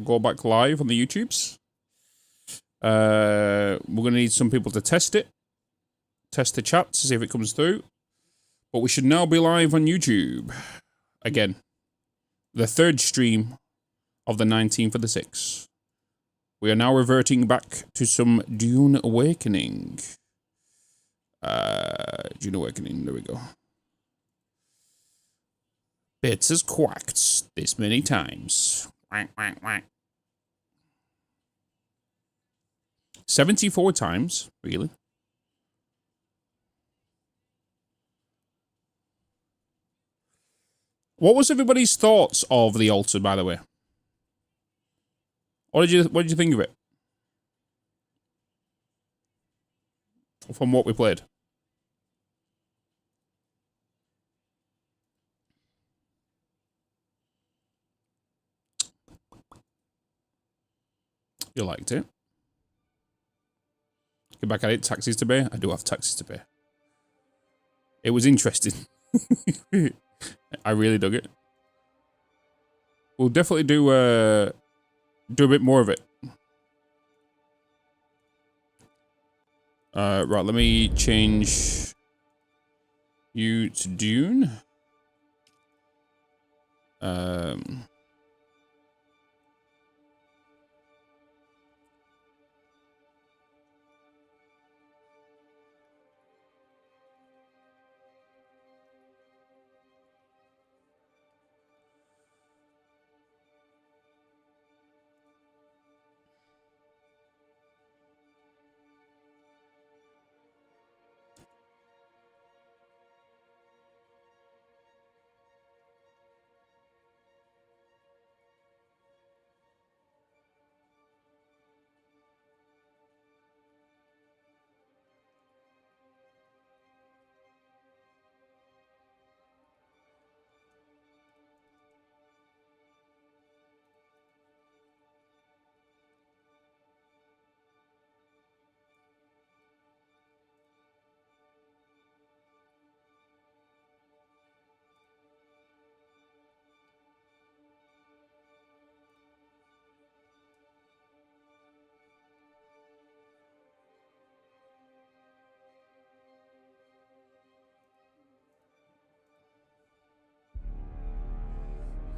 go back live on the YouTubes. We're going to need some people to test it. Test the chat to see if it comes through. But we should now be live on YouTube. Again. The third stream of the 19th of the 6th. We are now reverting back to some Dune Awakening. Dune Awakening, there we go. Bitz has quacked this many times. Quack, quack, quack. 74 times, really. What was everybody's thoughts of the altar, by the way? What did you think of it? From what we played. You liked it? Get back at it. Taxes to pay. I do have taxes to pay. It was interesting. I really dug it. We'll definitely do a bit more of it. Right, let me change you to Dune.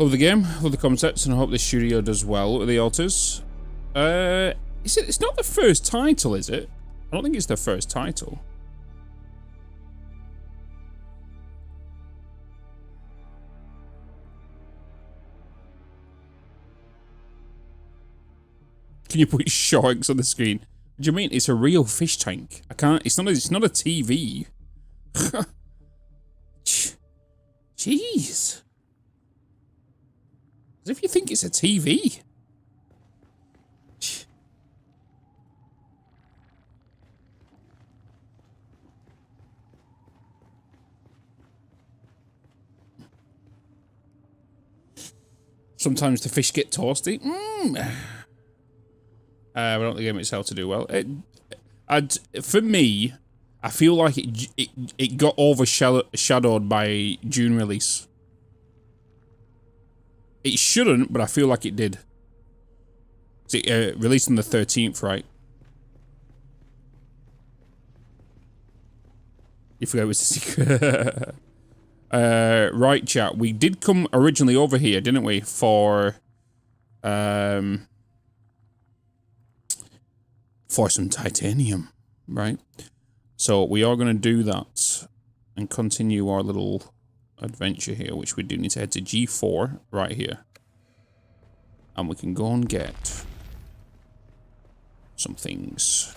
Love the game, love the concepts, and I hope this studio does well with the altars. It's not the first title, is it? I don't think it's the first title. Can you put sharks on the screen? What do you mean? It's a real fish tank. I can't. It's not a TV. Jeez. As if you think it's a TV. Sometimes the fish get toasty. I don't think the game itself to do well. For me, I feel like it got overshadowed by June release. It shouldn't, but I feel like it did. It released on the 13th, right? You forgot it was the secret. Right, chat. We did come originally over here, didn't we? For some titanium, right? So we are going to do that and continue our little adventure here, which we do need to head to G4 right here, and we can go and get some things.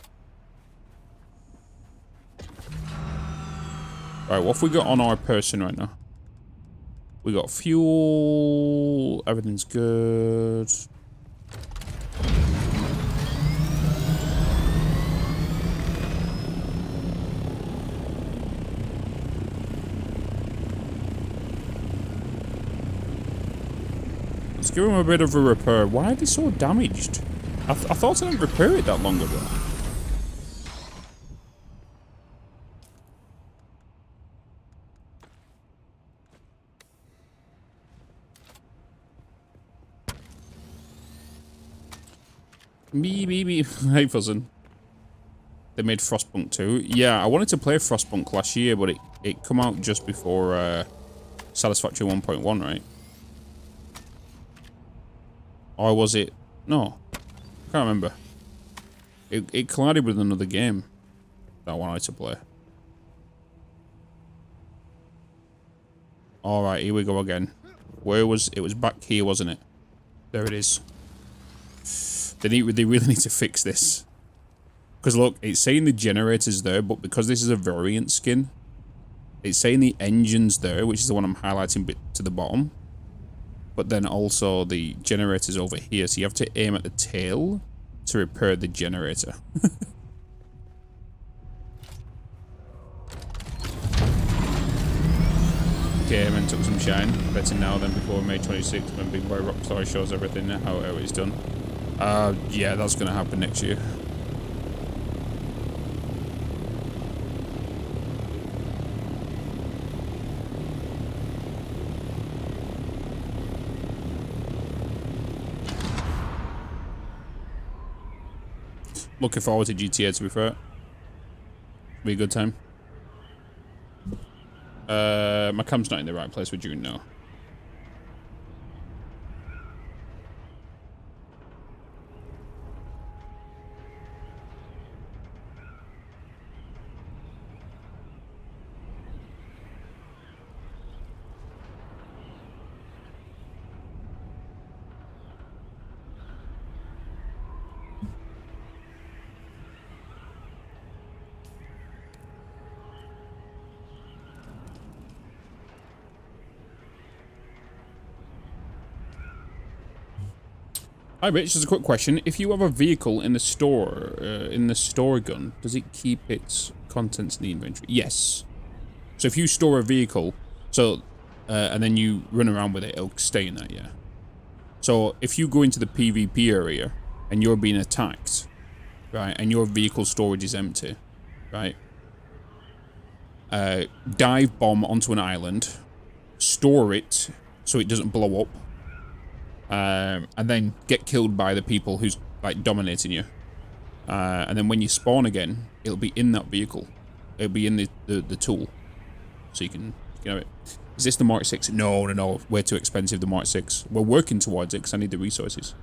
Alright, what have we got on our person right now? We got fuel, everything's good. Let's give him a bit of a repair. Why are they so damaged? I thought I didn't repair it that long ago. Me. Hey, Fuzzin. They made Frostpunk 2. Yeah, I wanted to play Frostpunk last year, but it come out just before Satisfactory 1.1, right? Or was it? No. I can't remember. It collided with another game that I wanted to play. Alright, here we go again. Where was... It was back here, wasn't it? There it is. They really need to fix this. Because look, it's saying the generator's there, but because this is a variant skin, it's saying the engine's there, which is the one I'm highlighting bit to the bottom. But then also the generator's over here, so you have to aim at the tail to repair the generator. Okay, and took some shine. Better now than before May 26th when Big Boy Rockstar shows everything how it's done. Yeah, that's gonna happen next year. Looking forward to GTA, to be fair. Be a good time. My cam's not in the right place with Dune now. Hi, Rich. Just a quick question. If you have a vehicle in the store gun, does it keep its contents in the inventory? Yes. So if you store a vehicle, and then you run around with it, it'll stay in that, yeah. So if you go into the PvP area and you're being attacked, right, and your vehicle storage is empty, right, dive bomb onto an island, store it so it doesn't blow up, and then get killed by the people who's like dominating you. And then when you spawn again, it'll be in that vehicle. It'll be in the tool, so you can have it. Is this the Mark 6? No. Way too expensive, the Mark 6. We're working towards it because I need the resources.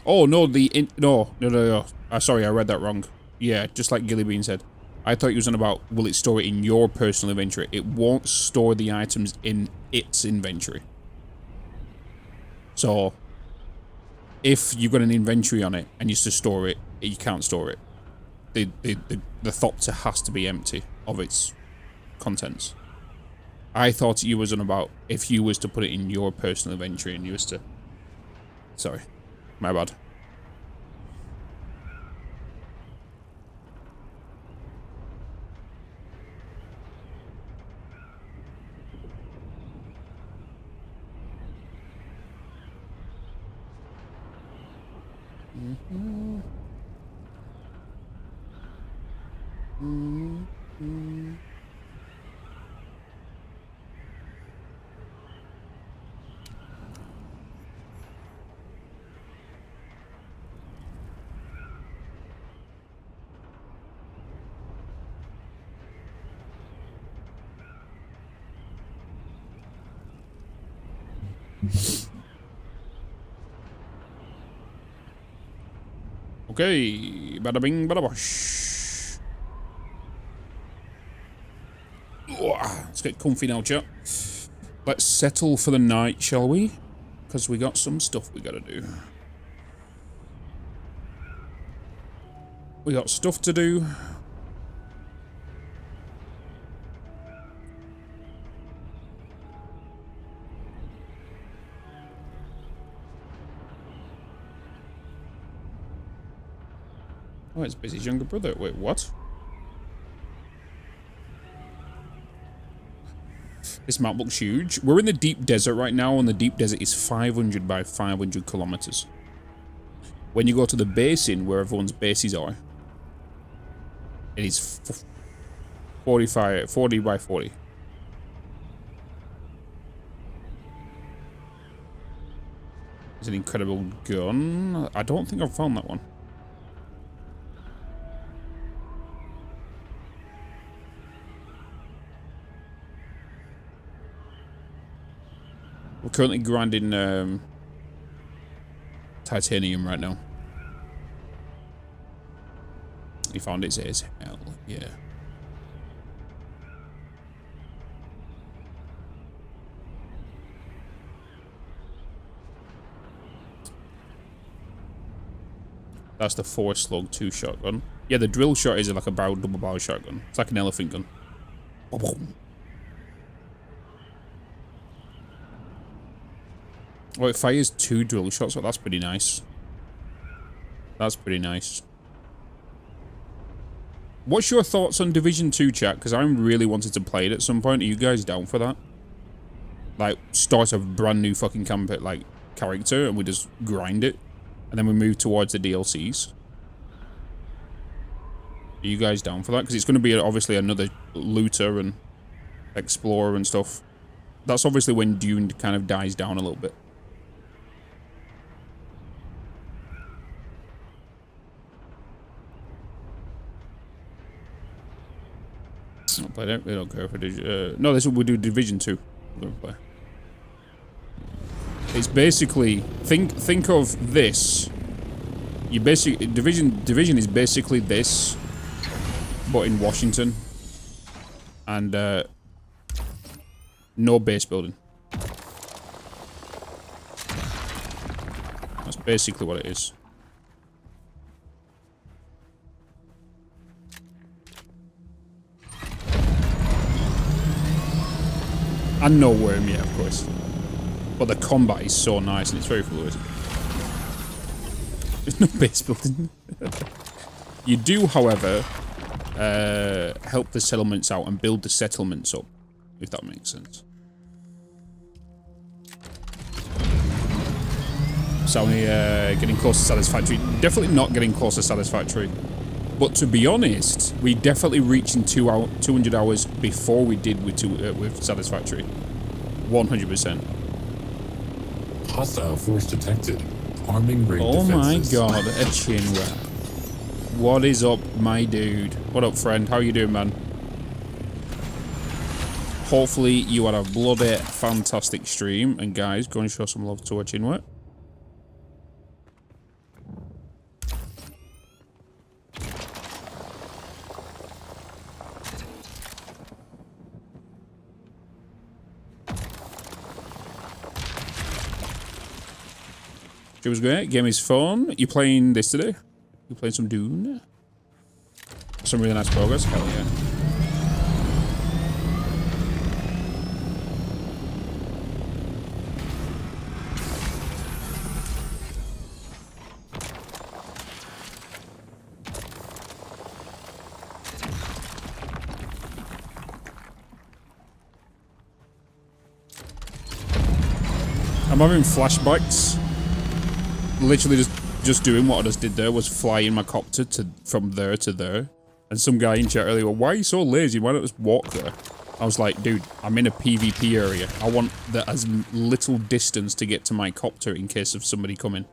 Oh no, no. Sorry, I read that wrong. Yeah, just like Gilly Bean said. I thought he was on about, will it store it in your personal inventory? It won't store the items in its inventory. So, if you've got an inventory on it and you used to store it, you can't store it. The Thopter has to be empty of its contents. I thought you was on about if you was to put it in your personal inventory and you was to... Sorry, my bad. Okay, bada bing, bada bosh. Let's get comfy now, chat. Let's settle for the night, shall we? Because we got some stuff we gotta do. We got stuff to do. Oh, it's Bizzy's younger brother. Wait, what? This map looks huge. We're in the deep desert right now, and the deep desert is 500 by 500 kilometers. When you go to the basin, where everyone's bases are, it is 40 by 40. It's an incredible gun. I don't think I've found that one. We're currently grinding titanium right now. He found it as hell, yeah. That's the 4-slug 2 shotgun. Yeah, the drill shot is like a double barrel shotgun. It's like an elephant gun. Oh, it fires 2 drill shots, so that's pretty nice. That's pretty nice. What's your thoughts on Division 2, chat? Because I really wanted to play it at some point. Are you guys down for that? Like, start a brand new fucking character and we just grind it. And then we move towards the DLCs. Are you guys down for that? Because it's going to be obviously another looter and explorer and stuff. That's obviously when Dune kind of dies down a little bit. I'll play that. We don't care if it is. No, this will do Division 2. We're going to play. It's basically think of this. You basically Division is basically this, but in Washington, and no base building. That's basically what it is. And no worm, yeah, of course. But the combat is so nice and it's very fluid. There's no base building. You do, however, help the settlements out and build the settlements up, if that makes sense. So only getting close to satisfactory. Definitely not getting close to satisfactory. But to be honest, we definitely reached in 200 hours before we did with satisfactory. 100%. Hostile force detected. Arming raid Oh my defenses. god, a chin wrap. What is up, my dude? What up, friend? How you doing, man? Hopefully you had a bloody fantastic stream. And guys, go and show some love to our Chinwet. It was great. Game is fun. You playing this today? You playing some Dune? Some really nice progress. Hell yeah. I'm having flashbacks. Literally just doing what I just did there was flying my copter from there to there. And some guy in chat earlier, why are you so lazy? Why not just walk there? I was like, dude, I'm in a PvP area. I want as little distance to get to my copter in case of somebody coming.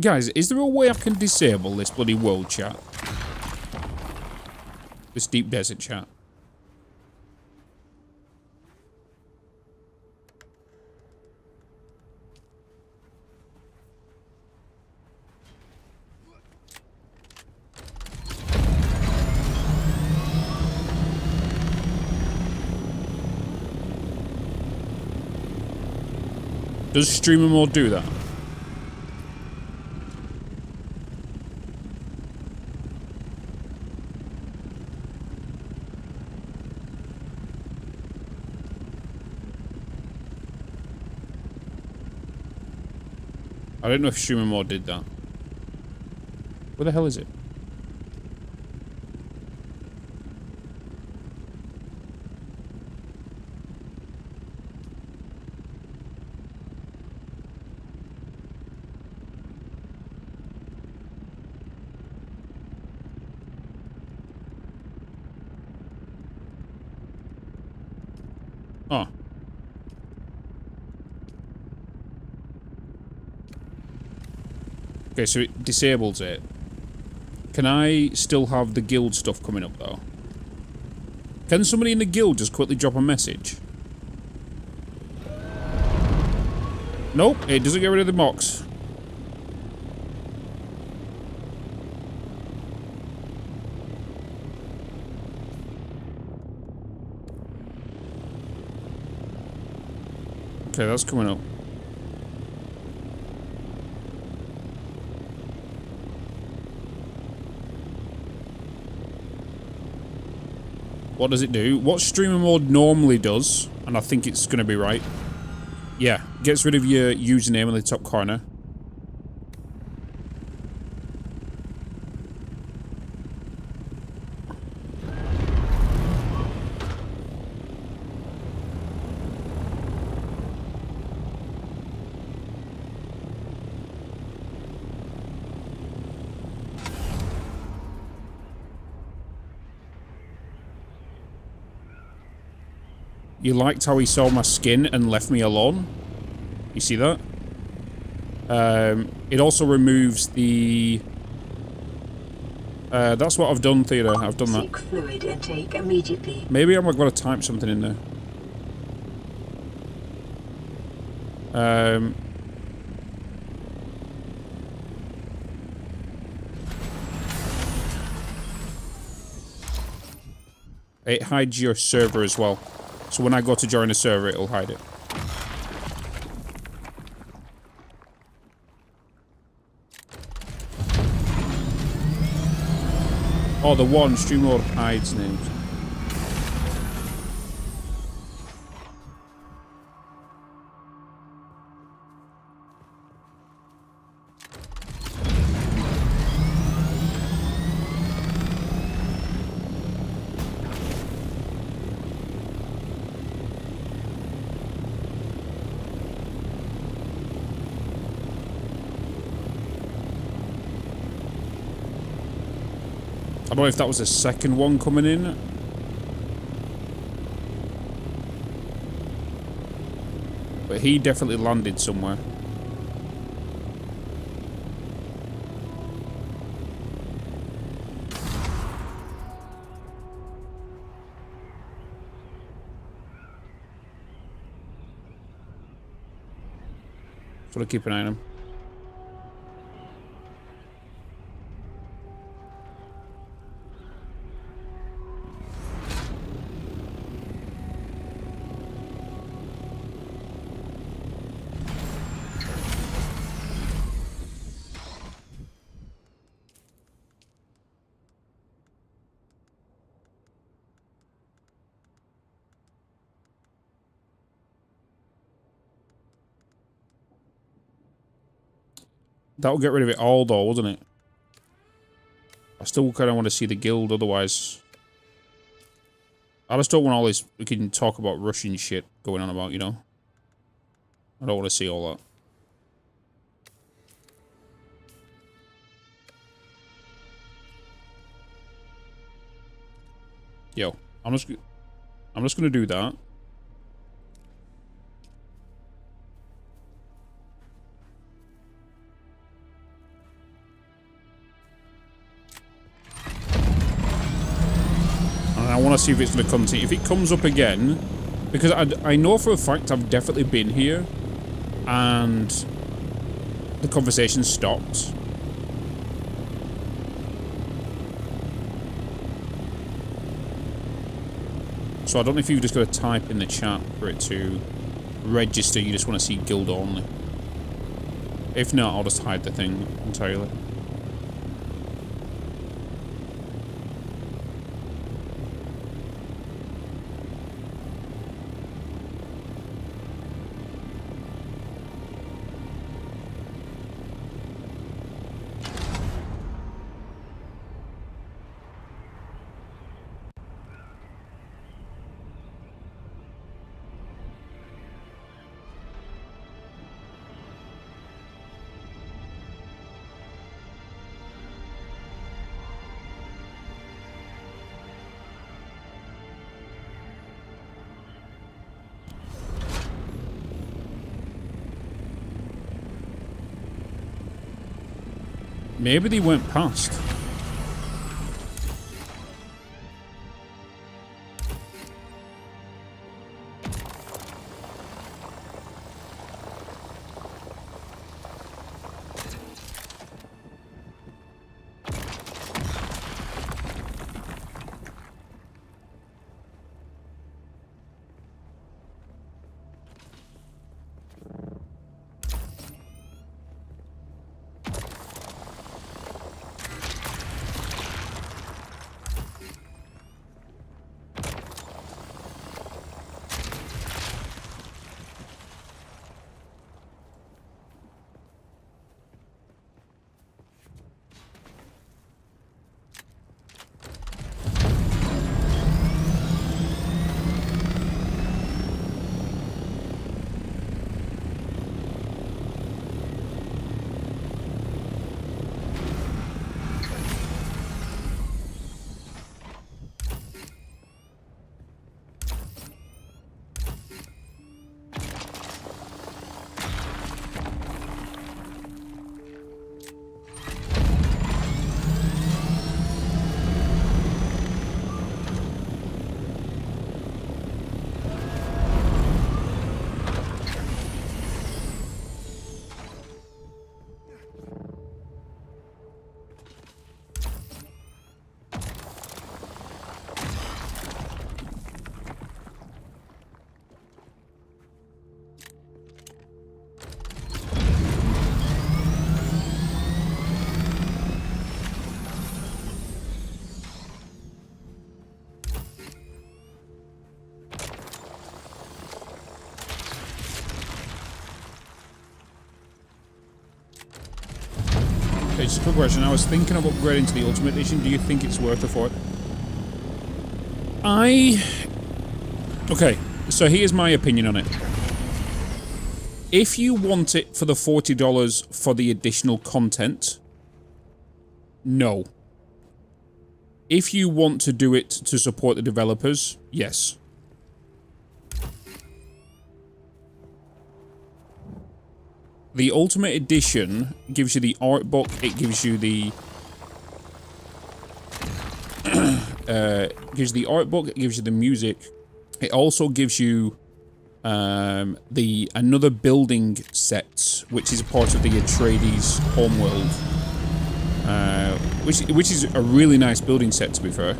Guys, is there a way I can disable this bloody world chat? This deep desert chat. Does streamer mode do that? I don't know if streamer mode did that. Where the hell is it? Oh. Okay, so it disables it. Can I still have the guild stuff coming up, though? Can somebody in the guild just quickly drop a message? Nope, it doesn't get rid of the mocks. Okay, that's coming up. What does it do? What streamer mode normally does, and I think it's going to be right. Yeah, gets rid of your username in the top corner. You liked how he saw my skin and left me alone? You see that? It also removes the... that's what I've done, Theodore. I've done that. Seek fluid intake immediately. Maybe I'm going to type something in there. It hides your server as well. So when I go to join a server, it'll hide it. Oh, the one stream mode hides names. I don't know if that was the second one coming in. But he definitely landed somewhere. So I'll keep an eye on him. That'll get rid of it all, though, wouldn't it? I still kind of want to see the guild, otherwise... I just don't want all this... We can talk about Russian shit going on about, you know? I don't want to see all that. Yo, I'm just gonna do that. I want to see if it's going to continue. If it comes up again, because I know for a fact I've definitely been here and the conversation stopped. So I don't know if you've just got to type in the chat for it to register. You just want to see guild only. If not, I'll just hide the thing entirely. Maybe they went past. Okay, just a quick question. I was thinking of upgrading to the Ultimate Edition. Do you think it's worth it for it? Okay, so here's my opinion on it. If you want it for the $40 for the additional content, no. If you want to do it to support the developers, yes. The Ultimate Edition gives you the art book, it gives you the music. It also gives you another building set, which is part of the Atreides homeworld, which is a really nice building set, to be fair.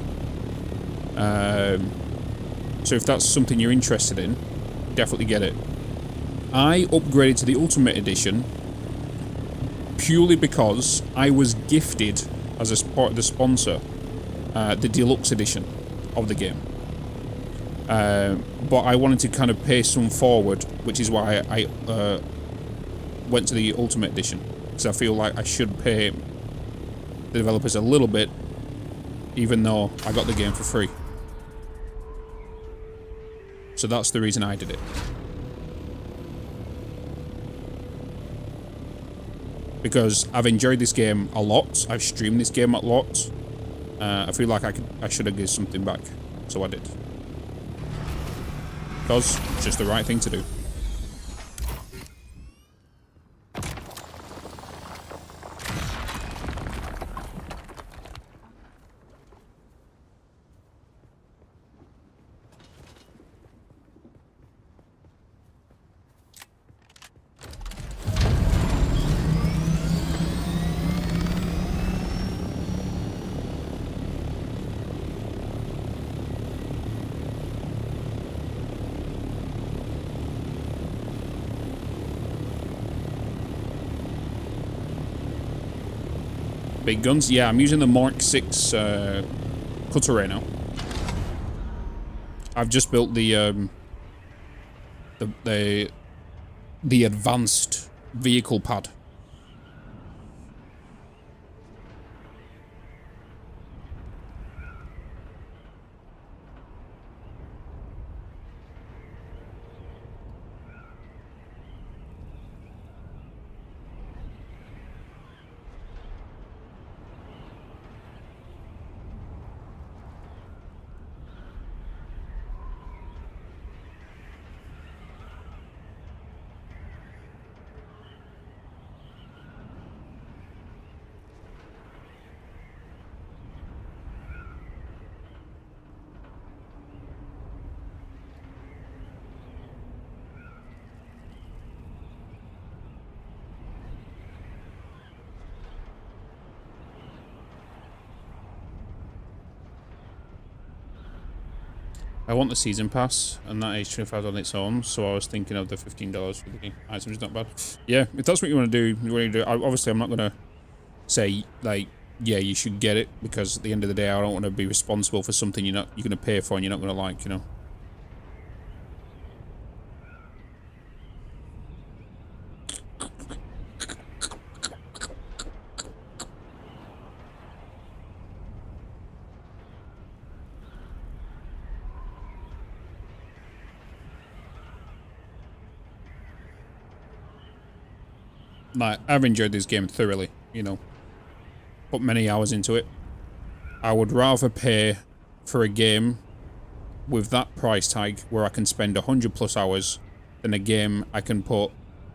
So if that's something you're interested in, definitely get it. I upgraded to the Ultimate Edition purely because I was gifted, as a part of the sponsor, the Deluxe Edition of the game. But I wanted to kind of pay some forward, which is why I went to the Ultimate Edition, because I feel like I should pay the developers a little bit, even though I got the game for free. So that's the reason I did it. Because I've enjoyed this game a lot, I've streamed this game a lot. I feel like I should have given something back, so I did. Because it's just the right thing to do. Big guns? Yeah, I'm using the Mark 6 cutter right now. I've just built the advanced vehicle pad. I want the season pass, and that is $25 on its own. So I was thinking of the $15 for the game. Items, not bad. Yeah, if that's what you want to do, obviously I'm not gonna say like, yeah, you should get it, because at the end of the day, I don't want to be responsible for something you're gonna pay for and you're not gonna like, you know. Like, I've enjoyed this game thoroughly, you know. Put many hours into it. I would rather pay for a game with that price tag where I can spend 100+ hours than a game I can put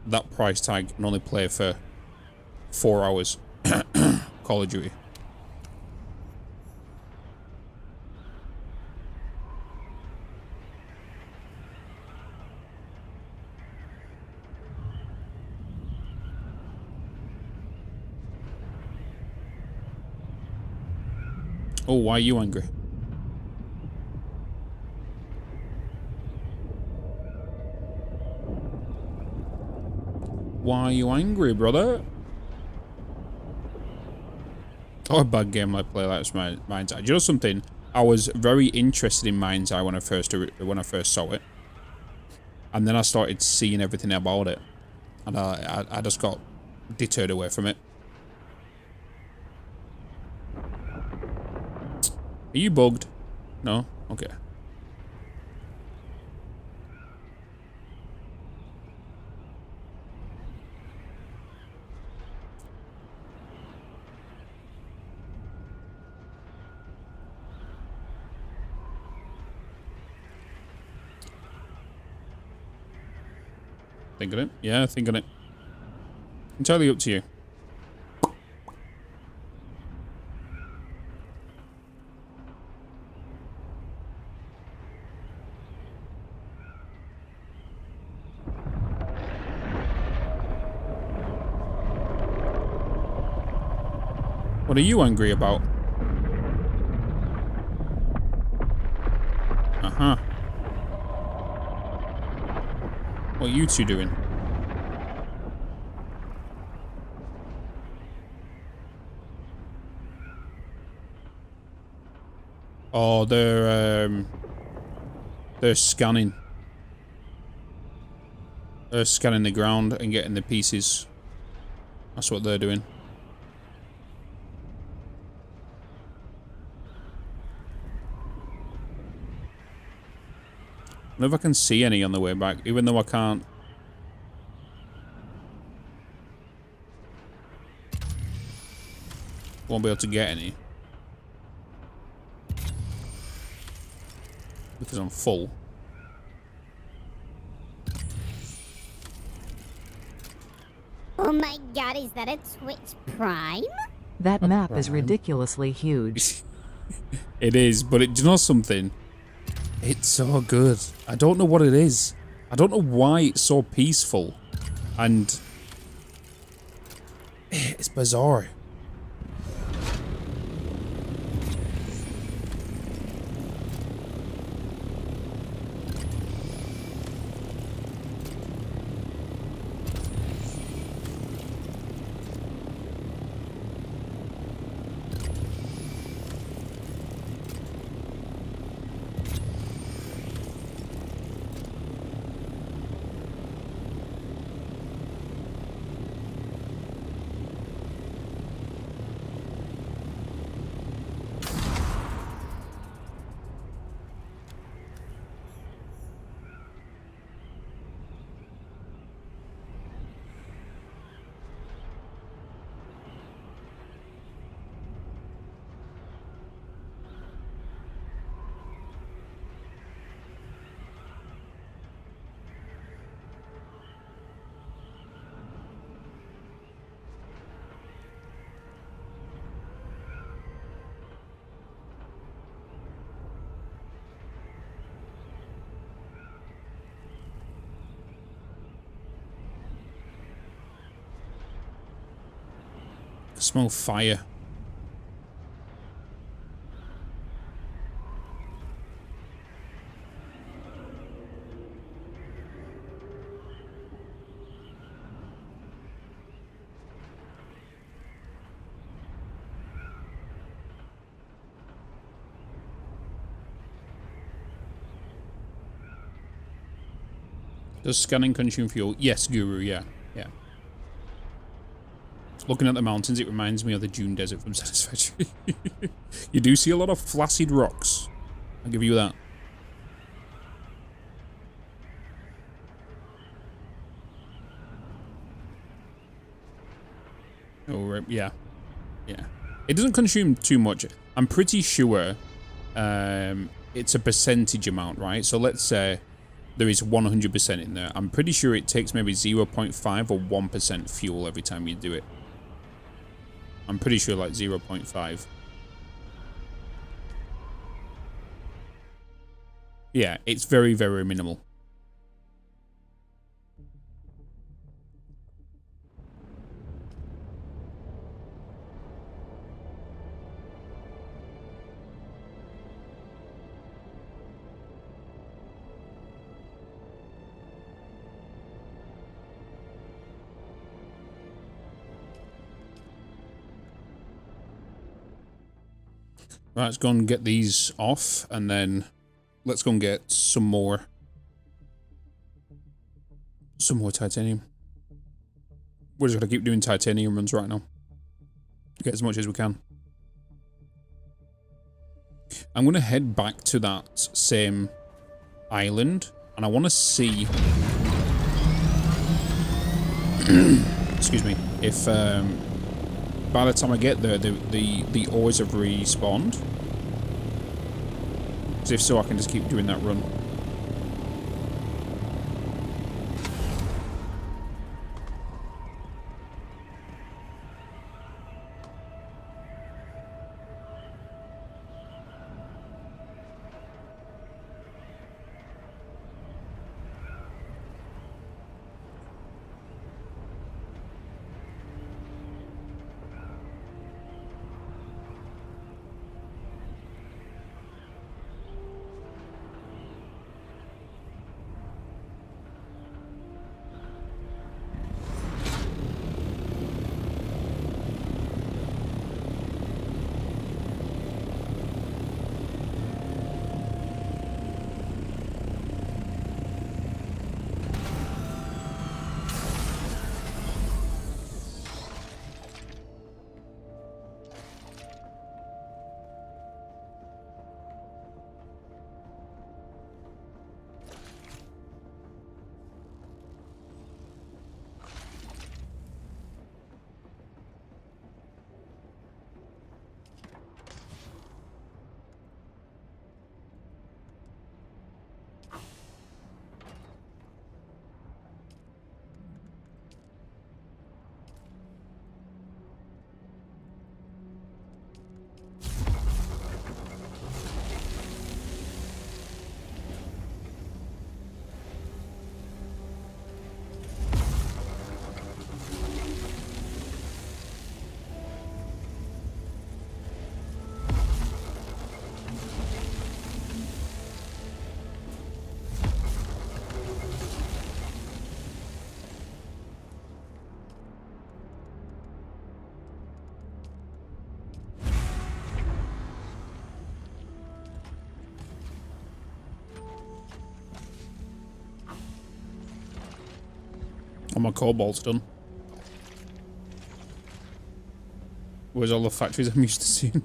that price tag and only play for 4 hours. Call of Duty. Oh, why are you angry? Why are you angry, brother? Oh, a bad game like play like Mind's Eye. Do you know something? I was very interested in Mind's Eye when I first saw it, and then I started seeing everything about it, and I just got deterred away from it. Are you bugged? No? Okay. Think on it? Yeah, think on it. Entirely up to you. What are you angry about? Uh-huh. What are you two doing? Oh, they're scanning. They're scanning the ground and getting the pieces. That's what they're doing. I wonder if I can see any on the way back, even though I can't. Won't be able to get any. Because I'm full. Oh my god, is that a Twitch Prime? That map is ridiculously huge. It is, but do you know something? It's so good. I don't know what it is. I don't know why it's so peaceful. And it's bizarre. I smell fire. Does scanning consume fuel? Yes, Guru, yeah. Yeah. Looking at the mountains, it reminds me of the Dune Desert from Satisfactory. You do see a lot of flaccid rocks. I'll give you that. Oh, right, yeah. Yeah. It doesn't consume too much. I'm pretty sure it's a percentage amount, right? So let's say there is 100% in there. I'm pretty sure it takes maybe 0.5 or 1% fuel every time you do it. I'm pretty sure like 0.5. Yeah, it's very, very minimal. Right, let's go and get these off, and then let's go and get some more titanium. We're just gonna keep doing titanium runs right now. Get as much as we can. I'm gonna head back to that same island, and I want to see excuse me, if by the time I get there, the ores have respawned. Because if so, I can just keep doing that run. Oh, my cobalt's done. Where's all the factories I'm used to seeing?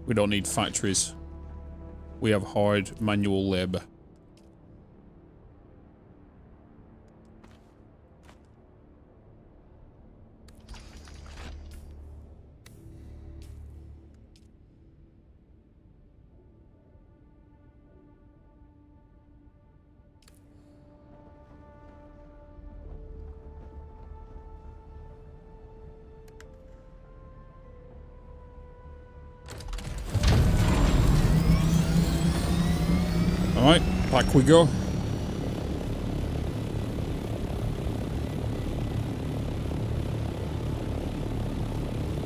We don't need factories. We have hard manual labor. Alright, back we go.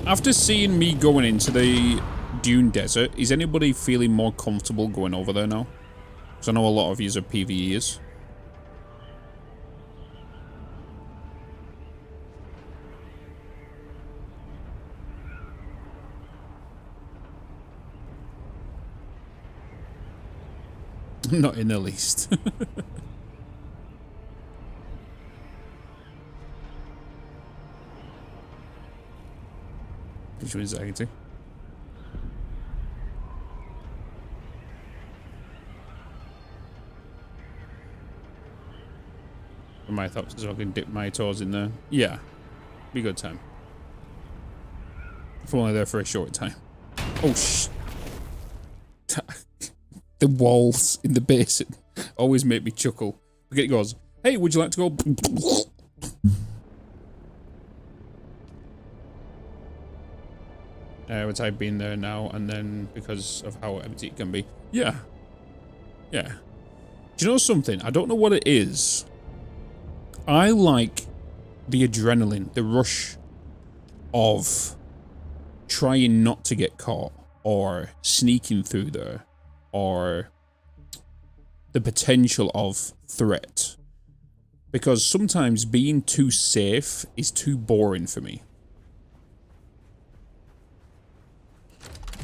After seeing me going into the Dune Desert, is anybody feeling more comfortable going over there now? Because I know a lot of you are PvEers. Not in the least. Which one's that? My thoughts is I can dip my toes in there. Yeah, be a good time. If I'm only there for a short time. Oh the walls in the basin always make me chuckle. It goes, hey, would you like to go? Would I been there now and then because of how empty it can be? Yeah. Yeah. Do you know something? I don't know what it is. I like the adrenaline, the rush of trying not to get caught or sneaking through there or the potential of threat. Because sometimes being too safe is too boring for me.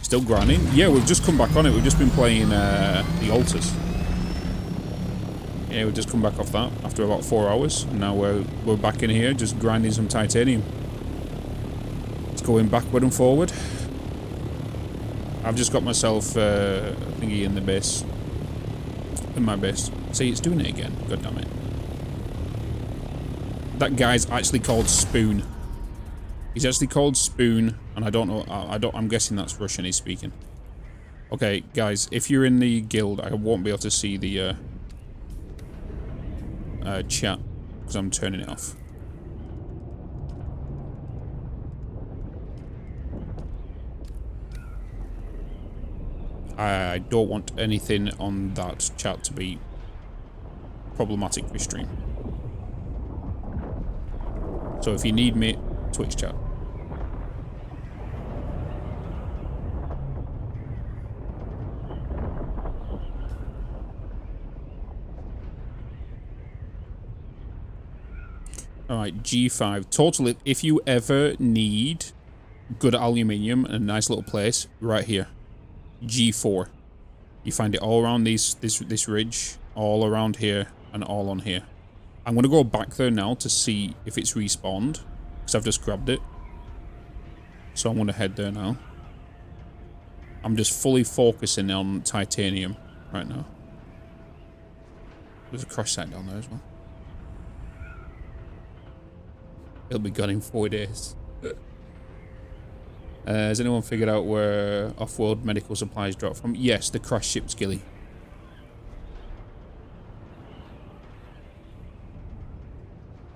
Still grinding? Yeah, we've just come back on it. We've just been playing the altars. Yeah, we've just come back off that after about 4 hours. And now we're back in here, just grinding some titanium. It's going backward and forward. I've just got myself thingy in the base. In my base. See, it's doing it again. God damn it. That guy's actually called Spoon. He's actually called Spoon, and I don't know. I'm guessing that's Russian he's speaking. Okay, guys, if you're in the guild, I won't be able to see the chat because I'm turning it off. I don't want anything on that chat to be problematic for stream. So if you need me, Twitch chat. Alright, G5. Totally, if you ever need good aluminium and a nice little place, right here. G4. You find it all around this ridge, all around here, and all on here. I'm going to go back there now to see if it's respawned, because I've just grabbed it. So I'm going to head there now. I'm just fully focusing on titanium right now. There's a crush site down there as well. It'll be gone in 4 days. Has anyone figured out where off-world medical supplies drop from? Yes, the crash ship Skilly.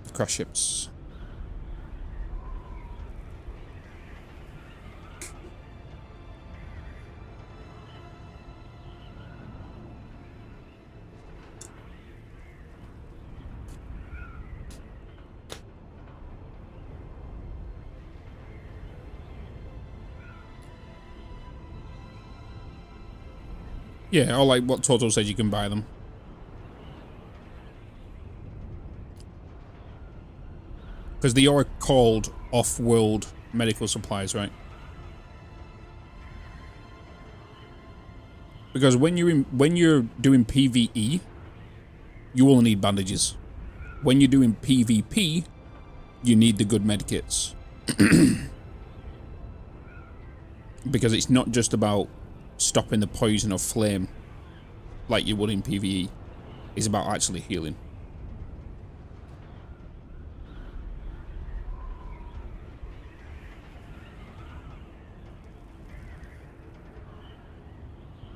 The crash ships. Yeah, or like what Toto says, you can buy them. Because they are called off-world medical supplies, right? Because when you're doing PvE, you will need bandages. When you're doing PvP, you need the good medkits. Because it's not just about stopping the poison or flame like you would in PvE. It's about actually healing.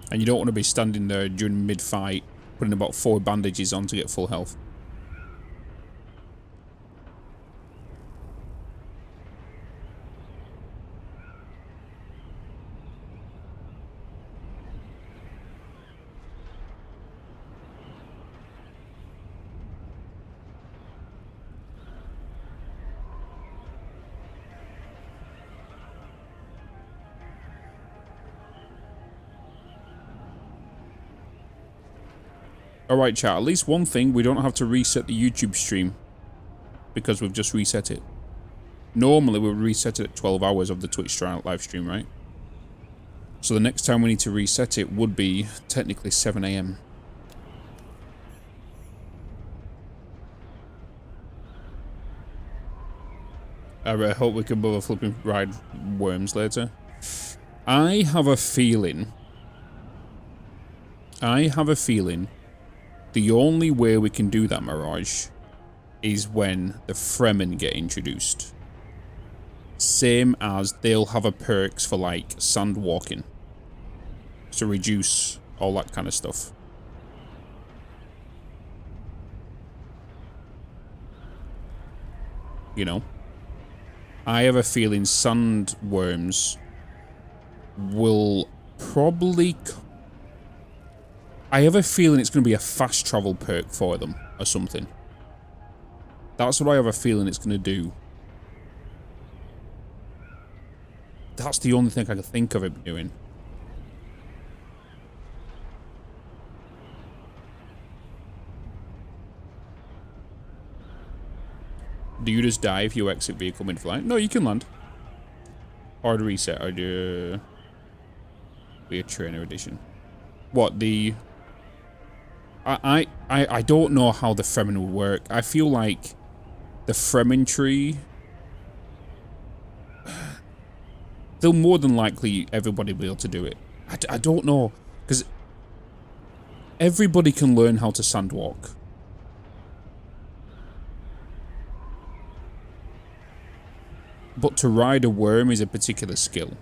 And you don't want to be standing there during mid-fight putting about 4 bandages on to get full health. Alright chat, at least one thing, we don't have to reset the YouTube stream because we've just reset it. Normally we would reset it at 12 hours of the Twitch live stream, right? So the next time we need to reset it would be technically 7 AM. I hope we can both flipping ride worms later. I have a feeling the only way we can do that, Mirage, is when the Fremen get introduced. Same as they'll have a perks for like sand walking. To reduce all that kind of stuff. You know? I have a feeling sandworms will probably... I have a feeling it's going to be a fast travel perk for them or something. That's what I have a feeling it's going to do. That's the only thing I can think of it doing. Do you just die if you exit vehicle mid-flight? No, you can land. Hard reset. I do. Be a trainer edition. What the? I don't know how the Fremen would work. I feel like the Fremen tree. They'll more than likely everybody be able to do it. I don't know because everybody can learn how to sandwalk. But to ride a worm is a particular skill.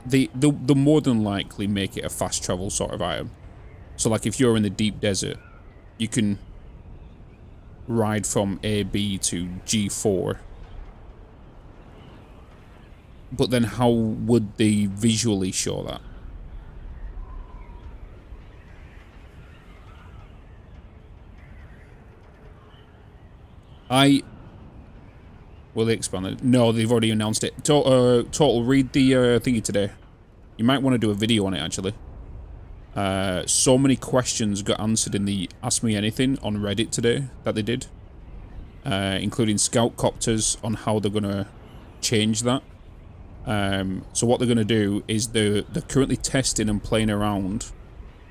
They'll more than likely make it a fast travel sort of item. So like if you're in the deep desert, you can ride from AB to G4. But then how would they visually show that? Will they expand it? No, they've already announced it. Total, read the thingy today. You might want to do a video on it, actually. So many questions got answered in the Ask Me Anything on Reddit today that they did. Including scout copters on how they're going to change that. So what they're going to do is they're currently testing and playing around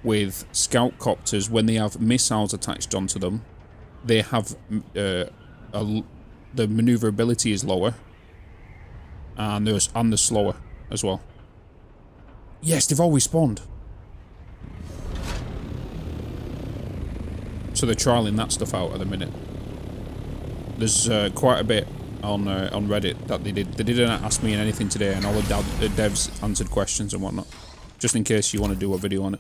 with scout copters when they have missiles attached onto them. They have... the maneuverability is lower, and they're slower as well. Yes, they've always spawned. So they're trialing that stuff out at the minute. There's quite a bit on Reddit that they did. They didn't ask me anything today, and all the devs answered questions and whatnot, just in case you want to do a video on it.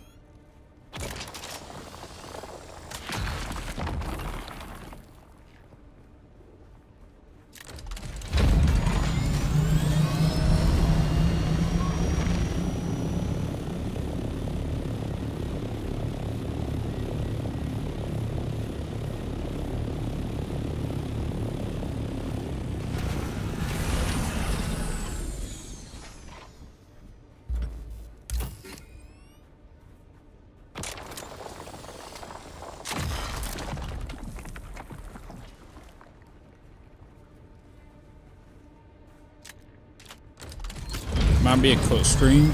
Might be a cut screen.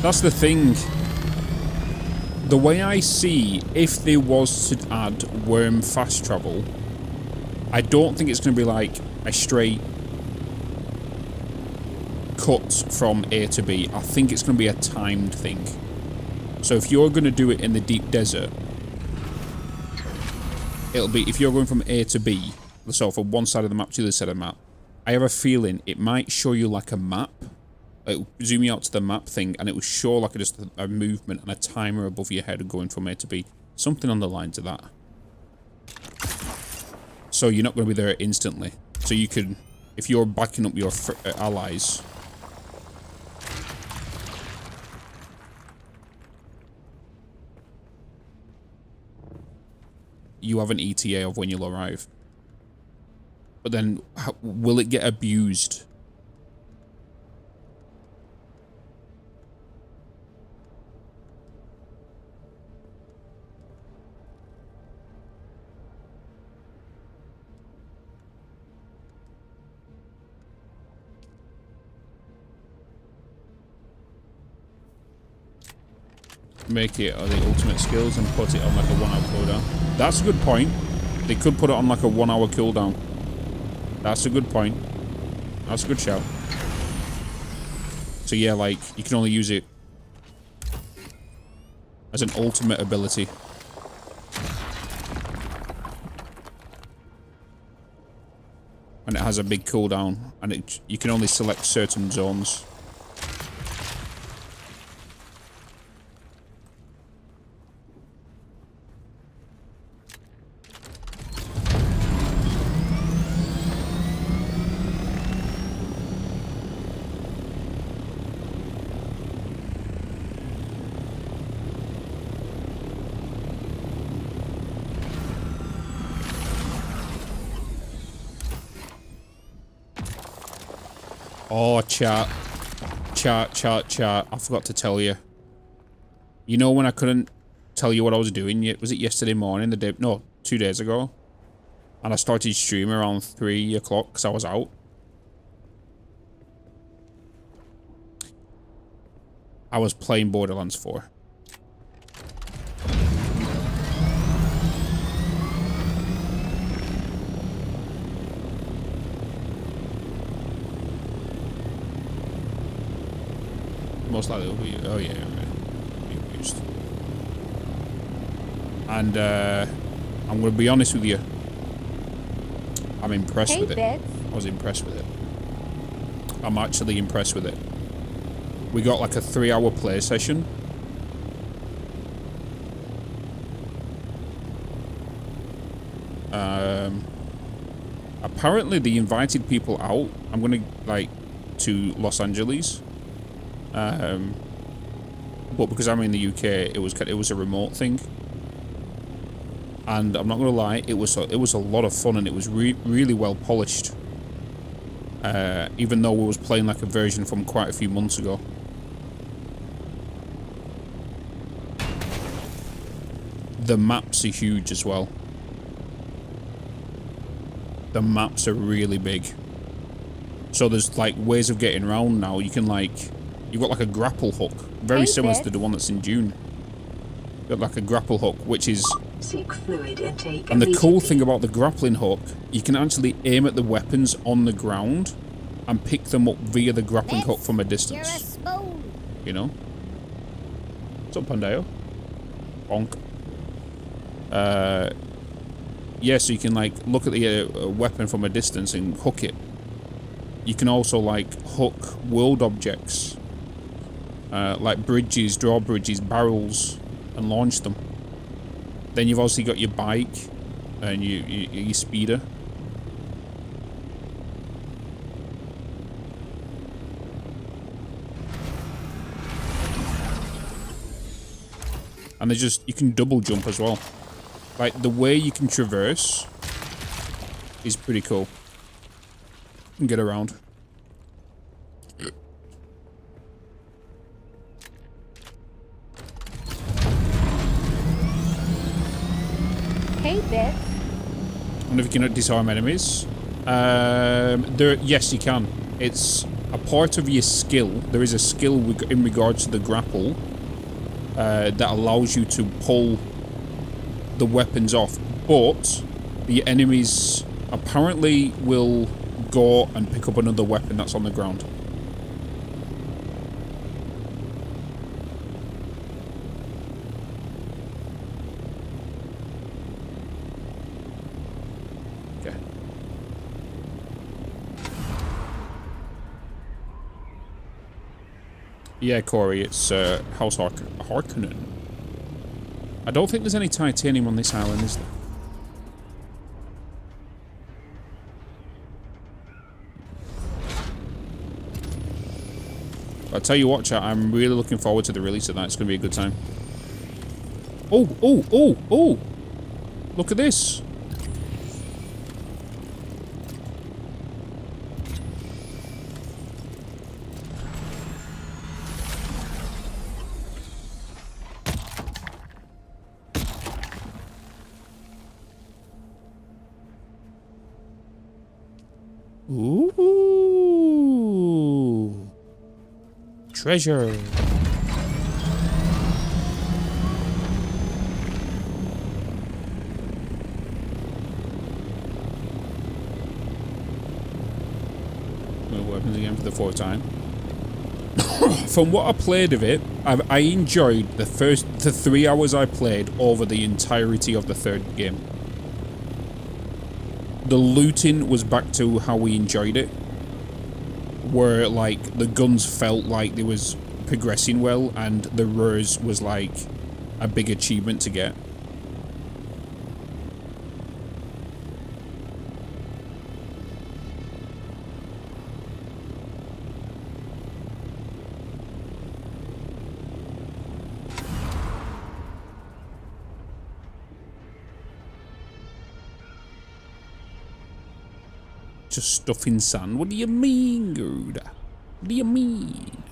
That's the thing. The way I see, if there was to add worm fast travel, I don't think it's going to be like a straight cut from A to B. I think it's going to be a timed thing. So if you're going to do it in the deep desert, it'll be, if you're going from A to B, so from one side of the map to the other side of the map, I have a feeling it might show you like a map. It'll zoom you out to the map thing, and it will show like just a movement and a timer above your head going from A to B. Something on the lines of that. So you're not going to be there instantly. So you could, if you're backing up your allies, you have an ETA of when you'll arrive. But then, will it get abused? make it the ultimate skills and put it on like a 1 hour cooldown. That's a good point. They could put it on like a 1 hour cooldown. That's a good point. That's a good shout. So yeah, like, you can only use it as an ultimate ability. And it has a big cooldown, and you can only select certain zones. Oh, chat. Chat. I forgot to tell you. You know when I couldn't tell you what I was doing? Was it yesterday morning? No, 2 days ago. And I started streaming around 3 o'clock because I was out. I was playing Borderlands 4. Most likely it'll be, oh yeah, be used. And I'm gonna be honest with you. I'm impressed with it. Bitz. I was impressed with it. I'm actually impressed with it. We got like a 3-hour play session. Apparently they invited people out. I'm gonna like to Los Angeles. But because I'm in the UK, it was a remote thing, and I'm not gonna lie, it was a lot of fun, and it was really well polished. Even though we was playing like a version from quite a few months ago. The maps are huge as well. The maps are really big. So there's like ways of getting around now. You can like. You've got like a grapple hook, very similar to the one that's in Dune. You've got like a grapple hook, which is... Seek fluid intake And the cool immediately. thing about the grappling hook, you can actually aim at the weapons on the ground and pick them up via the grappling hook from a You're a distance. spoon. You know? What's up, Pandeo? Bonk. Yeah, so you can like look at the weapon from a distance and hook it. You can also like hook world objects. Like bridges, drawbridges, barrels, and launch them. Then you've obviously got your bike and your speeder. And you can double jump as well. Like the way you can traverse is pretty cool. You can get around. Hey, Bitz. I wonder if you can disarm enemies. Yes, you can. It's a part of your skill. There is a skill in regards to the grapple that allows you to pull the weapons off. But the enemies apparently will go and pick up another weapon that's on the ground. Yeah, Corey, it's House Harkonnen. I don't think there's any titanium on this island, is there? I'll tell you what, chat, I'm really looking forward to the release of that. It's going to be a good time. Oh! Look at this. Ooh. Treasure. happens again for the fourth time. From what I played of it, I enjoyed the 3 hours I played over the entirety of the third game. The looting was back to how we enjoyed it, where like the guns felt like they was progressing well, and the rares was like a big achievement to get. Just stuffing sand. What do you mean, dude? What do you mean?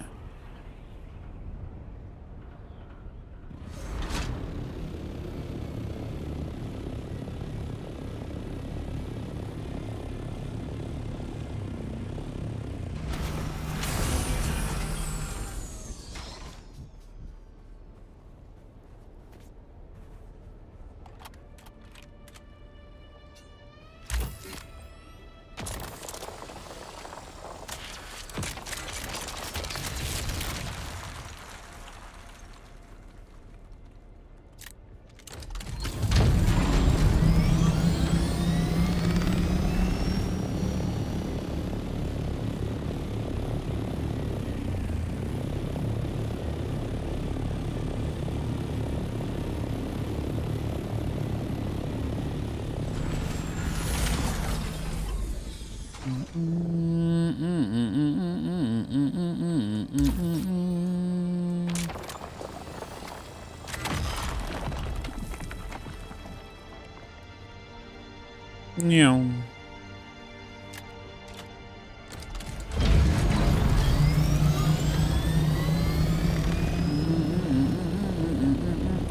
Yeah.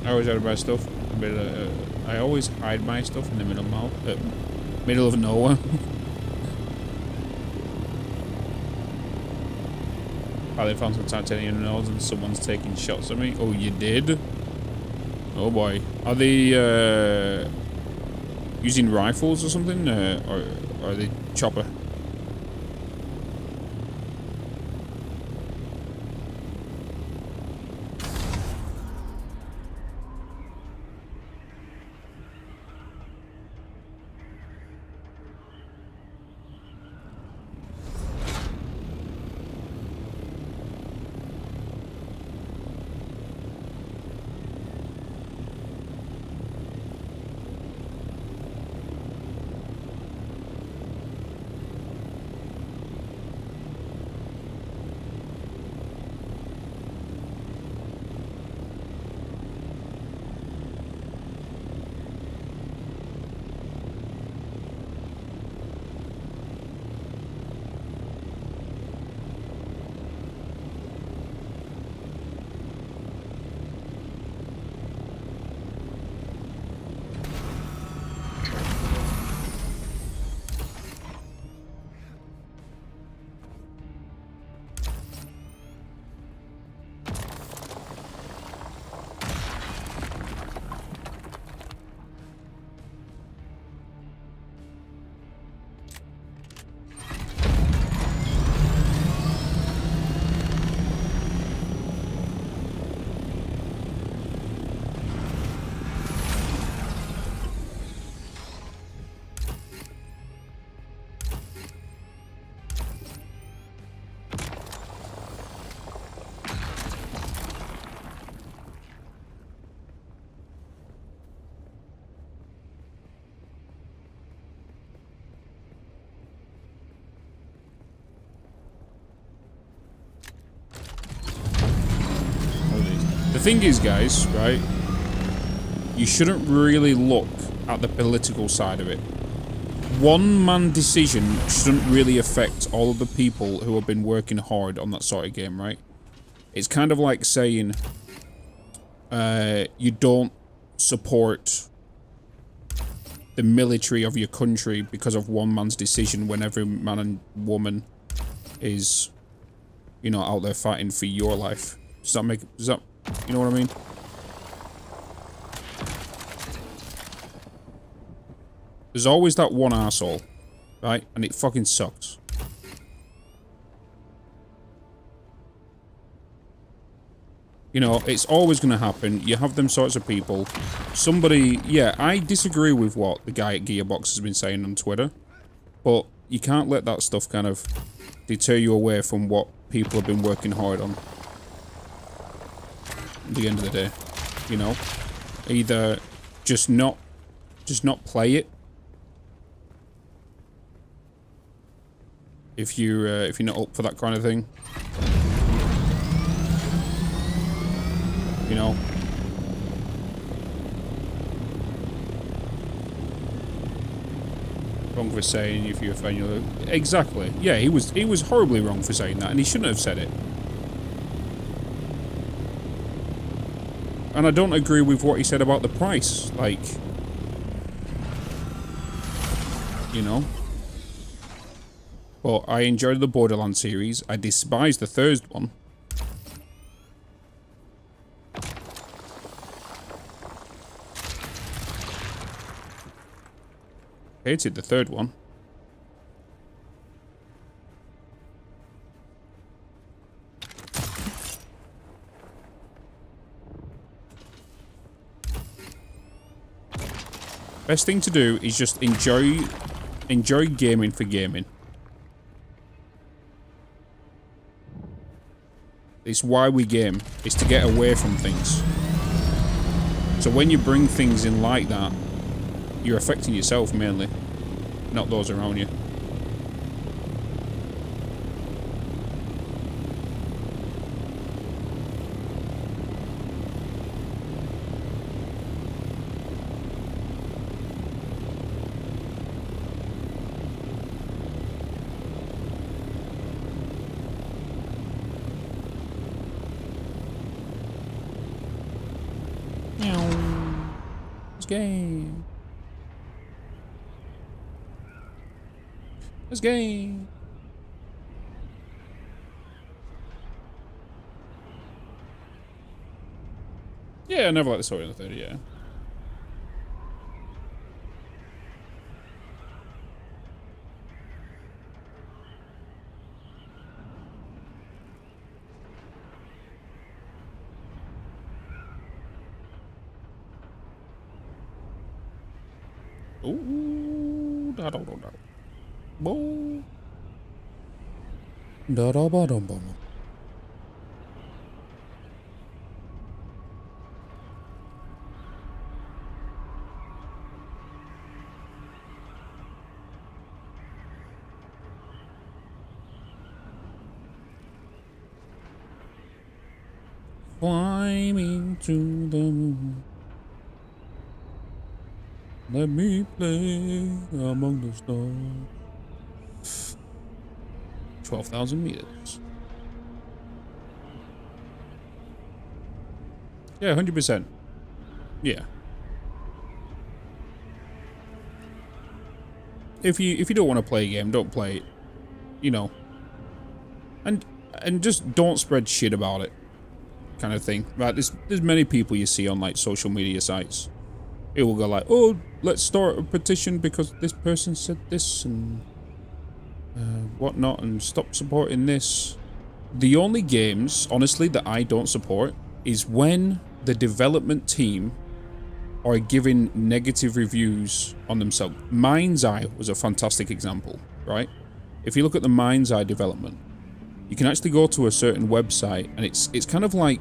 I always hide my stuff. I always hide my stuff in the middle of nowhere. They found some titanium nodes and someone's taking shots at me. Oh, you did? Oh boy. Are they using rifles or something? Or are they chopper? The thing is, guys, right? You shouldn't really look at the political side of it. One-man decision shouldn't really affect all of the people who have been working hard on that sort of game, right? It's kind of like saying you don't support the military of your country because of one man's decision when every man and woman is, you know, out there fighting for your life. Does that, you know what I mean? There's always that one arsehole, right? And it fucking sucks. You know, it's always going to happen. You have them sorts of people. Somebody, yeah, I disagree with what the guy at Gearbox has been saying on Twitter, but you can't let that stuff kind of deter you away from what people have been working hard on. At the end of the day, you know, either just not play it if you're not up for that kind of thing. You know, wrong for saying if you're a fan, you're exactly. Yeah, he was horribly wrong for saying that, and he shouldn't have said it. And I don't agree with what he said about the price. Like, you know. But I enjoyed the Borderlands series. I despise the third one. Hated the third one. Best thing to do is just enjoy gaming for gaming. It's why we game. It's to get away from things. So when you bring things in like that, you're affecting yourself mainly, not those around you. This game. This game. Yeah, I never liked the story in the third, yeah. Ooh, da da da da. Bo. Da da ba da ba. Climbing to the moon. Let me play among the stars. 12,000 meters. Yeah, 100%. Yeah. If you don't want to play a game, don't play it. You know. And just don't spread shit about it. Kind of thing. Right, there's many people you see on like social media sites. It will go like, oh, let's start a petition because this person said this and whatnot, and stop supporting this. The only games, honestly, that I don't support is when the development team are giving negative reviews on themselves. Mind's Eye was a fantastic example, right? If you look at the Mind's Eye development, you can actually go to a certain website, and it's kind of like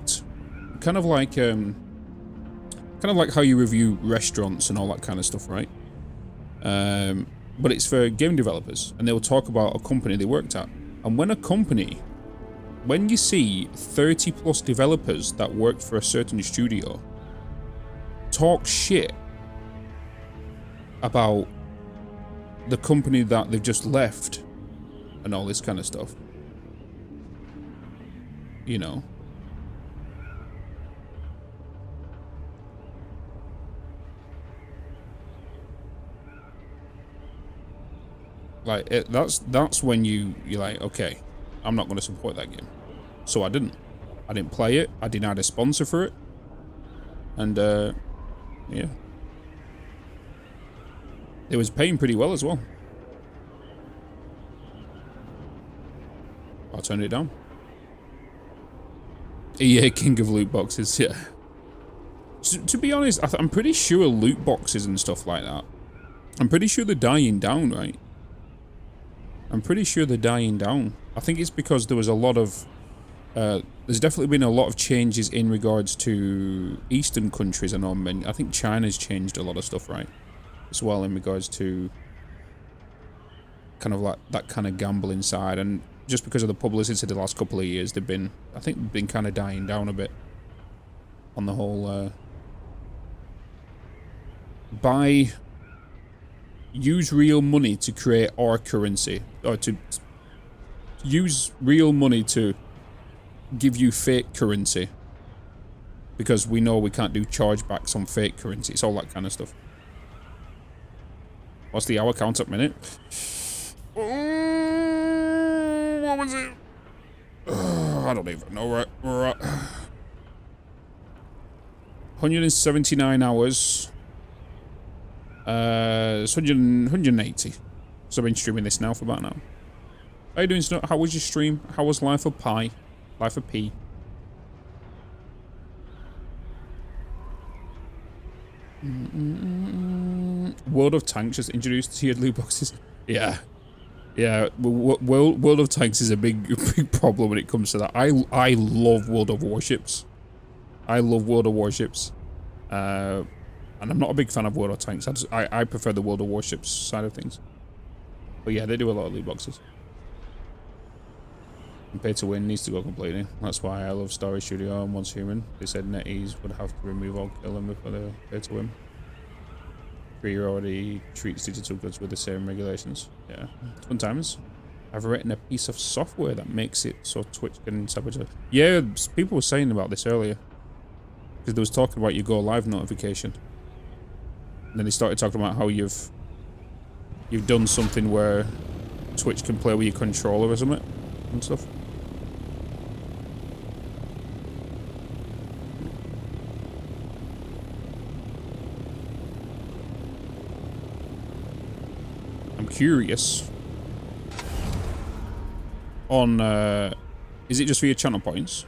how you review restaurants and all that kind of stuff, right? But it's for game developers, and they will talk about a company they worked at. And when you see 30 plus developers that worked for a certain studio talk shit about the company that they've just left and all this kind of stuff, you know, like that's when you're like, okay, I'm not going to support that game. So I didn't play it. I denied a sponsor for it, and yeah, it was paying pretty well as well. I turned it down. Yeah, king of loot boxes, yeah. To be honest, I'm pretty sure loot boxes and stuff like that, I'm pretty sure they're dying down, right? I'm pretty sure they're dying down. I think it's because there was a lot of... there's definitely been a lot of changes in regards to Eastern countries and on. I think China's changed a lot of stuff, right? As well in regards to kind of like that kind of gambling side. And just because of the publicity the last couple of years, they've been... I think they've been kind of dying down a bit. On the whole... use real money to create our currency, or to use real money to give you fake currency, because we know we can't do chargebacks on fake currency. It's all that kind of stuff. What's the hour count up minute? What was it? I don't even know. Right, we're at 179 hours. It's 180. So I've been streaming this now for about an hour. How you doing, Snow? How was your stream? How was Life of Pi? Life of P? World of Tanks just introduced tiered loot boxes. Yeah. Yeah, World of Tanks is a big problem when it comes to that. I love World of Warships. I love World of Warships. And I'm not a big fan of World of Tanks. I prefer the World of Warships side of things. But yeah, they do a lot of loot boxes. And pay to win needs to go completely. That's why I love Story Studio and Once Human. They said NetEase would have to remove all killing before they pay to win. Free already treats digital goods with the same regulations. Yeah. Sometimes I've written a piece of software that makes it so Twitch can sabotage. Yeah, people were saying about this earlier. Because they was talking about your go live notification. And then they started talking about how you've done something where Twitch can play with your controller or something and stuff. I'm curious on is it just for your channel points?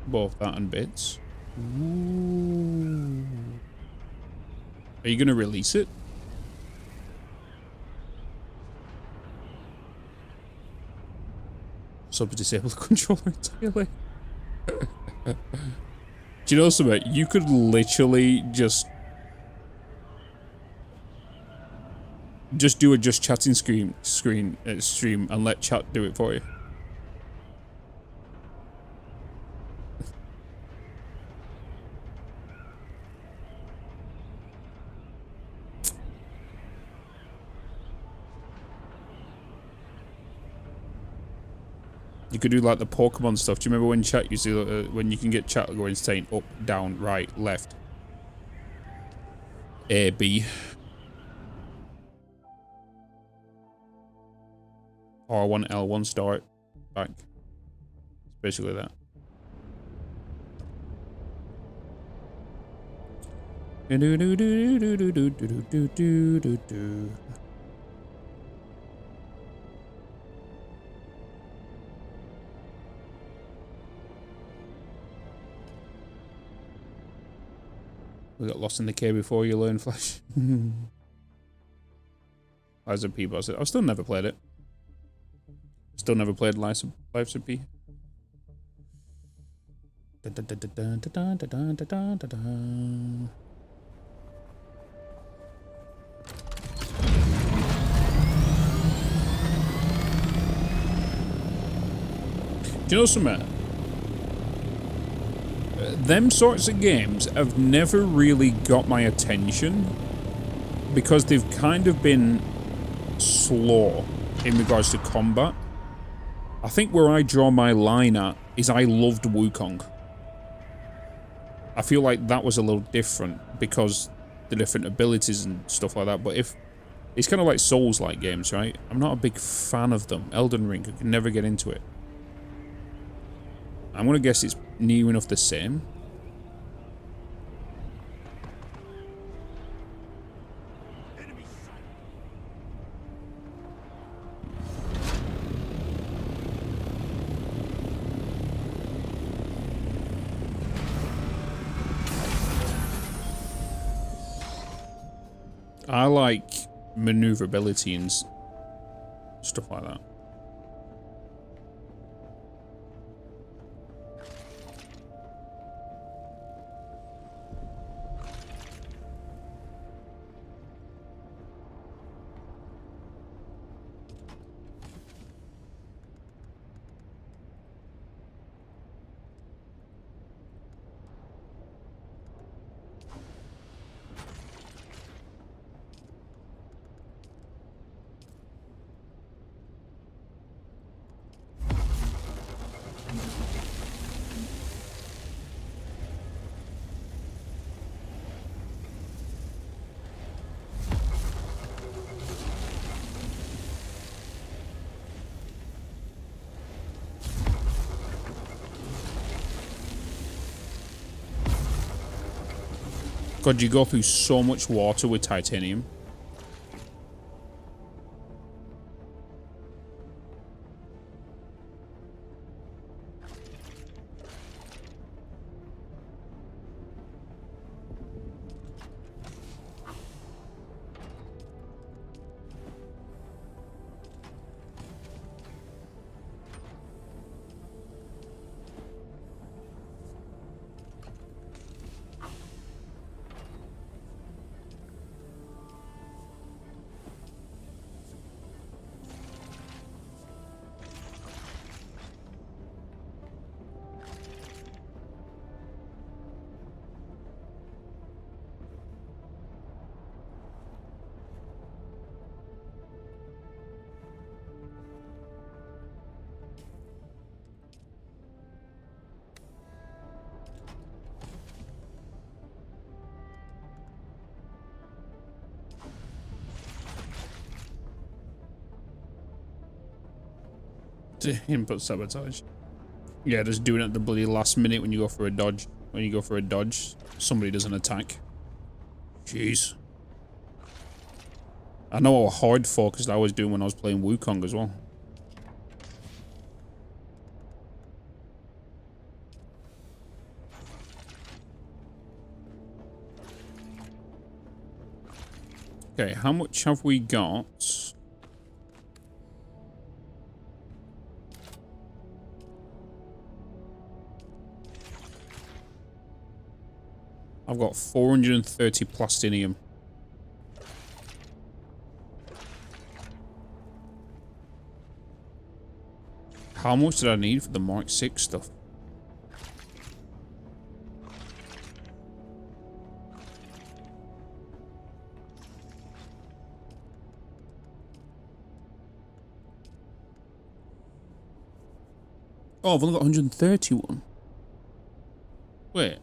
Both that and Bitz. Ooh. Are you gonna release it? Sub disable the controller entirely. Do you know something? You could literally just do a just chatting stream and let chat do it for you. You could do like the Pokemon stuff. Do you remember when chat used to, when you can get chat going saying up, down, right, left, A, B. R1, L1, start, back. It's basically that. We got lost in the cave before you learn Flash. Lies of P, but I've still never played it. Still never played Lives of P. Do you know something? Them sorts of games have never really got my attention because they've kind of been slow in regards to combat. I think where I draw my line at is I loved Wukong. I feel like that was a little different because the different abilities and stuff like that, but if it's kind of like Souls-like games, right? I'm not a big fan of them. Elden Ring, I could never get into it. I'm gonna guess it's near enough the same. I like maneuverability and stuff like that. God, you go through so much water with titanium. Input sabotage. Yeah, just doing it at the bloody last minute when you go for a dodge. When you go for a dodge, somebody does an attack. Jeez. I know how hard focused I was doing when I was playing Wukong as well. Okay, how much have we got? I've got 430 plastinium. How much did I need for the Mark 6 stuff? Oh, I've only got 131. Wait.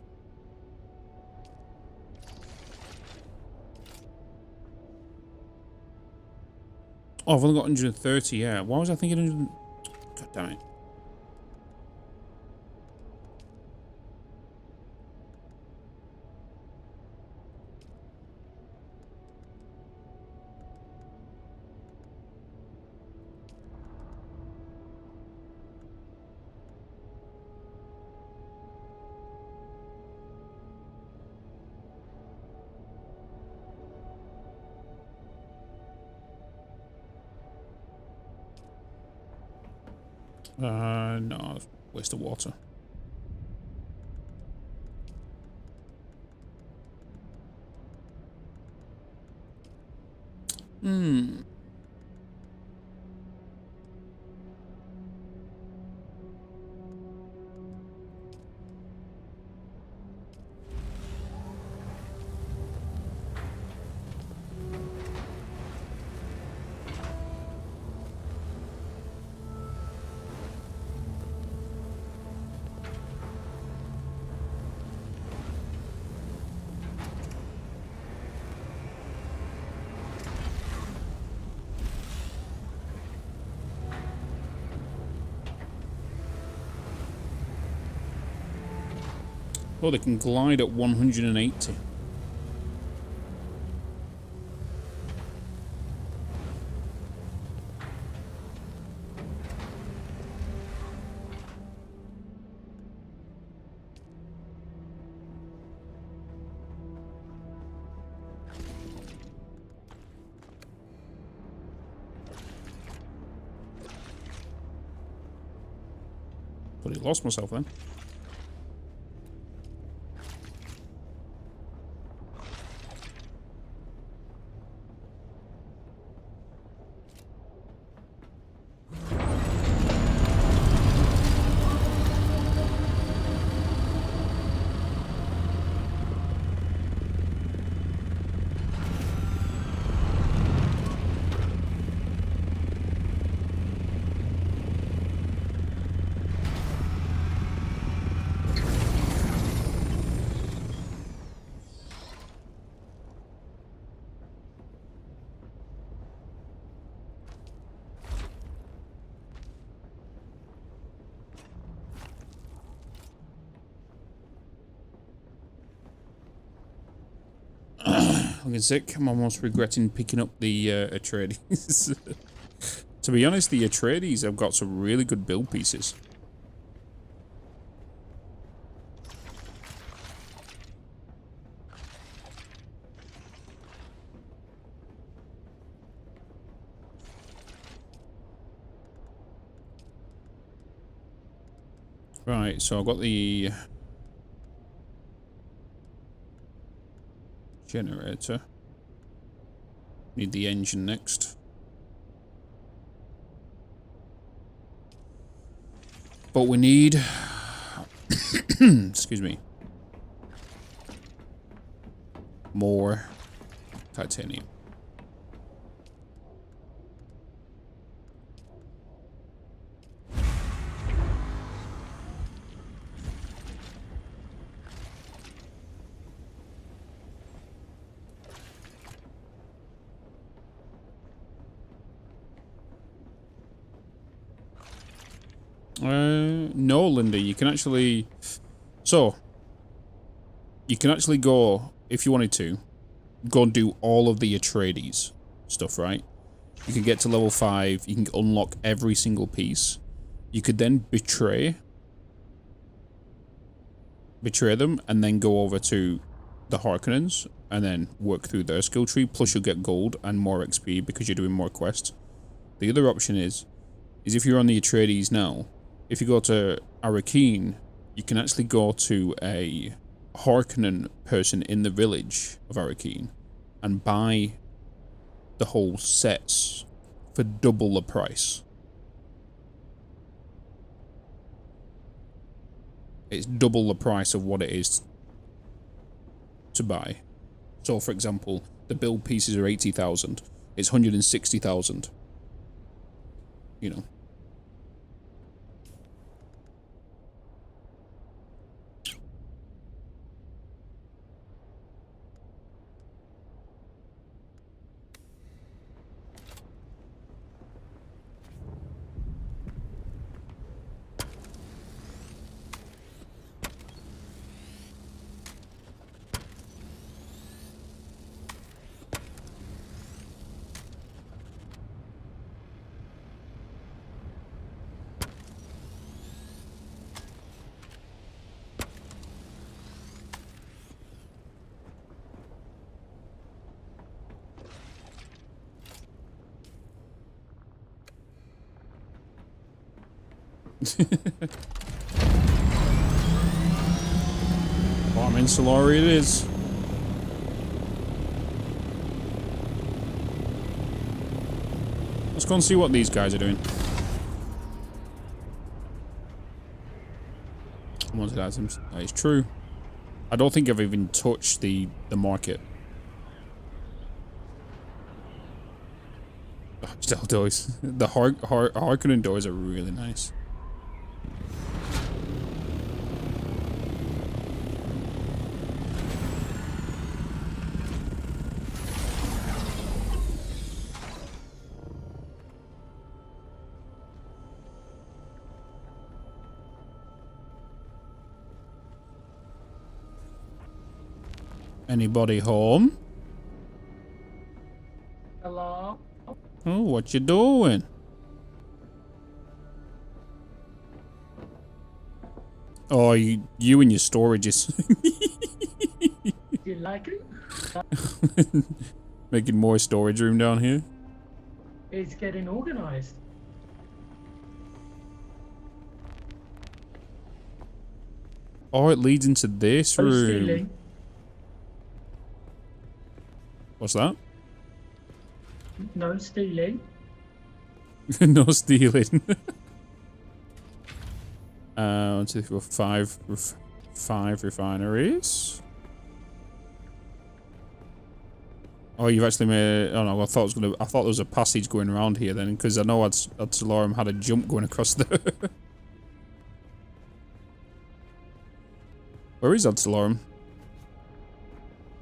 Oh, I've only got 130, yeah. Why was I thinking 100? God damn it. No, waste of water. Oh, they can glide at 180. Bloody lost myself then. Looking sick. I'm almost regretting picking up the Atreides. To be honest, the Atreides have got some really good build pieces. Right, so I've got the generator. Need the engine next. But we need excuse me, more titanium. No, Linda, you can actually... So, you can actually go, if you wanted to, go and do all of the Atreides stuff, right? You can get to level 5, you can unlock every single piece. You could then betray them, and then go over to the Harkonnens, and then work through their skill tree, plus you'll get gold and more XP because you're doing more quests. The other option is if you're on the Atreides now, if you go to Arrakeen, you can actually go to a Harkonnen person in the village of Arrakeen and buy the whole sets for double the price. It's double the price of what it is to buy. So, for example, the build pieces are 80,000. It's 160,000. You know. Farming Solari it is. Let's go and see what these guys are doing. Wanted items. That is true. I don't think I've even touched the market. Still doors. The Harkonnen doors are really nice. Anybody home? Hello? Oh, what you doing? Oh, you and your storages. You like it? Making more storage room down here. It's getting organized. Oh, it leads into this No room. stealing. What's that? No stealing. No stealing. 1, 2, 3, 4, 5. 5 refineries. Oh, you've actually made. Oh no, I thought it was gonna. I thought there was a passage going around here then, because I know Ad Salorum had a jump going across there. Where is Ad Salorum?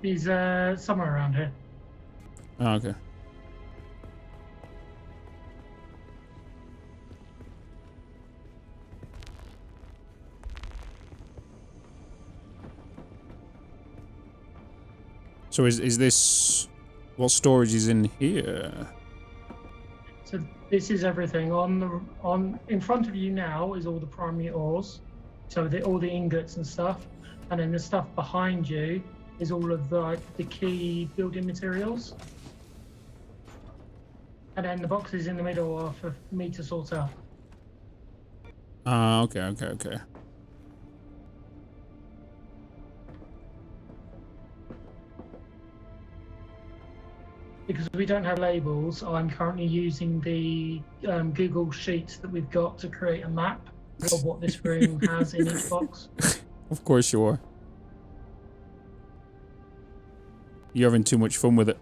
He's somewhere around here. Oh, okay. So is this what storage is in here? So this is everything in front of you now is all the primary ores, so all the ingots and stuff, and then the stuff behind you is all of the key building materials, and then the boxes in the middle are for me to sort out. Ah, okay. Because we don't have labels, I'm currently using the Google Sheets that we've got to create a map of what this room has in each box. Of course you are. You're having too much fun with it.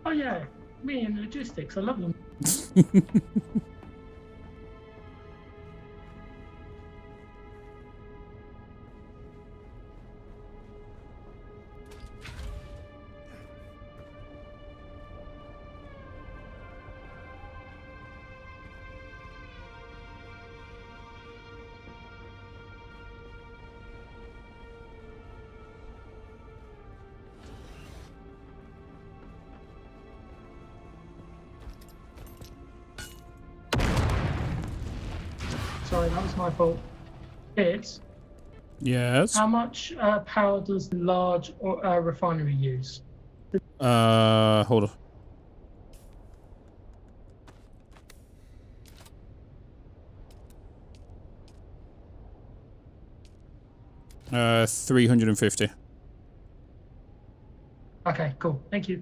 Oh yeah, me and logistics, I love them. Sorry, that was my fault. Bitz, Yes. how much power does the large refinery use? Hold on. 350. Okay, cool. Thank you.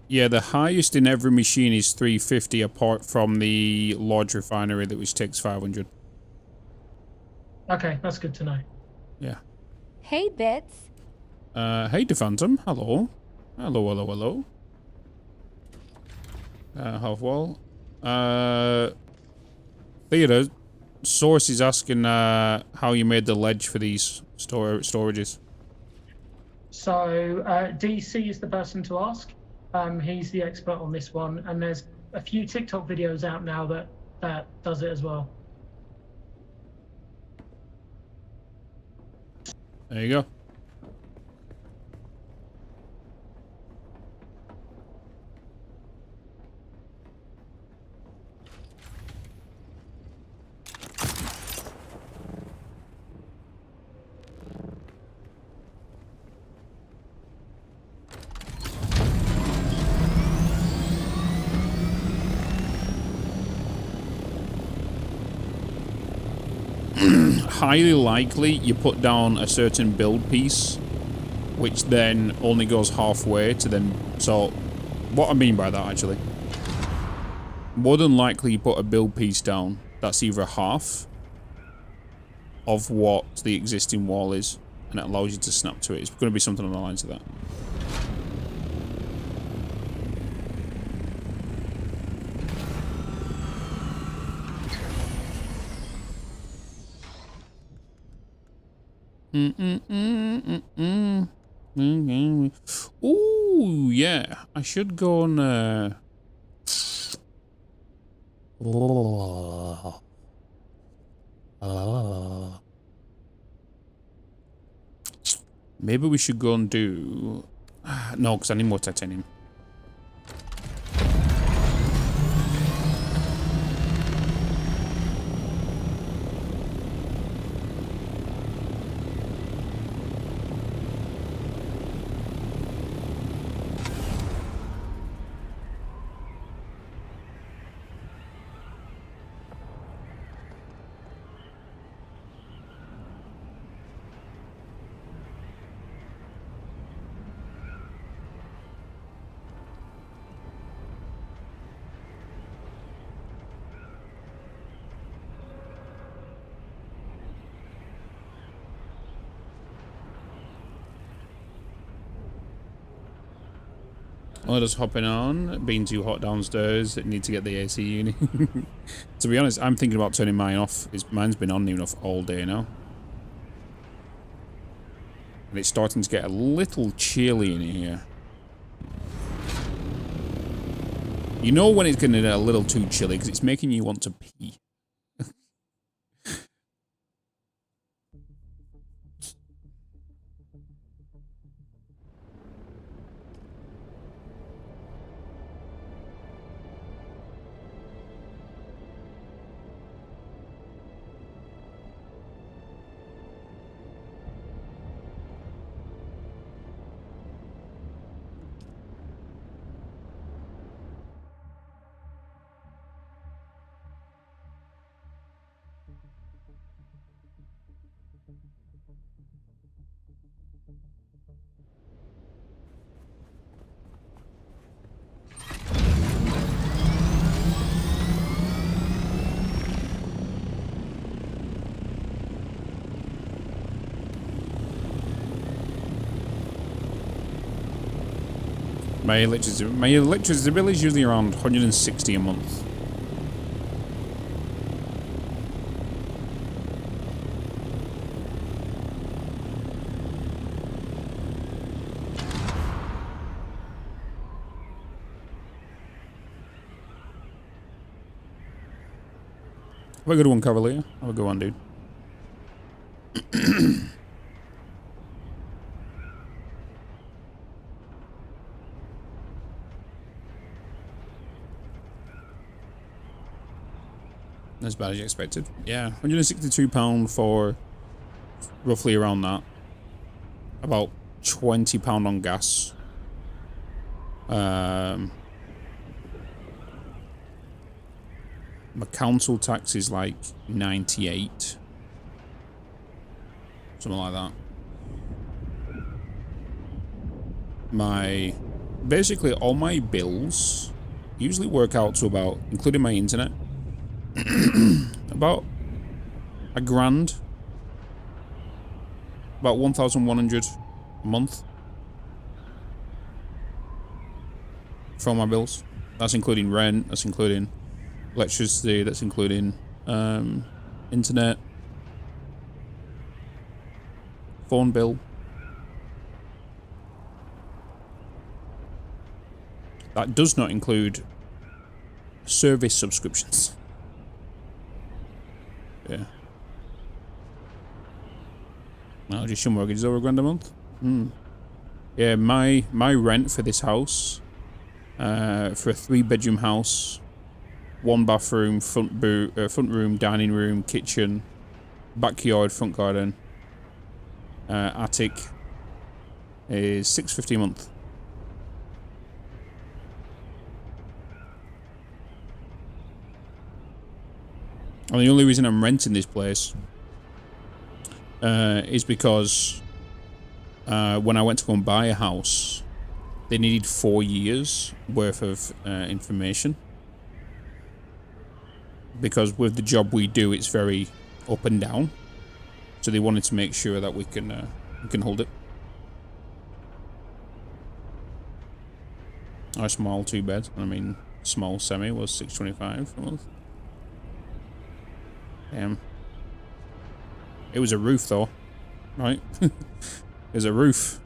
Yeah, the highest in every machine is 350 apart from the large refinery that which takes 500. Okay, that's good to know. Yeah. Hey, Bitz. Hey, DePhantom. Hello. Hello. Half-wall. Theodore, Source is asking how you made the ledge for these storages. So DC is the person to ask. He's the expert on this one, and there's a few TikTok videos out now that does it as well. There you go. Highly likely you put down a certain build piece, which then only goes halfway to then. So, what I mean by that actually, more than likely you put a build piece down that's either half of what the existing wall is, and it allows you to snap to it. It's going to be something on the lines of that. Ooh, yeah. I should go on. Maybe we should go and do. No, because I need more titanium. Oh, just hopping on. Being too hot downstairs. Need to get the AC unit. To be honest, I'm thinking about turning mine off. Mine's been on even off all day now. And it's starting to get a little chilly in here. You know when it's going to get a little too chilly because it's making you want to pee. My electricity bill is usually around 160 a month. Have a good one, Cavalier. Have a good one, dude. As bad as you expected. Yeah, £162 for roughly around that. About £20 on gas. My council tax is like 98. Something like that. Basically all my bills usually work out to about, including my internet, about £1,000. About 1,100 a month. For my bills. That's including rent, that's including electricity, that's including internet, phone bill. That does not include service subscriptions. Yeah. I'll just show mortgages over £1,000 a month. Yeah, my rent for this house, for a 3-bedroom house, 1 bathroom, front room, dining room, kitchen, backyard, front garden, attic, is $650 a month. And the only reason I'm renting this place is because when I went to go and buy a house, they needed 4 years worth of information. Because with the job we do, it's very up and down. So they wanted to make sure that we can hold it. Our small 2-bed, I mean small semi was $625 a month. It was a roof though, right? It was a roof.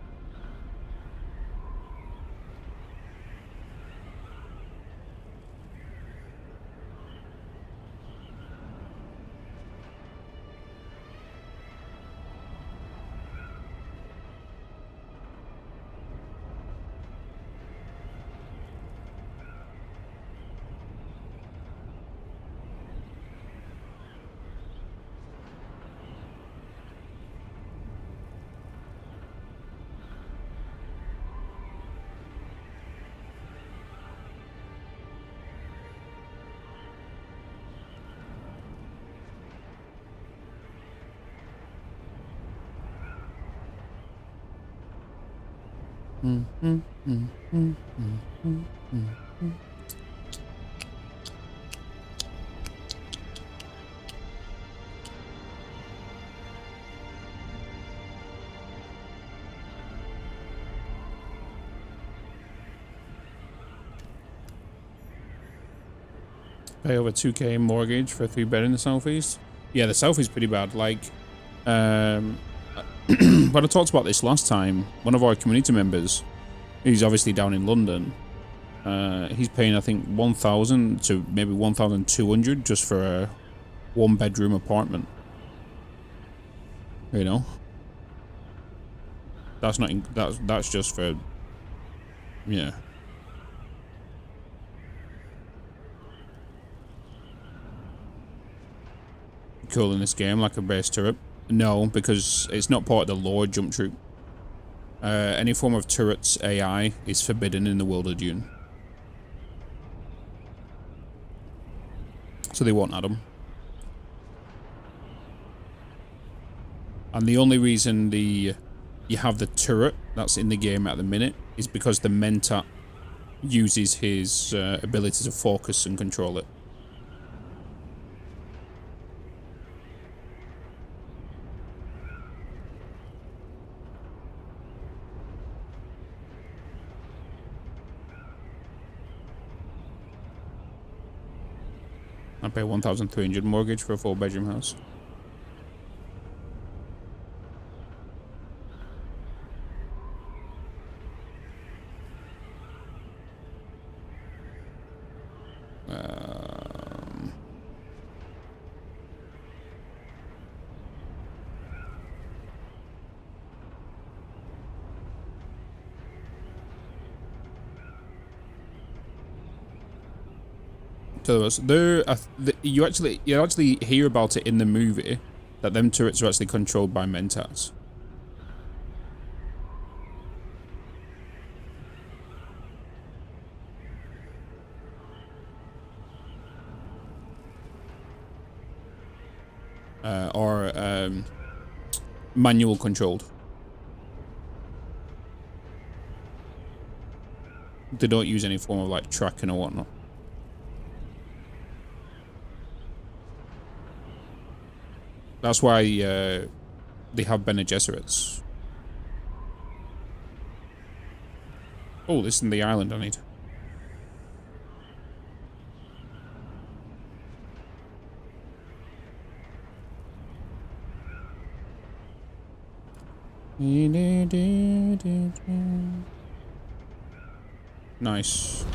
Pay over 2k mortgage for a 3-bed in the southeast. Yeah, the south is pretty bad. Like, when I talked about this last time, one of our community members, he's obviously down in London. He's paying, I think, 1,000 to maybe 1,200 just for a 1-bedroom apartment. You know, that's not that's just for, yeah. Cool in this game, like a base turret. No, because it's not part of the lore jump troop. Any form of turret's AI is forbidden in the world of Dune. So they won't add them. And the only reason you have the turret that's in the game at the minute is because the Mentat uses his ability to focus and control it. I pay 1,300 mortgage for a 4-bedroom house. You actually hear about it in the movie that them turrets are actually controlled by Mentats. Or manual controlled. They don't use any form of like tracking or whatnot. That's why they have Bene Gesserits. Oh, this is the island I need. Nice.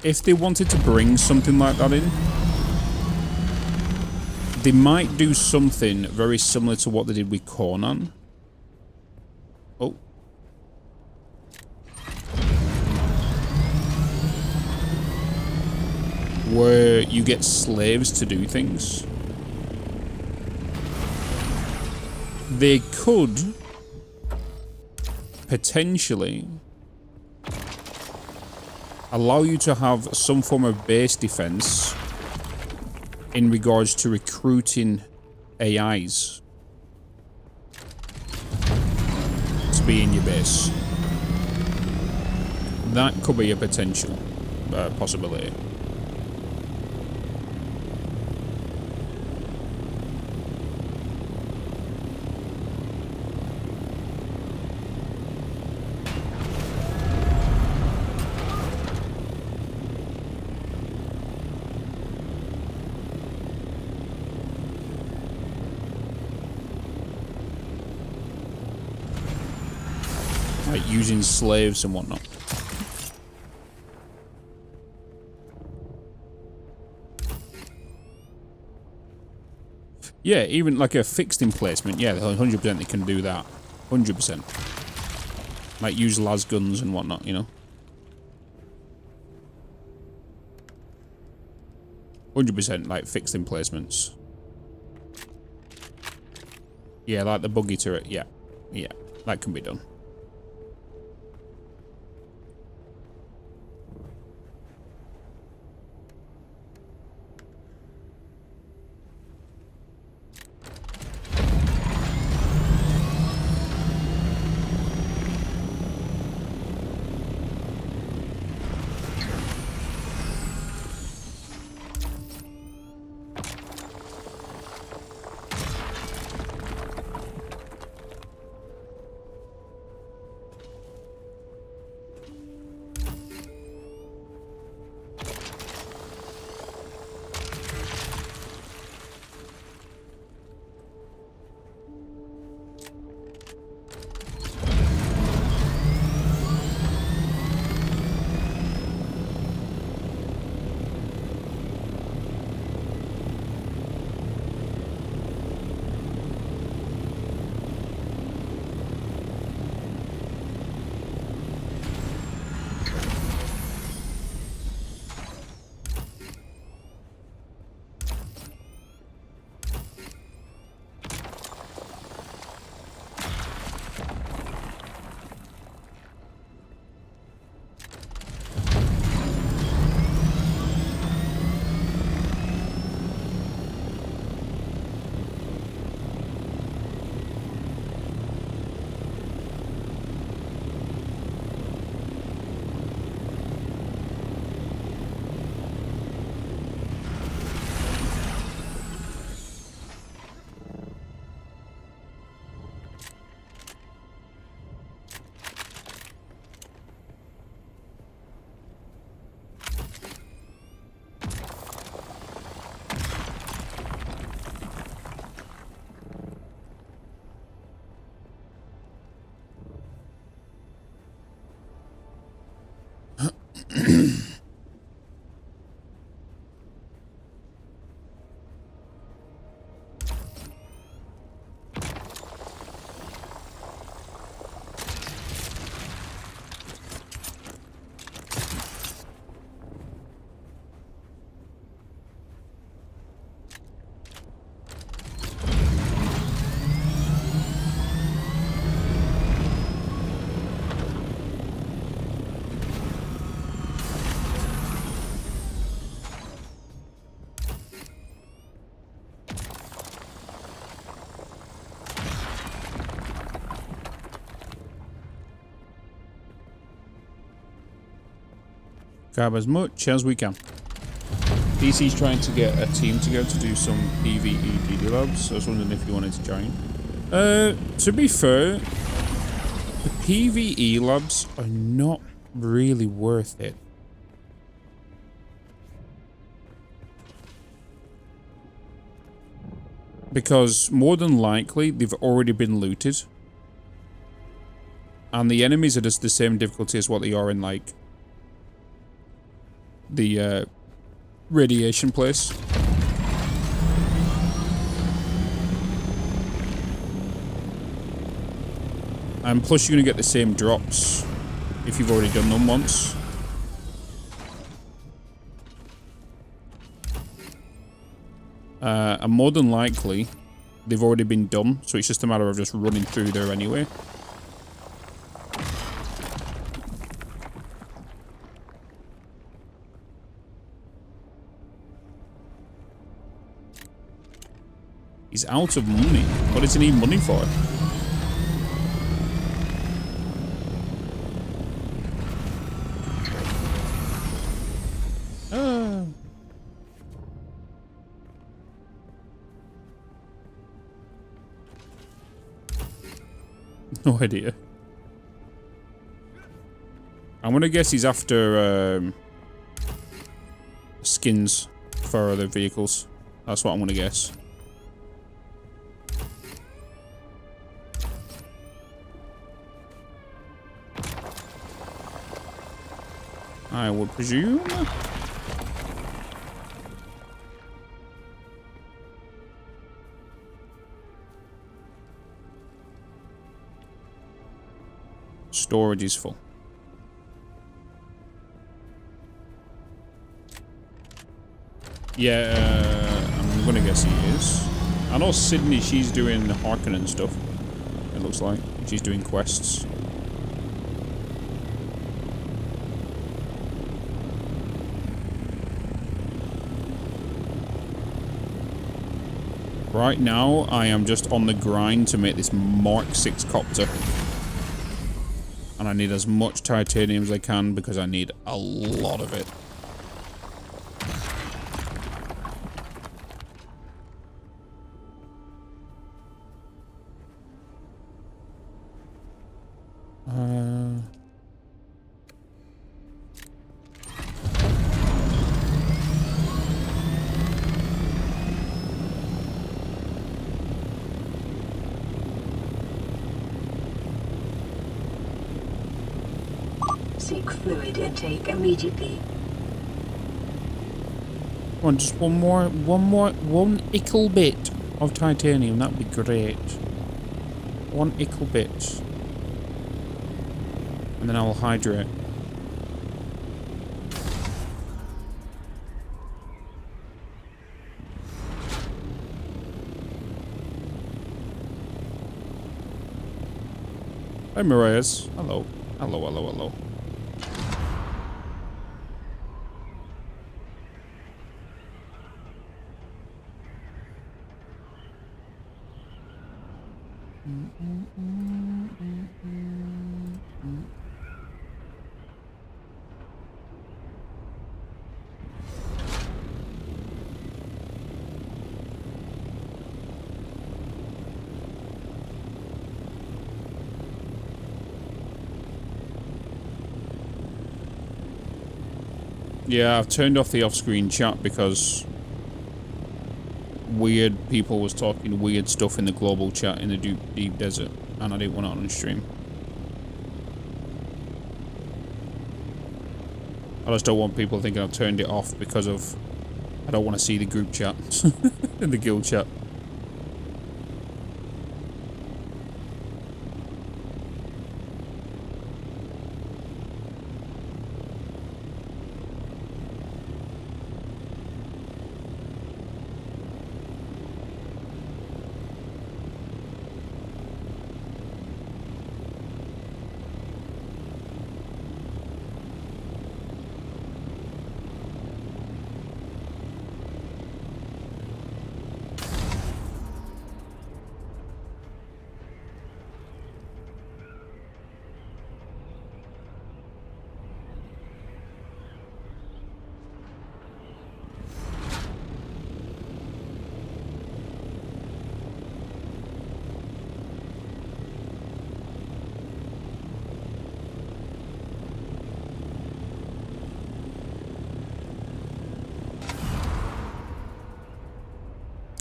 If they wanted to bring something like that in, they might do something very similar to what they did with Conan. Oh. Where you get slaves to do things. They could potentially allow you to have some form of base defense in regards to recruiting AIs to be in your base. That could be a potential possibility. Like using slaves and whatnot. Yeah, even like a fixed emplacement. Yeah, 100% they can do that. 100%. Like use las guns and whatnot, you know. 100% like fixed emplacements. Yeah, like the buggy turret. Yeah. Yeah, that can be done. Grab as much as we can. PC's trying to get a team together to do some PvE DD labs. I was wondering if you wanted to join. To be fair, the PvE labs are not really worth it. Because more than likely, they've already been looted. And the enemies are just the same difficulty as what they are in, like, the radiation place. And plus you're going to get the same drops if you've already done them once. And more than likely, they've already been done, so it's just a matter of just running through there anyway. He's out of money. What does he need money for? No idea. I'm gonna guess he's after skins for other vehicles. That's what I'm gonna guess. I would presume. Storage is full. Yeah, I'm gonna guess he is. I know Sydney, she's doing Harkin and stuff. It looks like she's doing quests. Right now, I am just on the grind to make this Mark 6 copter. And I need as much titanium as I can because I need a lot of it. Seek fluid intake immediately. Come on, just one ickle bit of titanium. That'd be great. One ickle bit. And then I'll hydrate. Hi, Marias. Hello. Hello, hello, hello. Yeah, I've turned off the off-screen chat because weird people was talking weird stuff in the global chat in the deep desert, and I didn't want it on stream. I just don't want people thinking I've turned it off because of I don't want to see the group chat in the guild chat.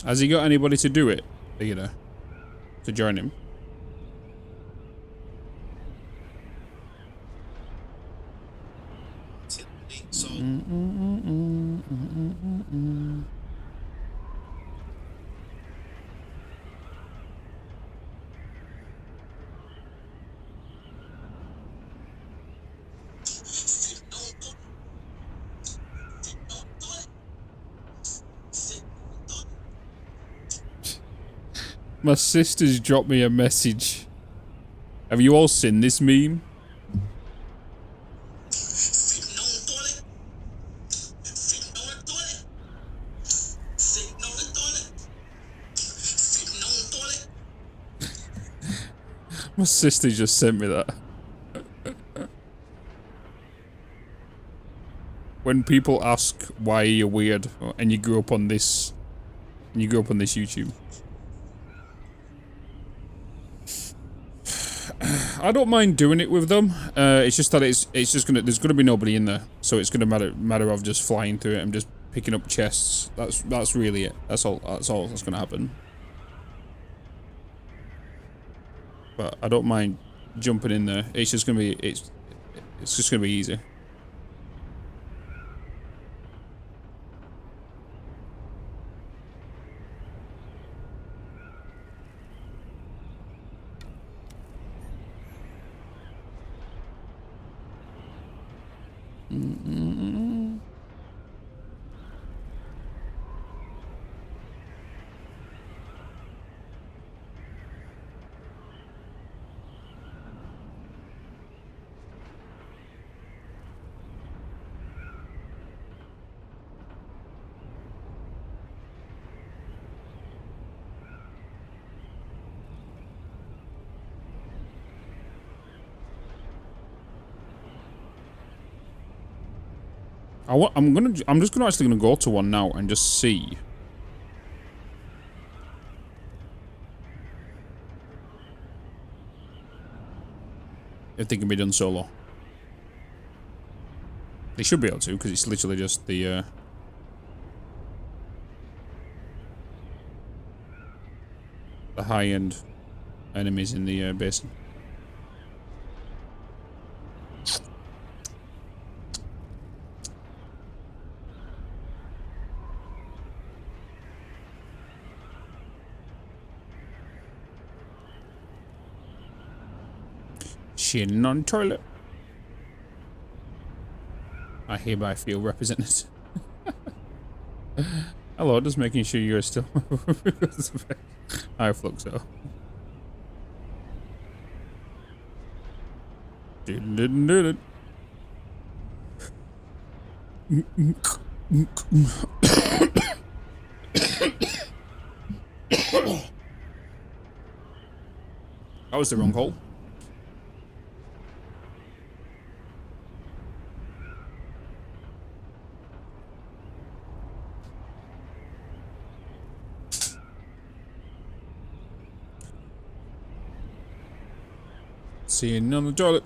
Has he got anybody to do it? You know, to join him? My sister's dropped me a message. Have you all seen this meme? My sister just sent me that. When people ask why you're weird and you grew up on this, YouTube. I don't mind doing it with them. It's just that there's gonna be nobody in there, so it's gonna matter of just flying through it and just picking up chests. That's really it. That's all that's gonna happen. But I don't mind jumping in there. It's just gonna be it's just gonna be easy. I'm just actually gonna go to one now and just see. If they can be done solo. They should be able to, because it's literally just the high-end enemies in the basin. Shitting on toilet. I hereby feel represented. Hello, just making sure you're still. I flux so. That was the wrong hole. Seeing on the toilet.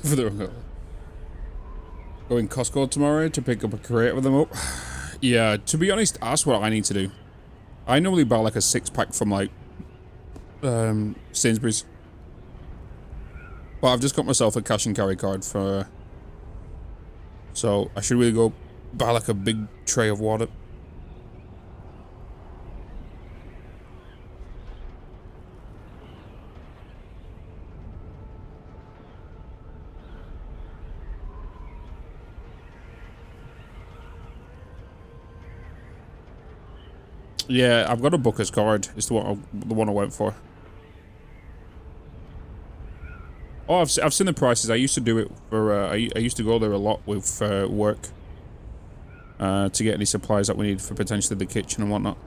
For the wrong. Going Costco tomorrow to pick up a crate with them up. Yeah, to be honest, that's what I need to do. I normally buy like a 6-pack from like Sainsbury's. But I've just got myself a cash and carry card for so I should really go buy like a big tray of water. Yeah, I've got a Booker's card. It's the one I went for. Oh, I've seen the prices. I used to do it for. I used to go there a lot with work to get any supplies that we need for potentially the kitchen and whatnot.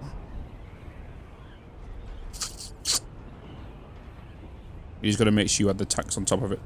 You just got to make sure you add the tax on top of it.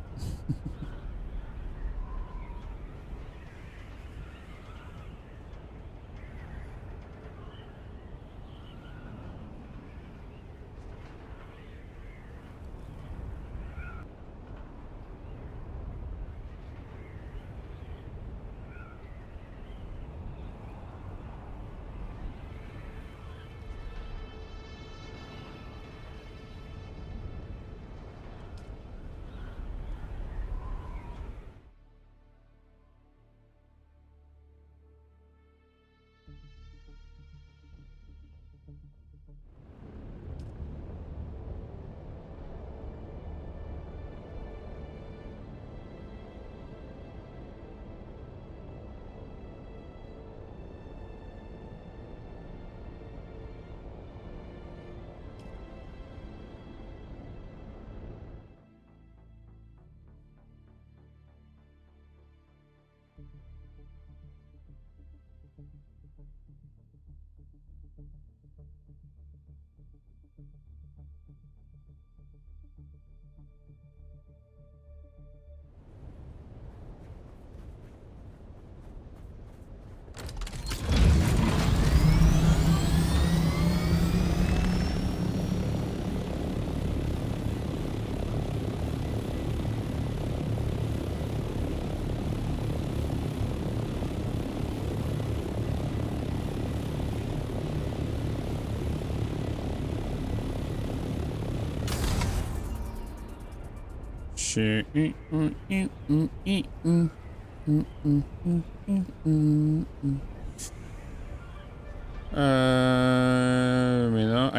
I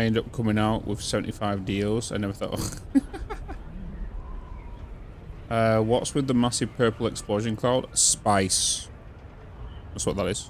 ended up coming out with 75 deals. I never thought. What's with the massive purple explosion cloud? Spice. That's what that is.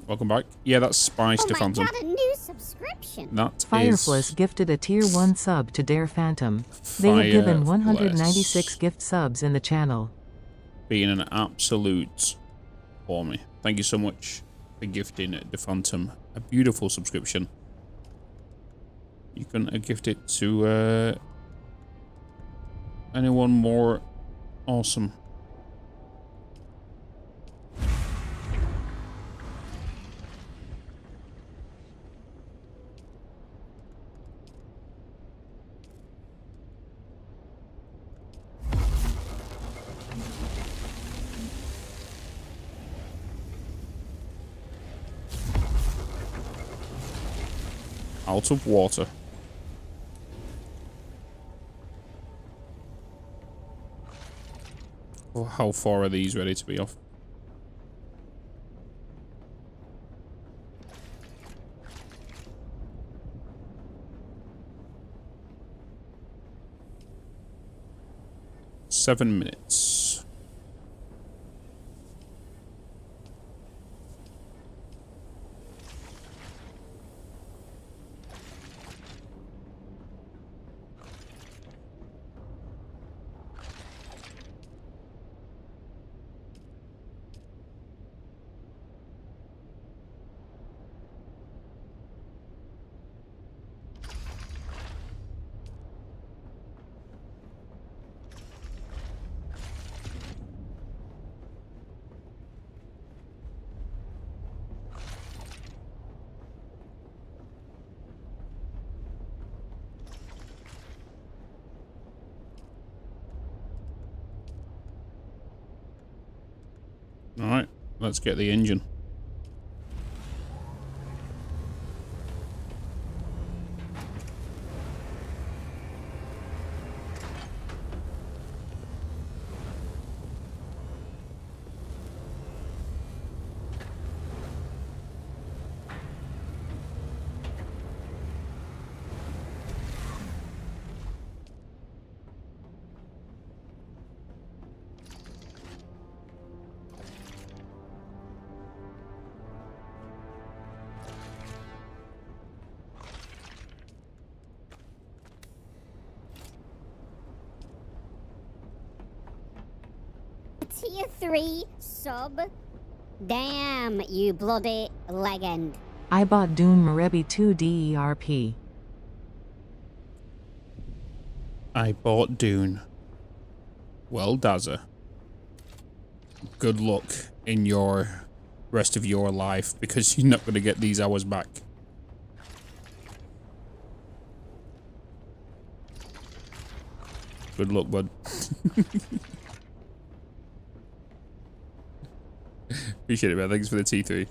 Welcome back. Yeah, that's Spice to Phantom. Oh my god, a new subscription. That Firefliss is gifted a tier 1 sub to Dare Phantom. They have given 196 gift subs in the channel. Being an absolute for me. Thank you so much for gifting the Phantom a beautiful subscription. You can gift it to anyone more awesome. Out of water. Oh, how far are these ready to be off? Seven minutes. Alright, let's get the engine. Tier 3 sub? Damn, you bloody legend. I bought Dune Marebi 2 DERP. I bought Dune. Well, Dazza. Good luck in your rest of your life because you're not going to get these hours back. Good luck, bud. Appreciate it, man. Thanks for the T3.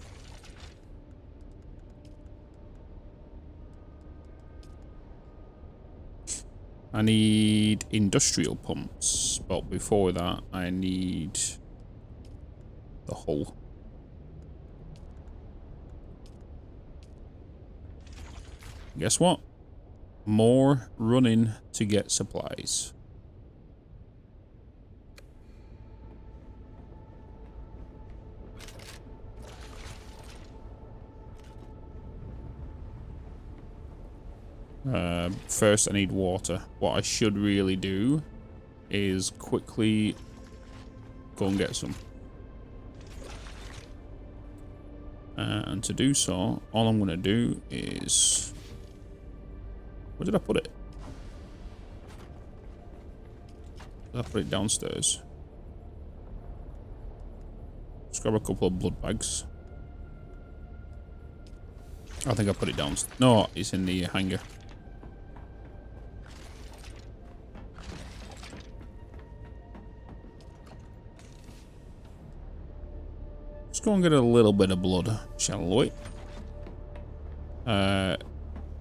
I need industrial pumps, but before that, I need the hull. Guess what? More running to get supplies. First I need water. What I should really do is quickly go and get some. And to do so, all I'm going to do is... Where did I put it? I'll put it downstairs. Let's grab a couple of blood bags. I think I put it down. No, it's in the hangar. Let's go and get a little bit of blood, shall we?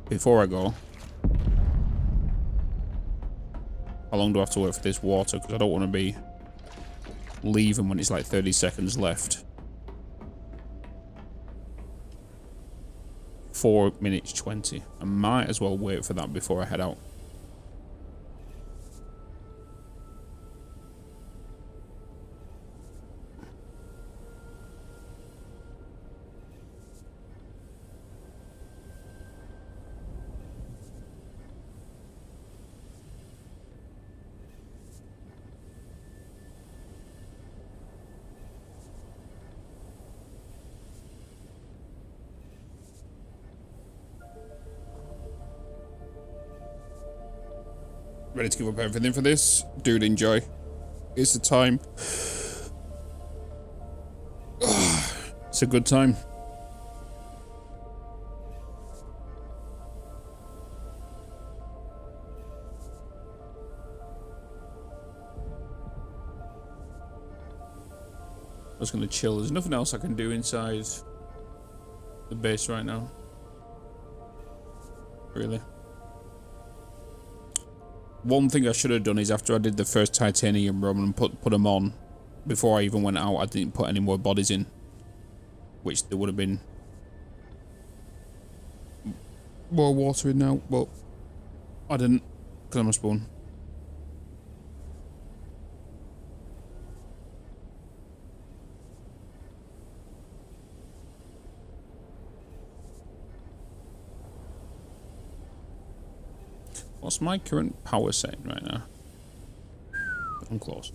Before I go, how long do I have to wait for this water? Because I don't want to be leaving when it's like 30 seconds left. 4 minutes 20. I might as well wait for that before I head out. Ready to give up everything for this? Dude, enjoy. It's the time. It's a good time. I'm just gonna chill. There's nothing else I can do inside the base right now. Really. One thing I should have done is after I did the first titanium run and put them on, before I even went out, I didn't put any more bodies in, which there would have been more water in now, but I didn't because I'm a spawn. What's my current power setting right now? I'm close.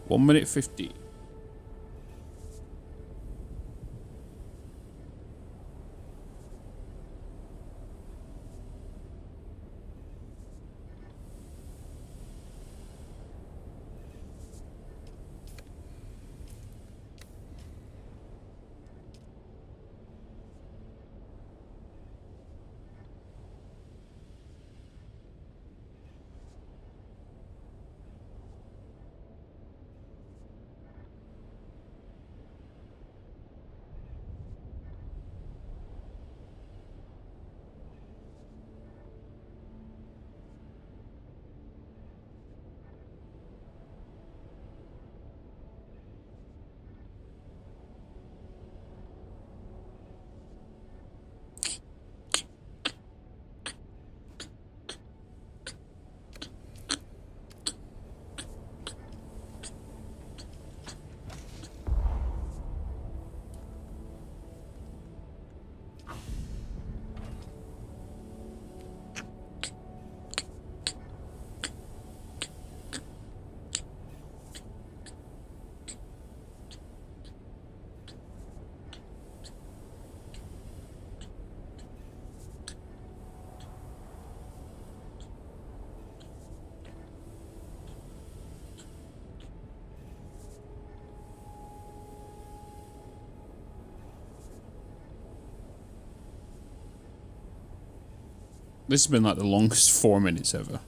One minute 50. This has been like the longest 4 minutes ever.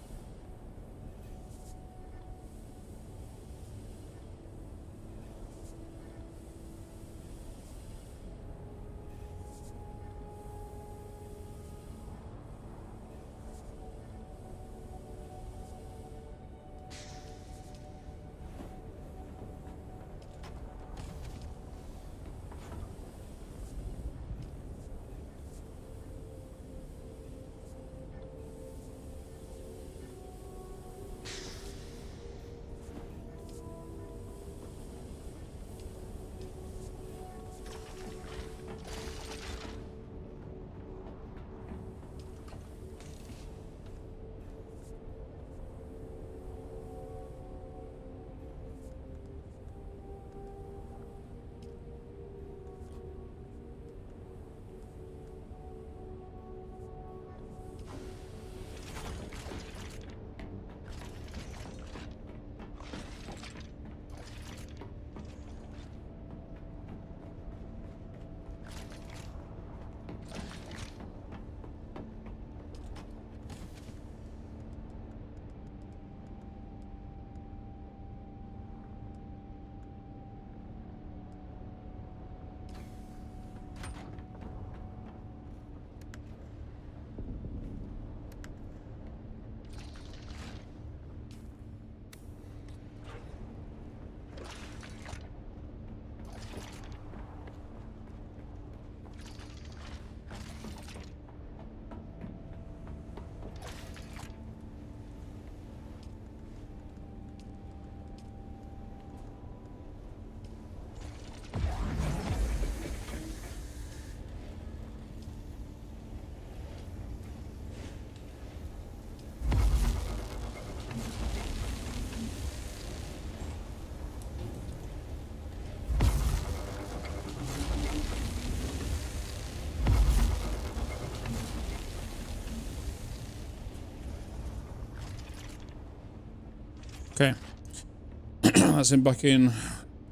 That's him back in.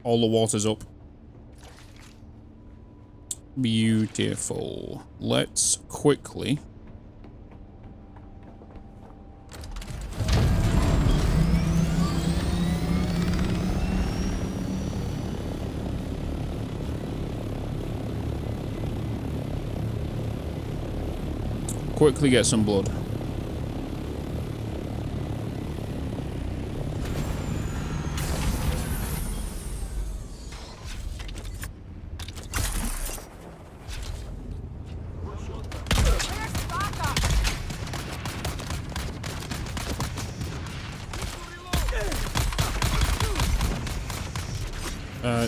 All the water's up. Beautiful. Let's quickly... quickly get some blood.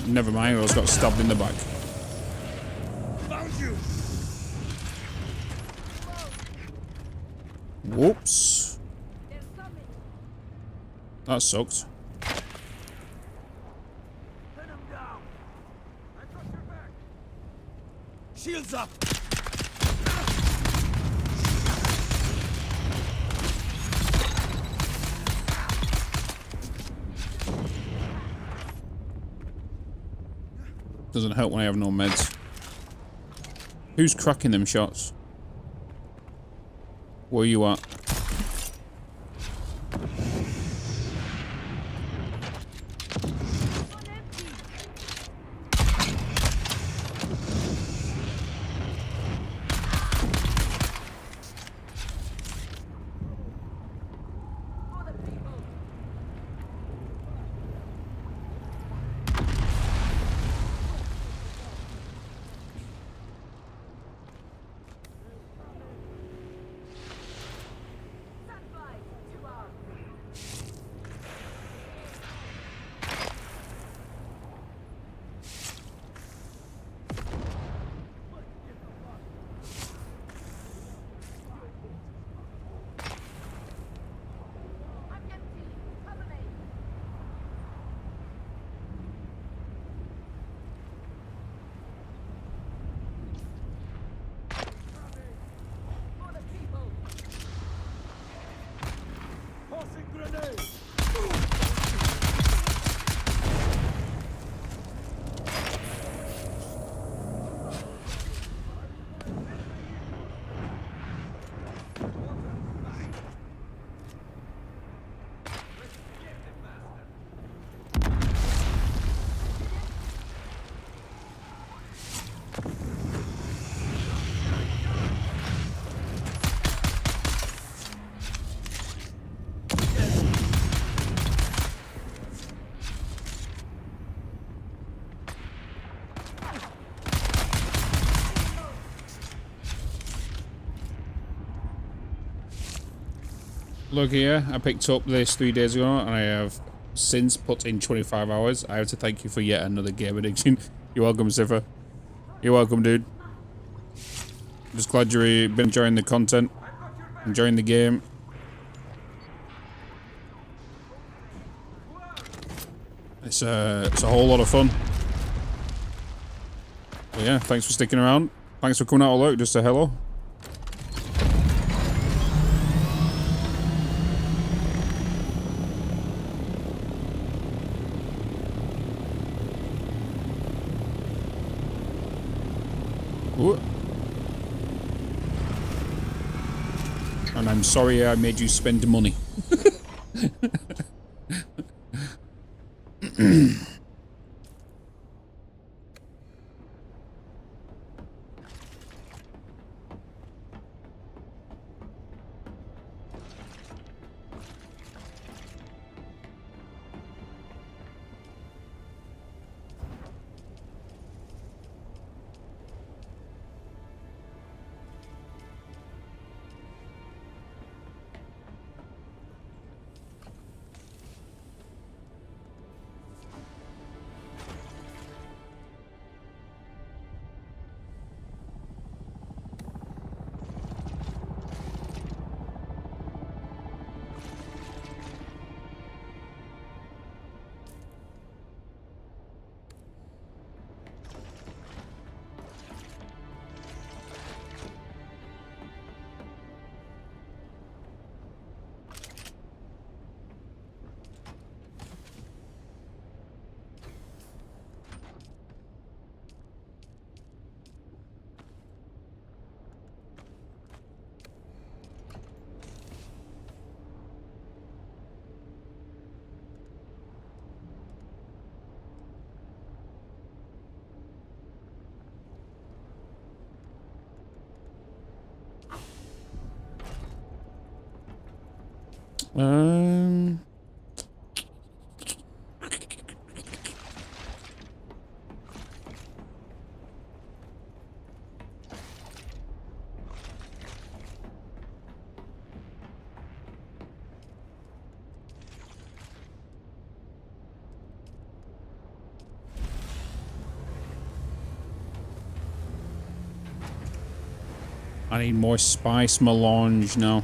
Never mind, I was got stabbed in the back. Whoops. That sucked. Shields up. Doesn't help when I have no meds. Who's cracking them shots? Where you at? Look here, I picked up this 3 days ago and I have since put in 25 hours. I have to thank you for yet another game addiction. You're welcome, Ziffer. You're welcome, dude. I'm just glad you've been enjoying the content, enjoying the game. It's a whole lot of fun. But yeah, thanks for sticking around. Thanks for coming out of work just to hello. Ooh. And I'm sorry I made you spend money. I need more spice melange now.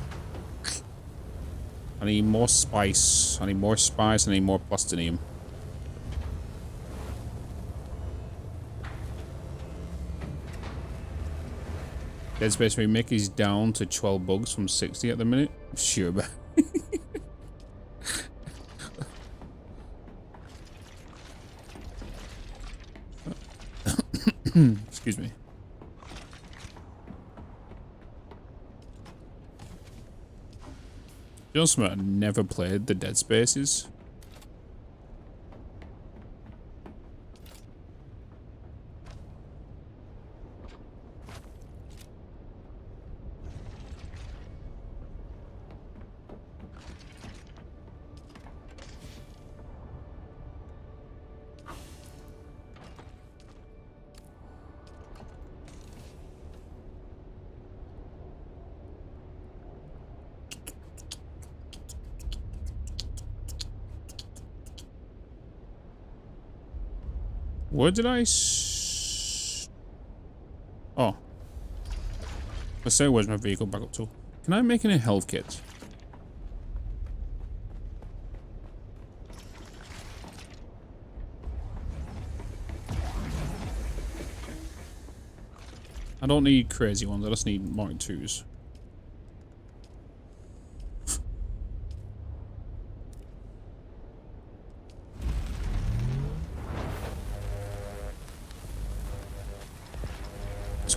I need more spice. I need more spice. I need more plastinium. Dead Space Remake is down to 12 bugs from 60 at the minute. Sure, but excuse me. You know something? I never played the Dead Spaces. Where did I oh. Let's say where's my vehicle backup tool? Can I make any health kits? I don't need crazy ones, I just need Mark IIs.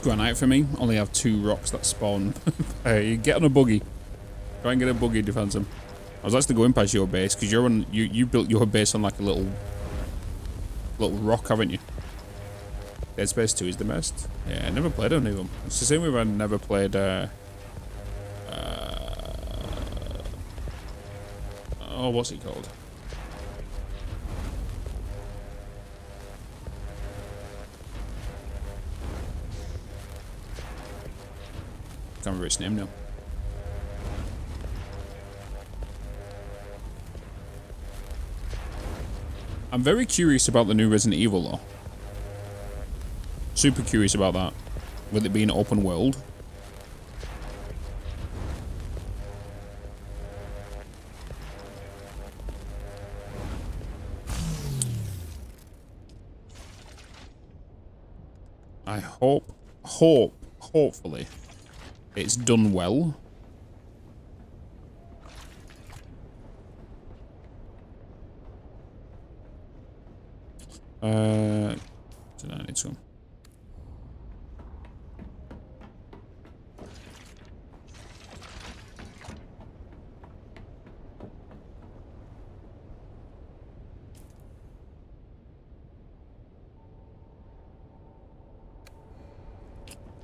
Granite for me. Only have 2 rocks that spawn. Hey, get on a buggy. Try and get a buggy, defense him. I was actually going past your base because you're on. You built your base on like a little rock, haven't you? Dead Space 2 is the best. Yeah, I never played any of them. It's the same way I never played. Oh, what's it called? Can't remember its name now. I'm very curious about the new Resident Evil though. Super curious about that. With it being open world. I hopefully it's done well. Did I need some?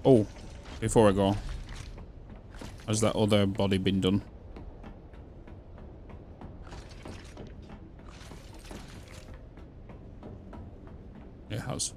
Oh, before I go. Has that other body been done? It has.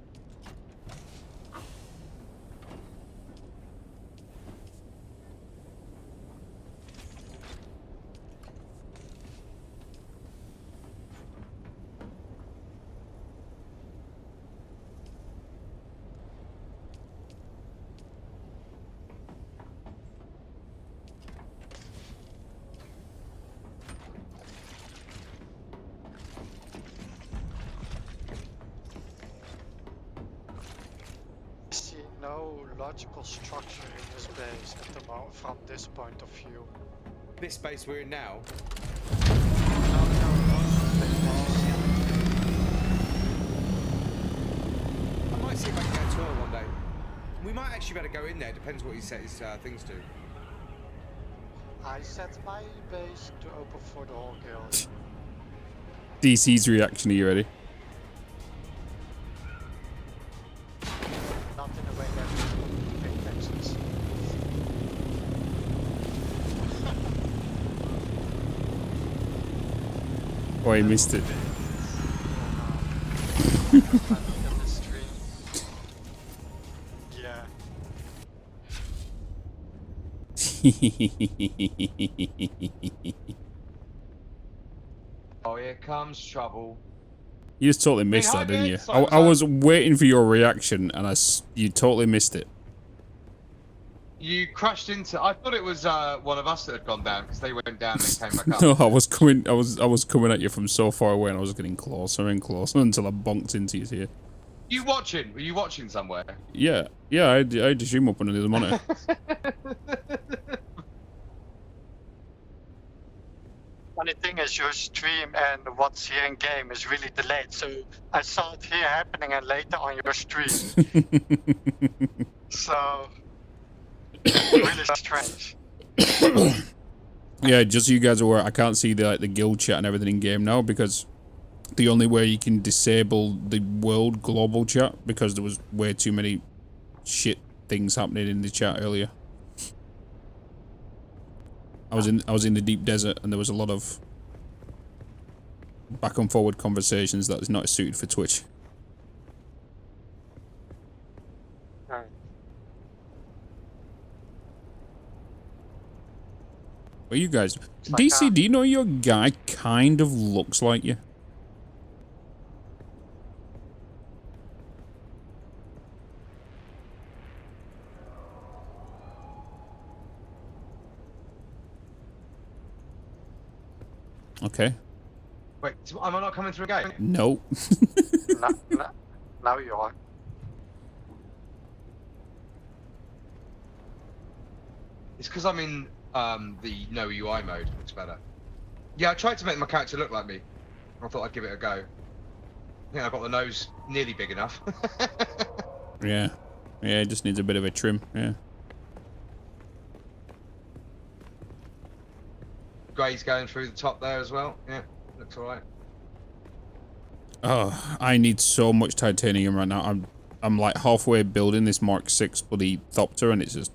No logical structure in this base at the moment from this point of view. This base we're in now? I might see if I can go tour one day. We might actually better go in there, depends what he set his things to. I set my base to open for the whole guild. DC's reaction, are you ready? Not in a way that we pay taxes. he missed it. Yeah. Oh, here comes trouble. You just totally missed Hey, that, didn't you? sorry, I was waiting for your reaction, and you totally missed it. You crashed into. I thought it was one of us that had gone down because they went down and came back up. No, I was coming at you from so far away, and I was getting closer and closer until I bonked into you here. You watching? Were you watching somewhere? Yeah, I had to zoom up on the other monitor. Funny thing is, your stream and what's here in game is really delayed. So I saw it here happening and later on your stream. So really strange. Yeah, just so you guys are aware, I can't see the guild chat and everything in game now because the only way you can disable the world global chat because there was way too many shit things happening in the chat earlier. I was in the deep desert and there was a lot of back and forward conversations that is not suited for Twitch. Right. Well, you guys, Like, DC, do you know your guy kind of looks like you? Okay. Wait, so am I not coming through again? No. Now you are. It's because I'm in the no UI mode. Looks better. Yeah, I tried to make my character look like me. I thought I'd give it a go. Yeah, I got the nose nearly big enough. Yeah. Yeah, it just needs a bit of a trim. Yeah. Grey's going through the top there as well. Yeah, looks alright. Oh, I need so much titanium right now. I'm like halfway building this Mark 6 bloody Thopter and it's just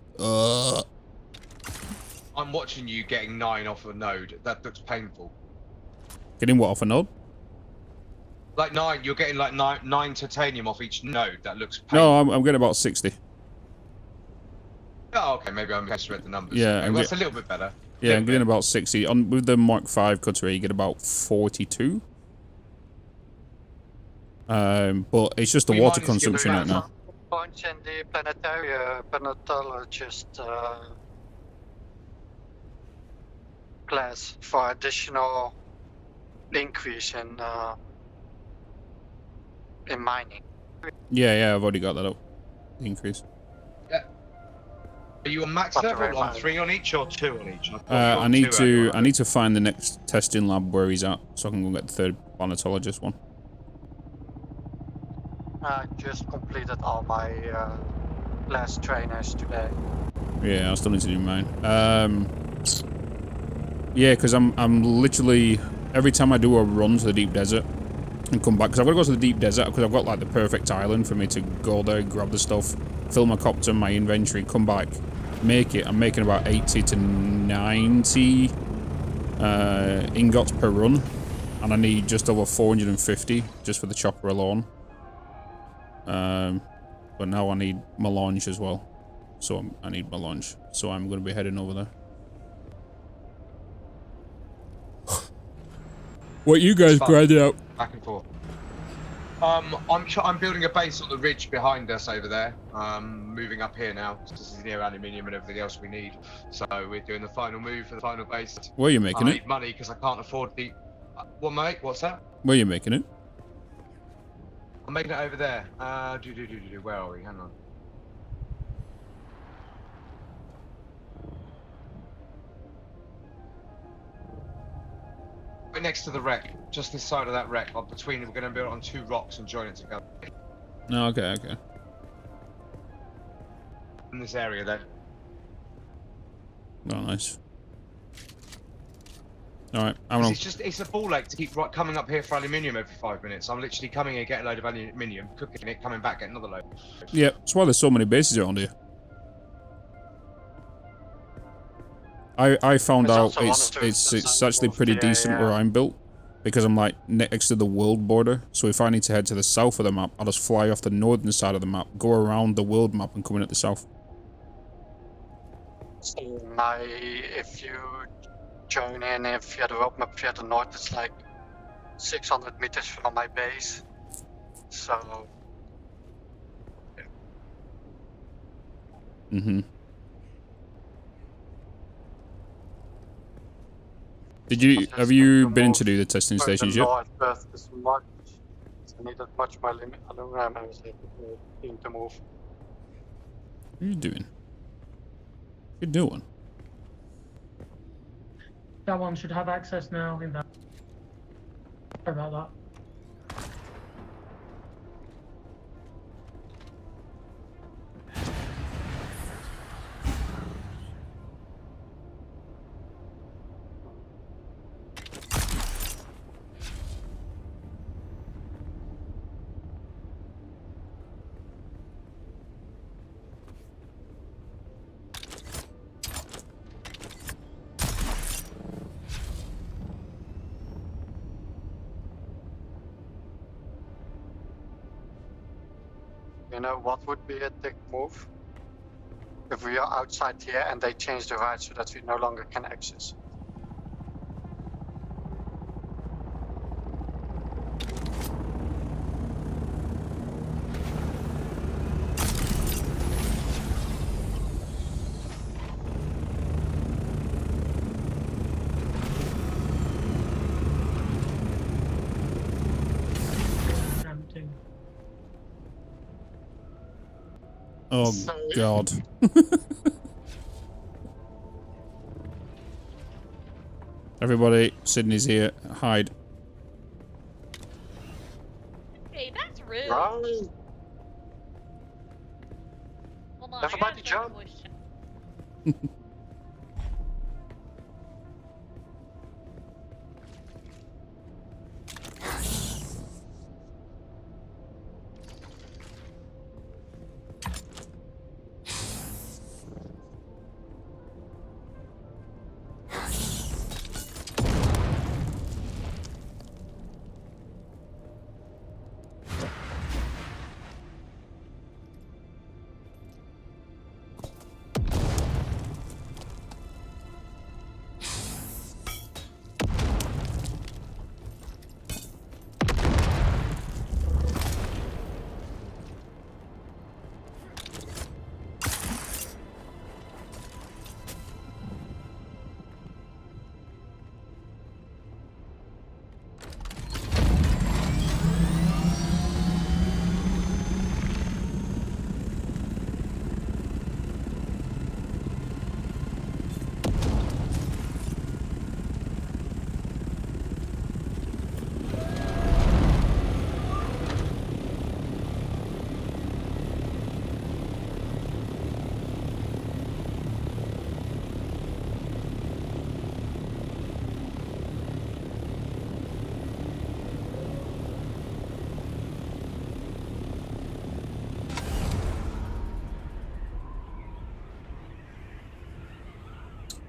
I'm watching you getting 9 off a node. That looks painful. Getting what off a node? Like 9, you're getting like 9 titanium off each node. That looks painful. No, I'm getting about 60. Oh, okay, maybe I misread the numbers. Yeah, okay, well, that's a little bit better. Yeah, I'm getting about 60. On with the Mark 5 cutter, you get about 42. But it's just the water consumption right now. Points in the planetary planetologist class for additional increase in mining. Yeah, I've already got that up. The increase. Are you on max level on 3 on each or 2 on each? I need to find the next testing lab where he's at, so I can go get the third planetologist one. I just completed all my last trainers today. Yeah, I still need to do mine. Yeah, because I'm literally every time I do a run to the deep desert and come back, because I've got to go to the deep desert because I've got like the perfect island for me to go there, grab the stuff, fill my copter, my inventory, come back, make it. I'm making about 80 to 90 ingots per run, and I need just over 450 just for the chopper alone. But now I need my launch as well, so I need my launch. So I'm going to be heading over there. What you guys grinded out? Back and forth. I'm building a base on the ridge behind us over there. Moving up here now. This is near aluminium and everything else we need. So we're doing the final move for the final base. Where are you making I it? need money because I can't afford the. What, mate? What's that? Where are you making it? I'm making it over there. Where are we? Hang on. Right next to the wreck, just this side of that wreck. Between, we're going to build it on 2 rocks and join it together. No, okay. In this area, then. Oh, nice. Alright, It's a ball ache to keep coming up here for aluminium every 5 minutes. I'm literally coming here, getting a load of aluminium, cooking it, coming back, getting another load. Yeah, that's why there's so many bases around here. I found out it's actually pretty decent where I'm built, because I'm like next to the world border. So if I need to head to the south of the map, I'll just fly off the northern side of the map, go around the world map, and come in at the south. So if you join in via the roadmap via the north, it's like 600 meters from my base. So. Mm-hmm. Have you been to do the testing stations yet? Northwest is much. I needed much more aluminum. I was able to move. What are you doing? Good new one. That one should have access now. In that. Sorry about that. You know what would be a thick move? If we are outside here and they change the ride so that we no longer can access. Oh God. Everybody, Sydney's here. Hide. Hey, that's rude. Right. Hold on, Everybody jump.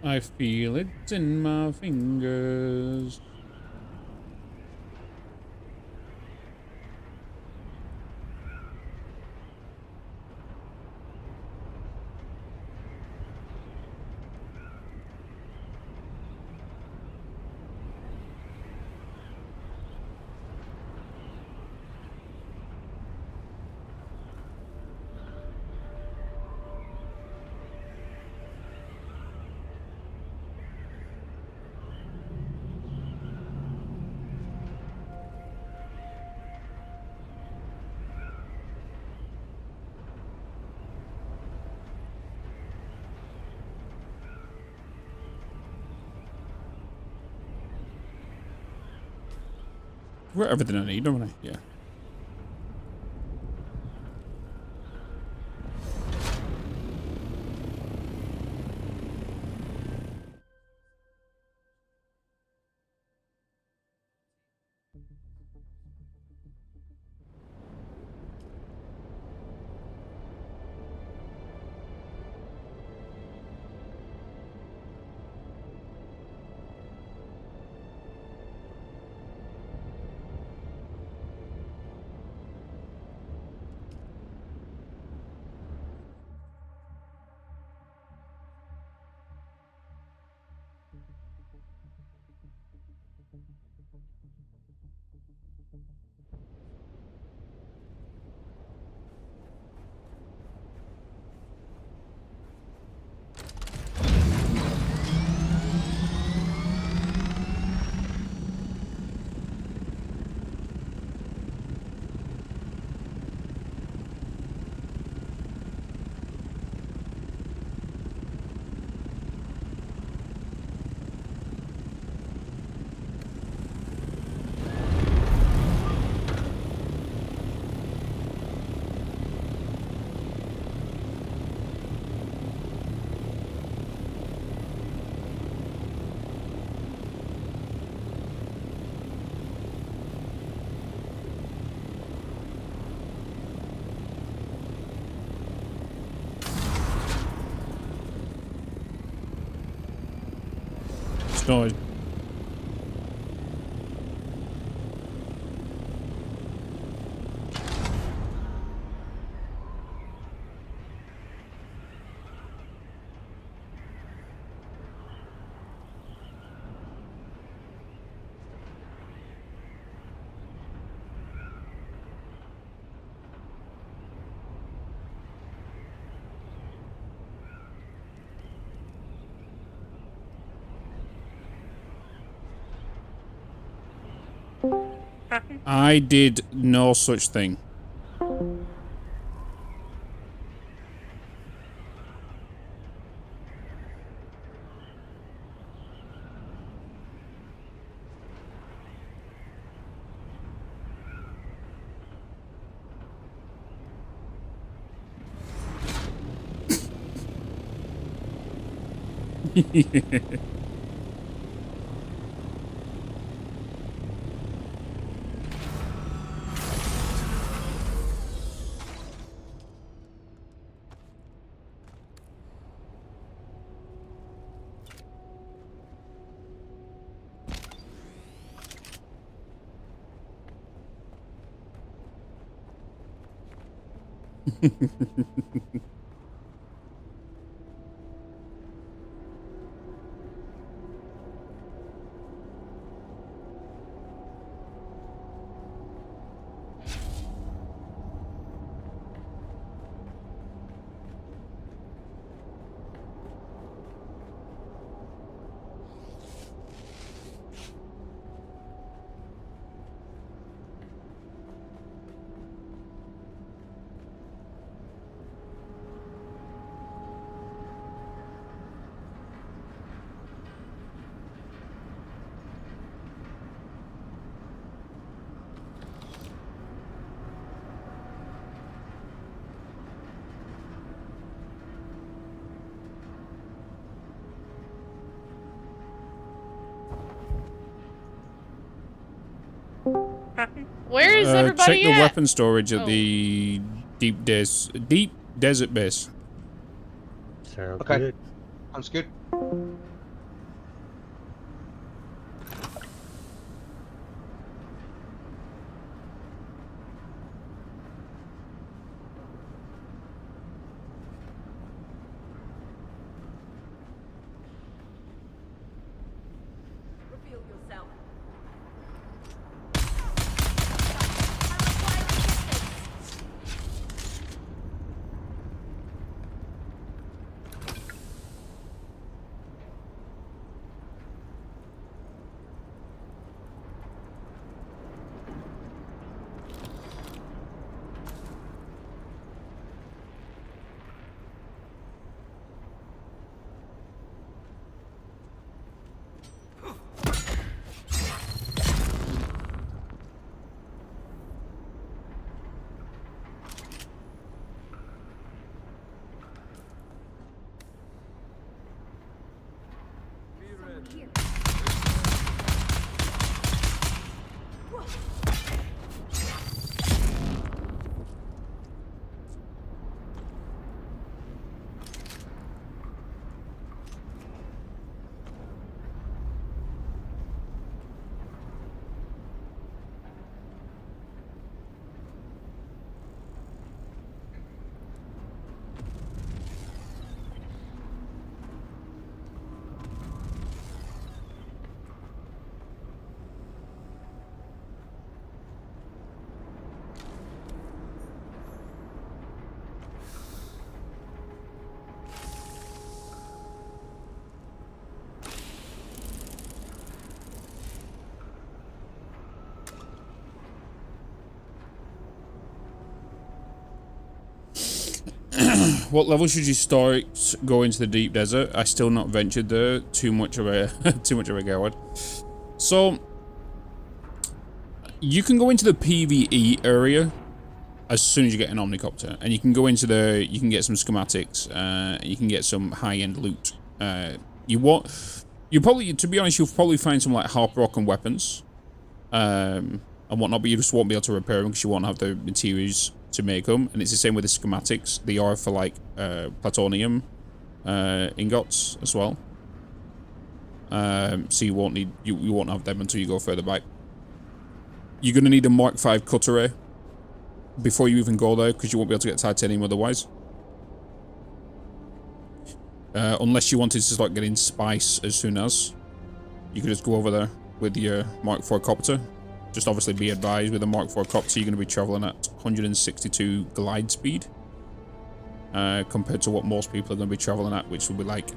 I feel it in my fingers. I've got everything I need, don't I? Yeah. No. I did no such thing. Where is everybody check the at? weapon storage at the deep desert base. Sounds Okay. good. Sounds good. What level should you start going to the deep desert? I still not ventured there. Too much of a coward. So you can go into the PvE area as soon as you get an omnicopter, and you can go into the. You can get some schematics. You can get some high-end loot. You probably, to be honest, you'll probably find some like hard broken weapons, and whatnot, but you just won't be able to repair them because you won't have the materials to make them. And it's the same with the schematics. They are for like plutonium ingots as well. So you won't need you won't have them until you go further back. You're gonna need a Mark V cutter before you even go there, because you won't be able to get titanium otherwise. Unless you wanted to start getting spice as soon as, you could just go over there with your Mark IV copter. Just obviously be advised, with a Mark IV copter, you're going to be traveling at 162 glide speed, compared to what most people are going to be traveling at, which will be like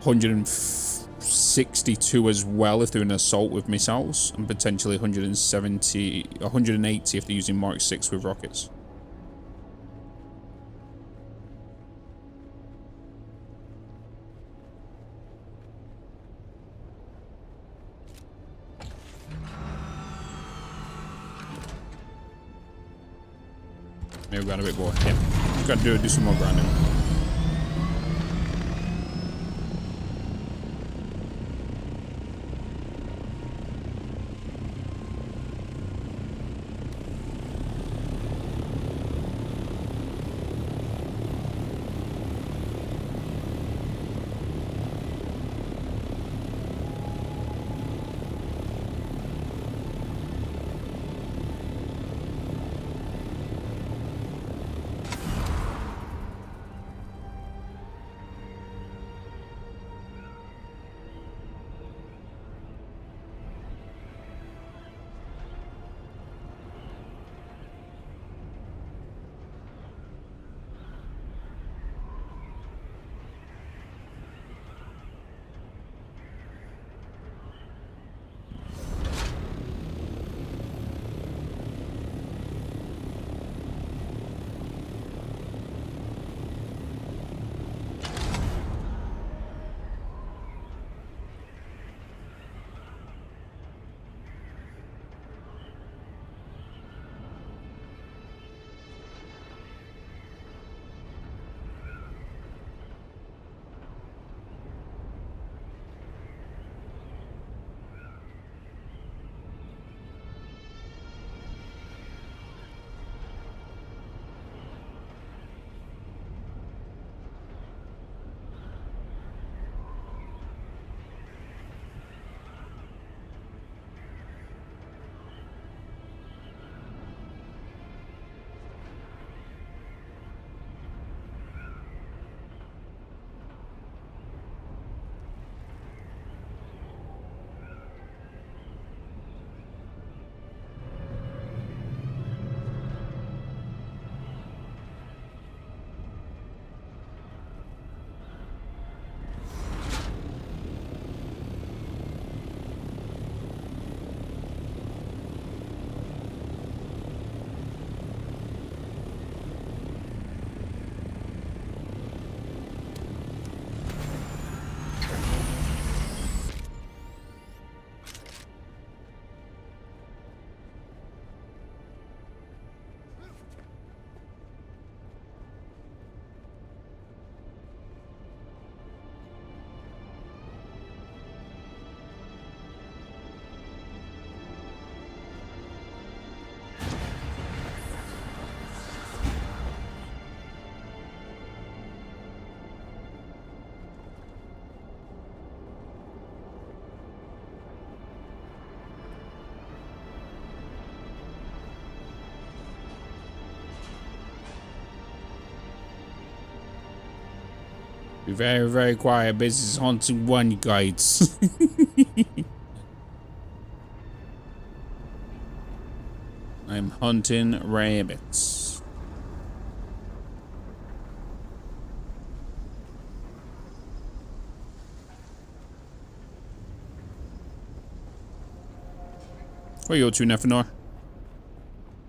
162 as well if they're in an assault with missiles, and potentially 180 if they're using Mark VI with rockets. Maybe we got a bit more. Yeah, we've got to do some more grinding. Be very, very quiet. Business hunting one, guys. I'm hunting rabbits. Where you to, Nefanor?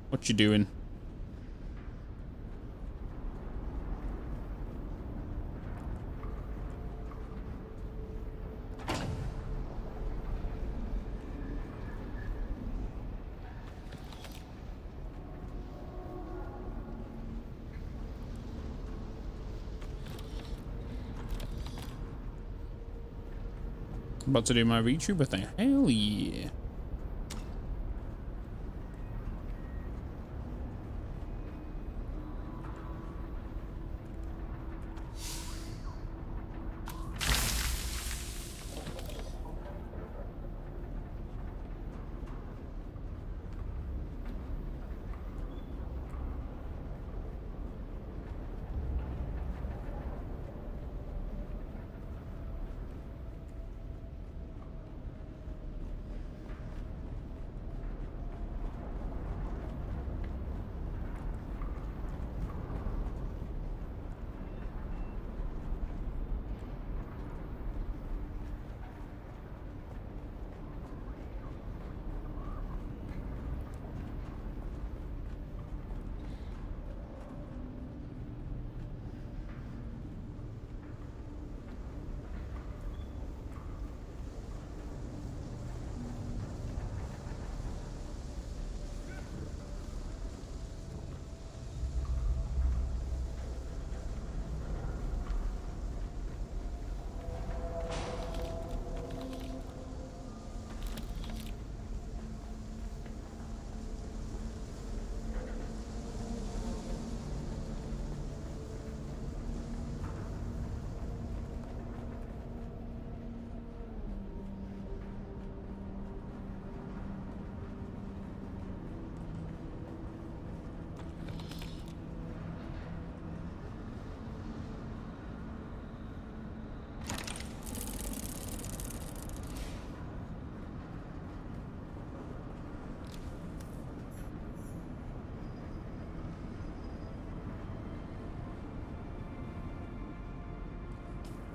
What you doing? About to do my VTuber thing. Hell yeah.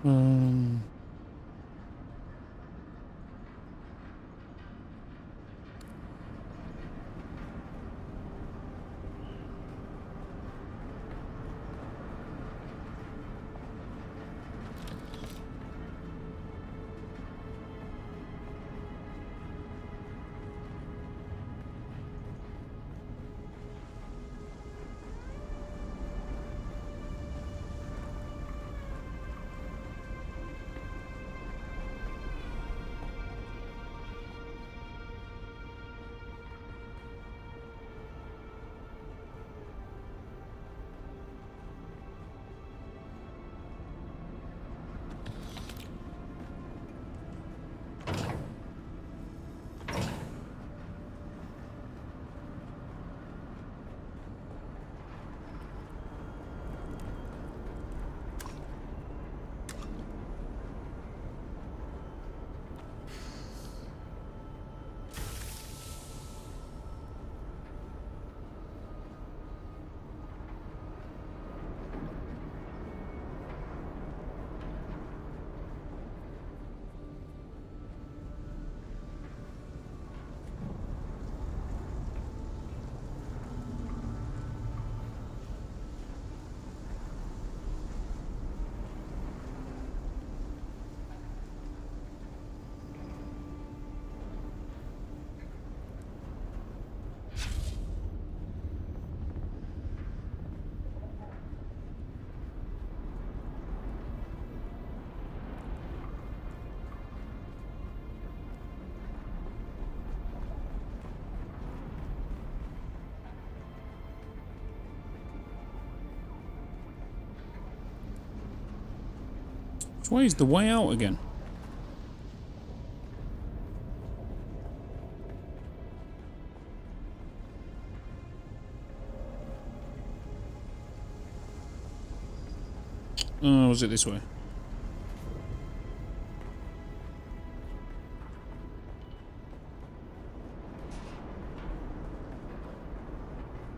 Um. Which way is the way out again? Oh, was it this way?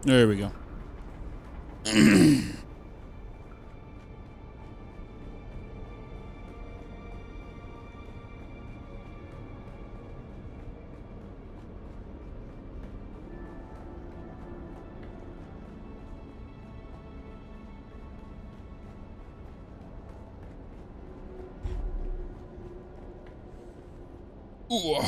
There we go. Ooh.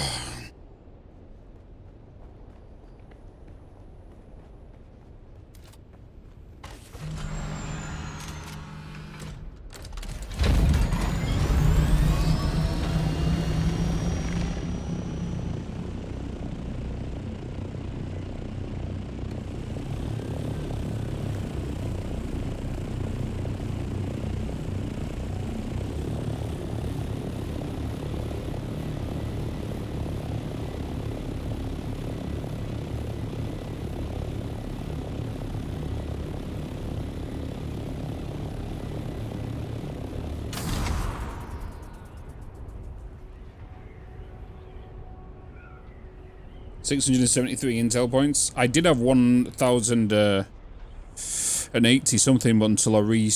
$673 intel points. I did have 1,080 something, but until I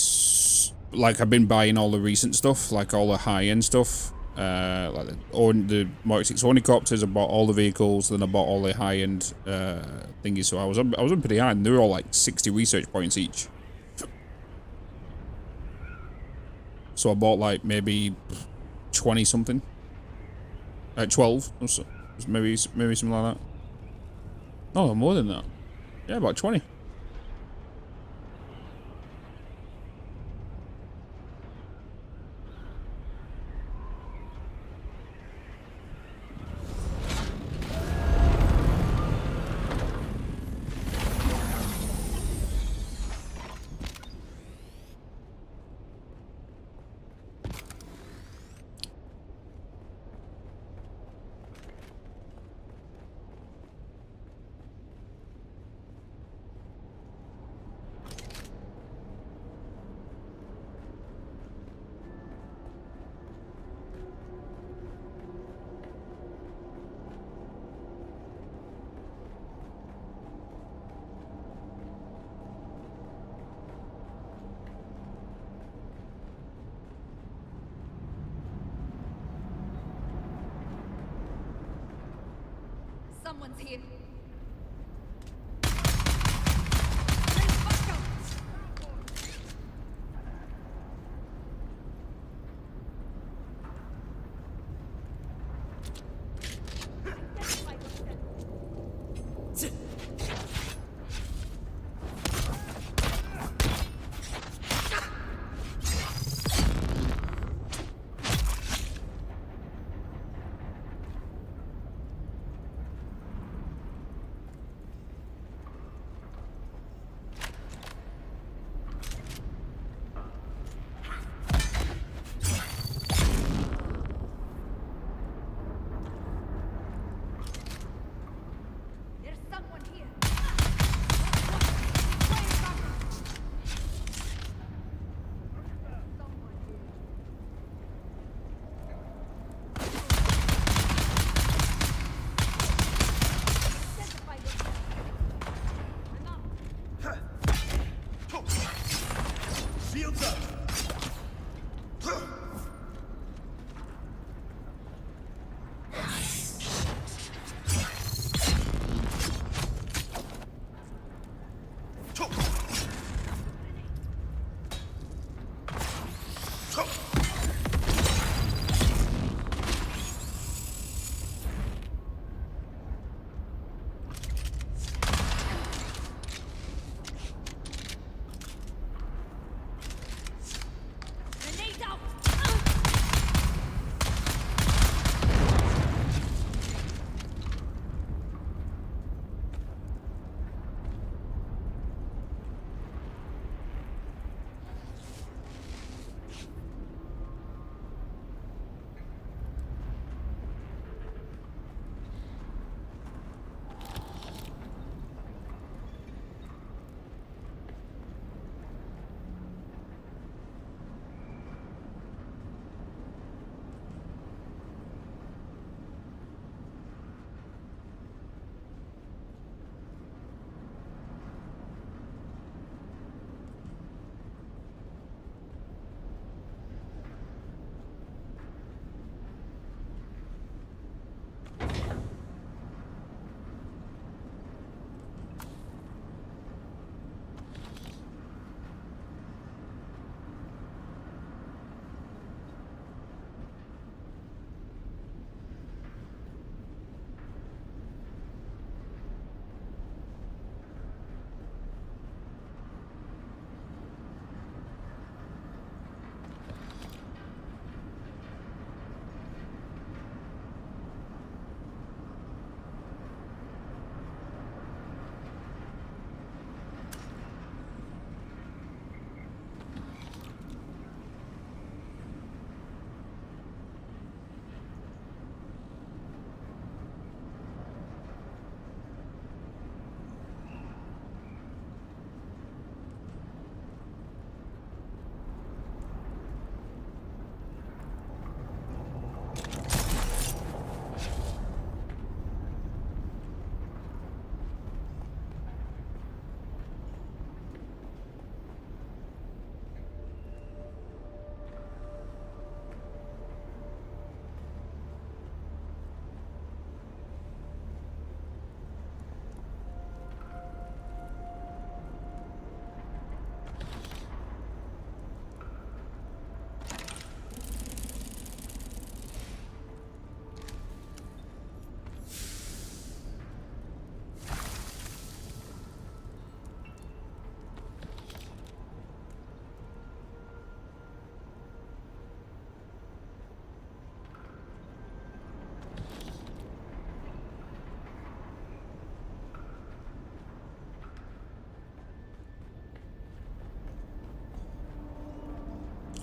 like I've been buying all the recent stuff, like all the high end stuff, like the Mark 6 Ornicopters. I bought all the vehicles, then I bought all the high end thingies. So I was on pretty high, and they were all like 60 research points each. So I bought like maybe 20 something, 12. Maybe something like that. Oh, more than that. Yeah, about 20. Someone's here.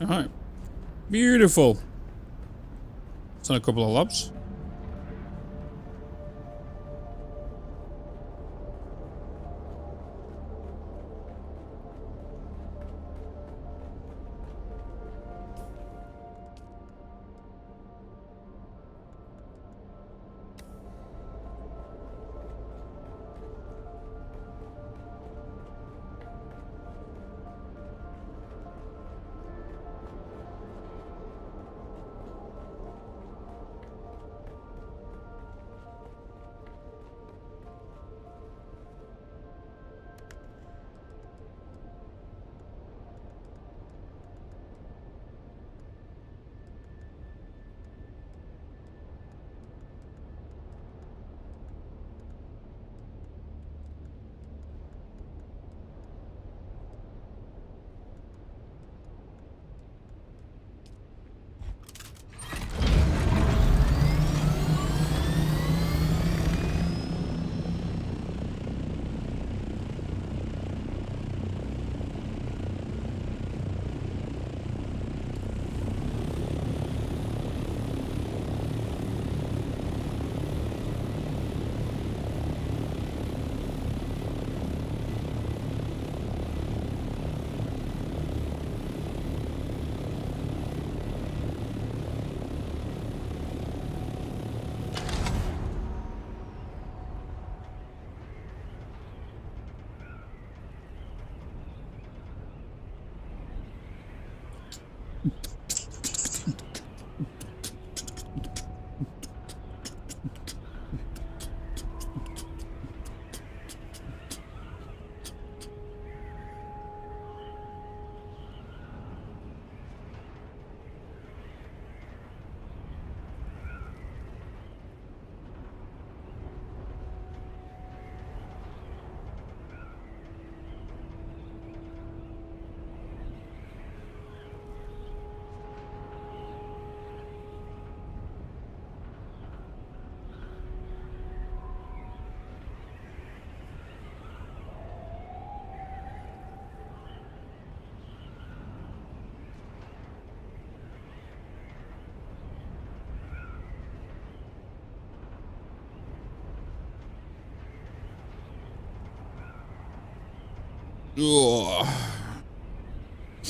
Alright. Beautiful. Done a couple of labs. Ugh. I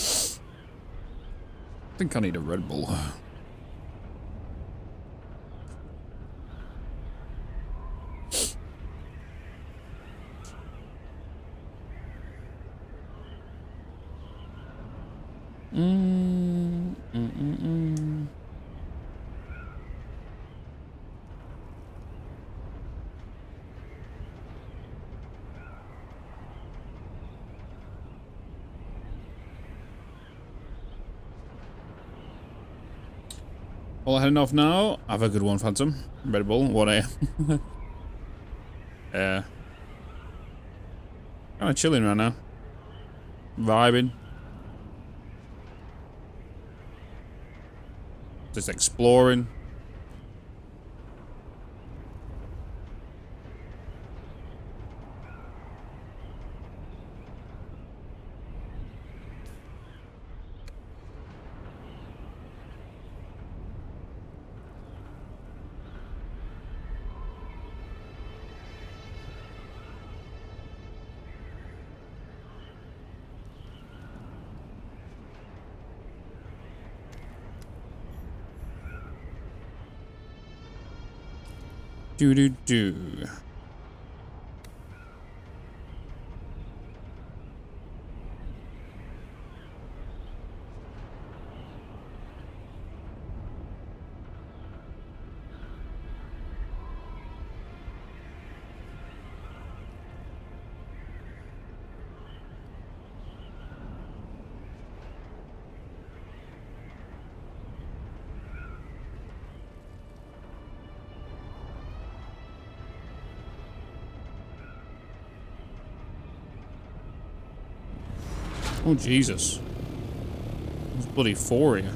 think I need a Red Bull. Well, heading off now. Have a good one, Phantom. Red Bull, 1 AM. Yeah. Kind of chilling right now. Vibing. Just exploring. Do. Oh, Jesus. There's bloody 4 here.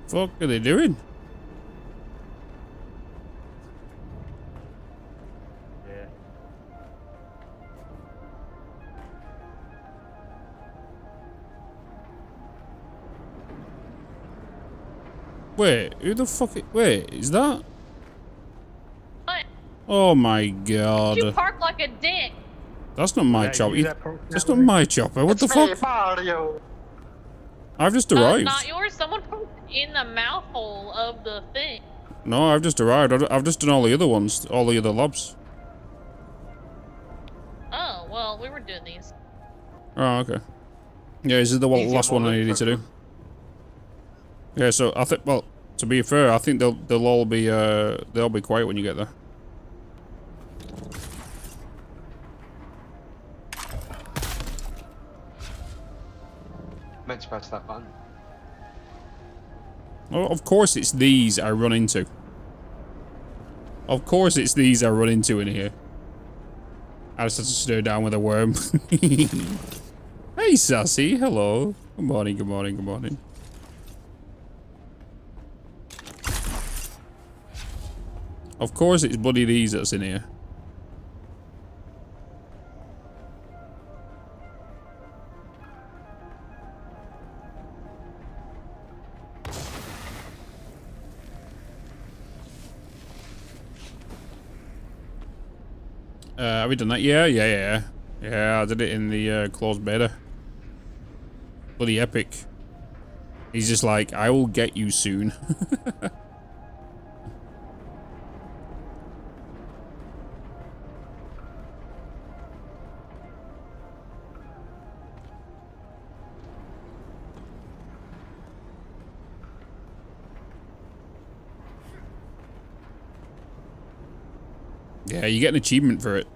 Fuck are they doing? Yeah. Wait, who the fuck? Wait, is that? What? Oh my You god. park like a dick. That's not my Yeah, chopper. use that That's not my chopper. What the fuck? Mario. I've just arrived. Not yours. Someone parked in the mouth hole of the thing. No, I've just arrived. I've just done all the other ones, all the other labs. Oh, well, we were doing these. Oh, okay. Yeah, this is the last one I needed to do. Yeah, so I think, well, to be fair, I think they'll all be quiet when you get there. Meant to press that button. Oh, of course it's these I run into. Of course it's these I run into in here. I just had to stir down with a worm. Hey, Sassy. Hello. Good morning, good morning, good morning. Of course it's bloody these that's in here. Have we done that? Yeah, I did it in the closed beta. Bloody epic. He's just like, I will get you soon. Yeah, you get an achievement for it.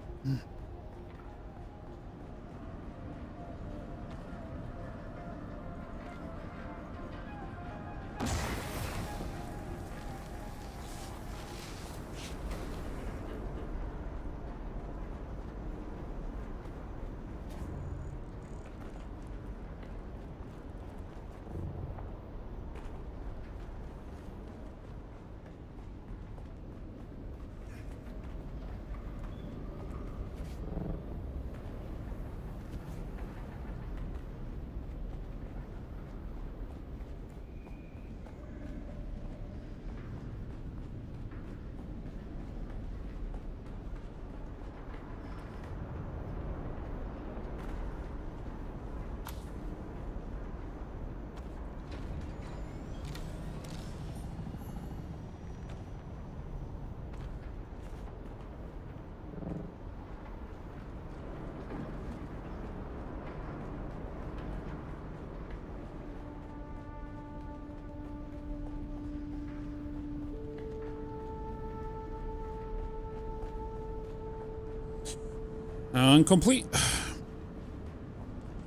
Complete.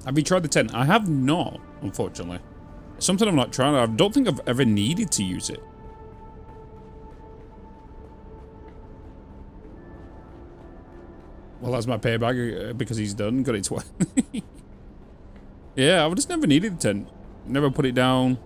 Have you tried the tent? I have not, unfortunately. It's something I've not tried. I don't think I've ever needed to use it. Well, that's my payback because he's done. Got it twice. Yeah, I've just never needed the tent. Never put it down.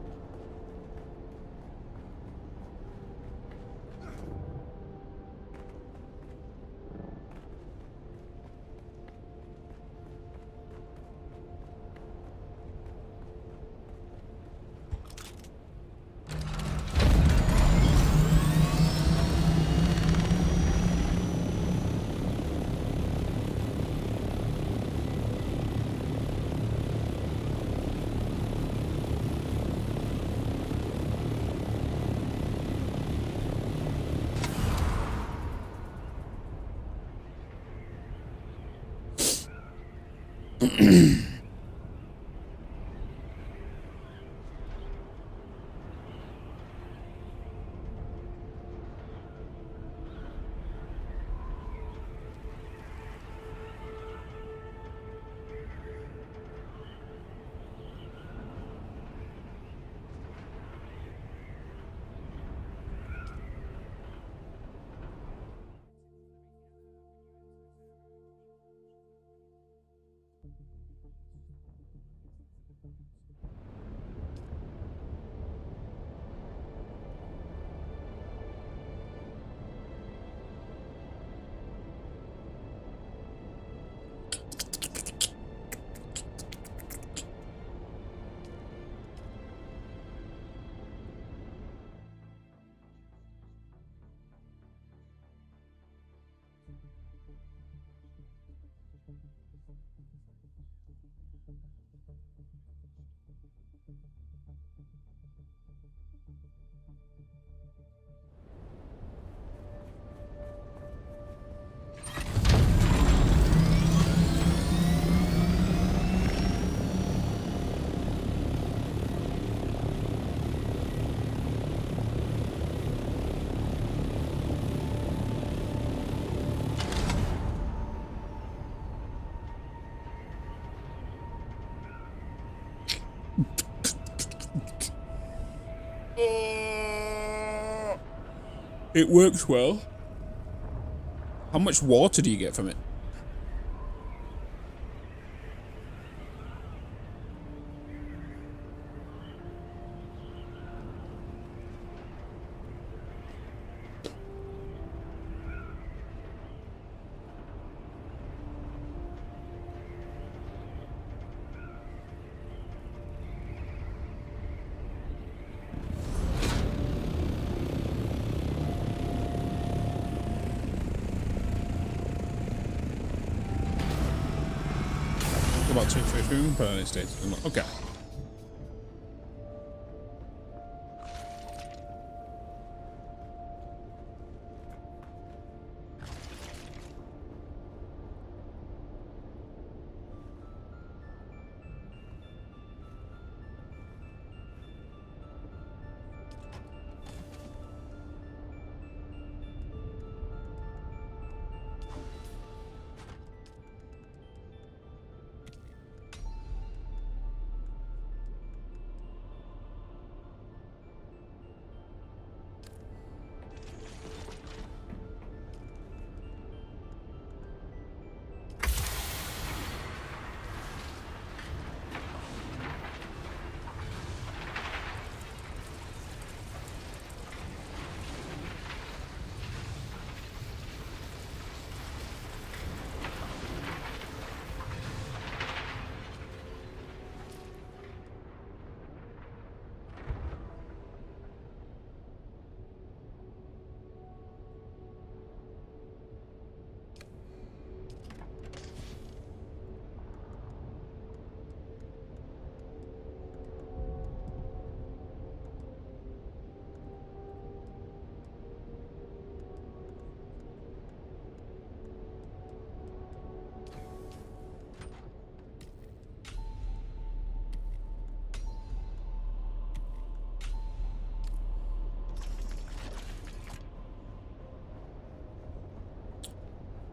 It works well. How much water do you get from it? About 2 but it stays. Okay.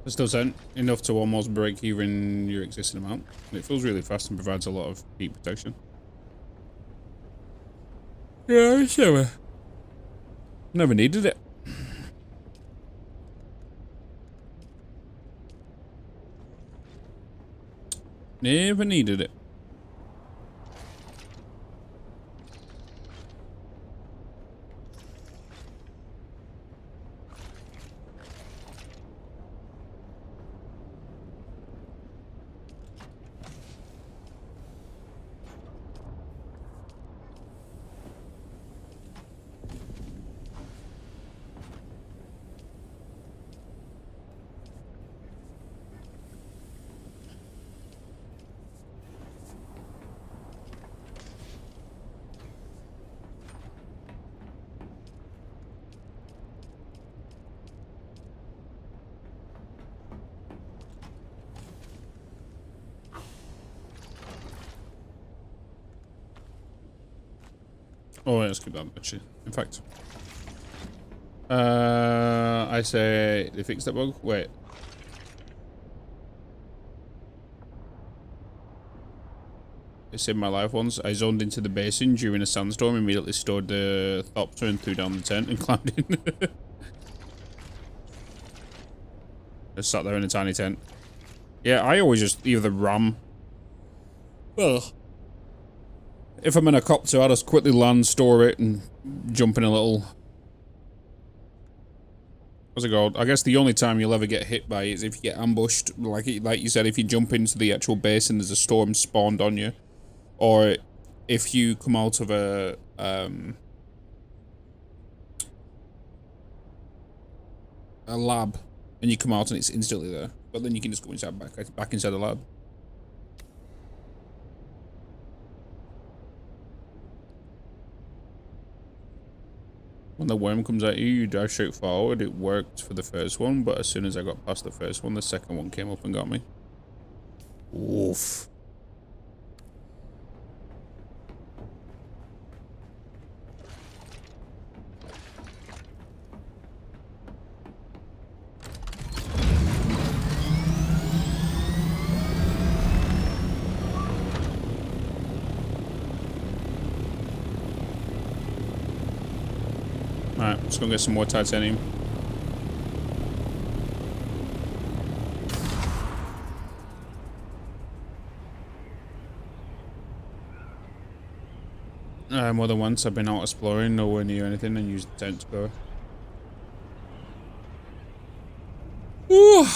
It still sound enough to almost break even your existing amount. It feels really fast and provides a lot of heat protection. Yeah, sure. Never needed it. Never needed it. Oh, let's keep that actually. In fact, I say they fixed that bug. Wait. It saved my life once. I zoned into the basin during a sandstorm, immediately stored the thopter and threw down the tent and climbed in. Just sat there in a tiny tent. Yeah, I always just either ram. Well, if I'm in a copter, I'll just quickly land, store it, and jump in a little... What's it called? I guess the only time you'll ever get hit by it is if you get ambushed. Like you said, if you jump into the actual basin, there's a storm spawned on you. Or if you come out of a lab and you come out and it's instantly there. But then you can just go inside back inside the lab. When the worm comes at you, you dash straight forward. It worked for the first one, but as soon as I got past the first one, the second one came up and got me. Oof. Alright, let's go get some more titanium. More than once I've been out exploring, nowhere near anything, and used the tent to go. Ooh.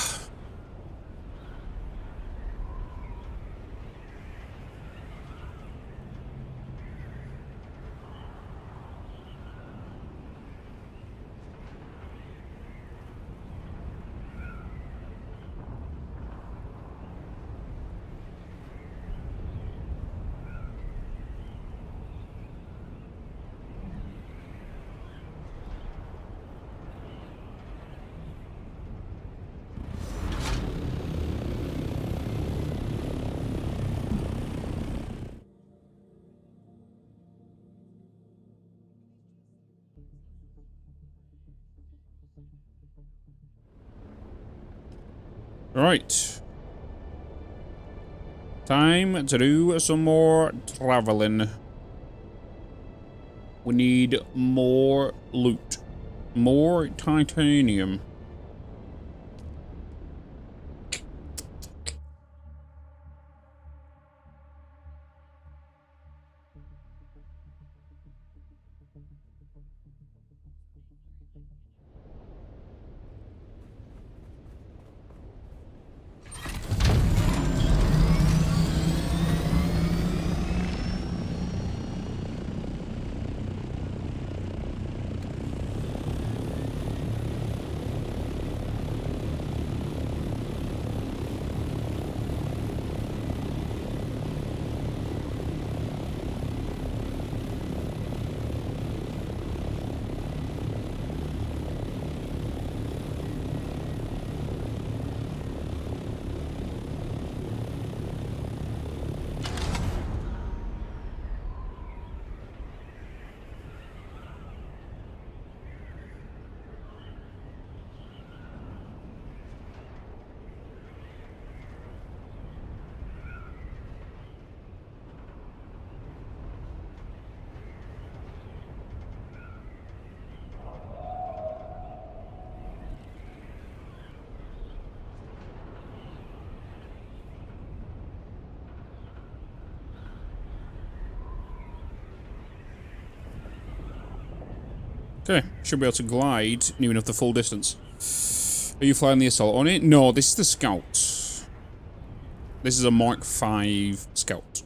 Right. Time to do some more traveling. We need more loot. More titanium. Okay, should be able to glide near enough the full distance. Are you flying the assault on it? No, this is the Scout. This is a Mark V Scout.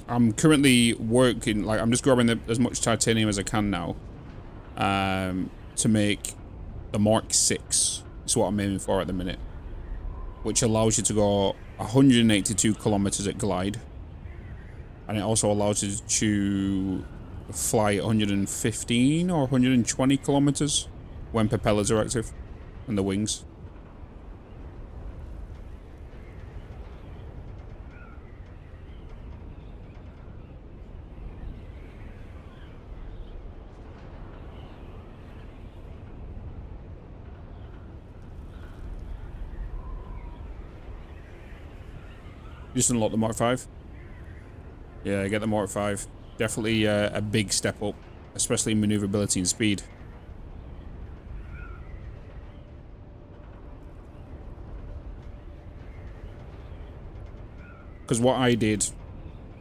I'm currently working, like, I'm just grabbing as much titanium as I can now to make the Mark 6. That's what I'm aiming for at the minute. Which allows you to go 182 kilometers at glide. And it also allows you to fly 115 or 120 kilometers when propellers are active and the wings. Just unlock the Mark 5. Yeah, get the Mark 5. Definitely a big step up, especially in maneuverability and speed. Because what I did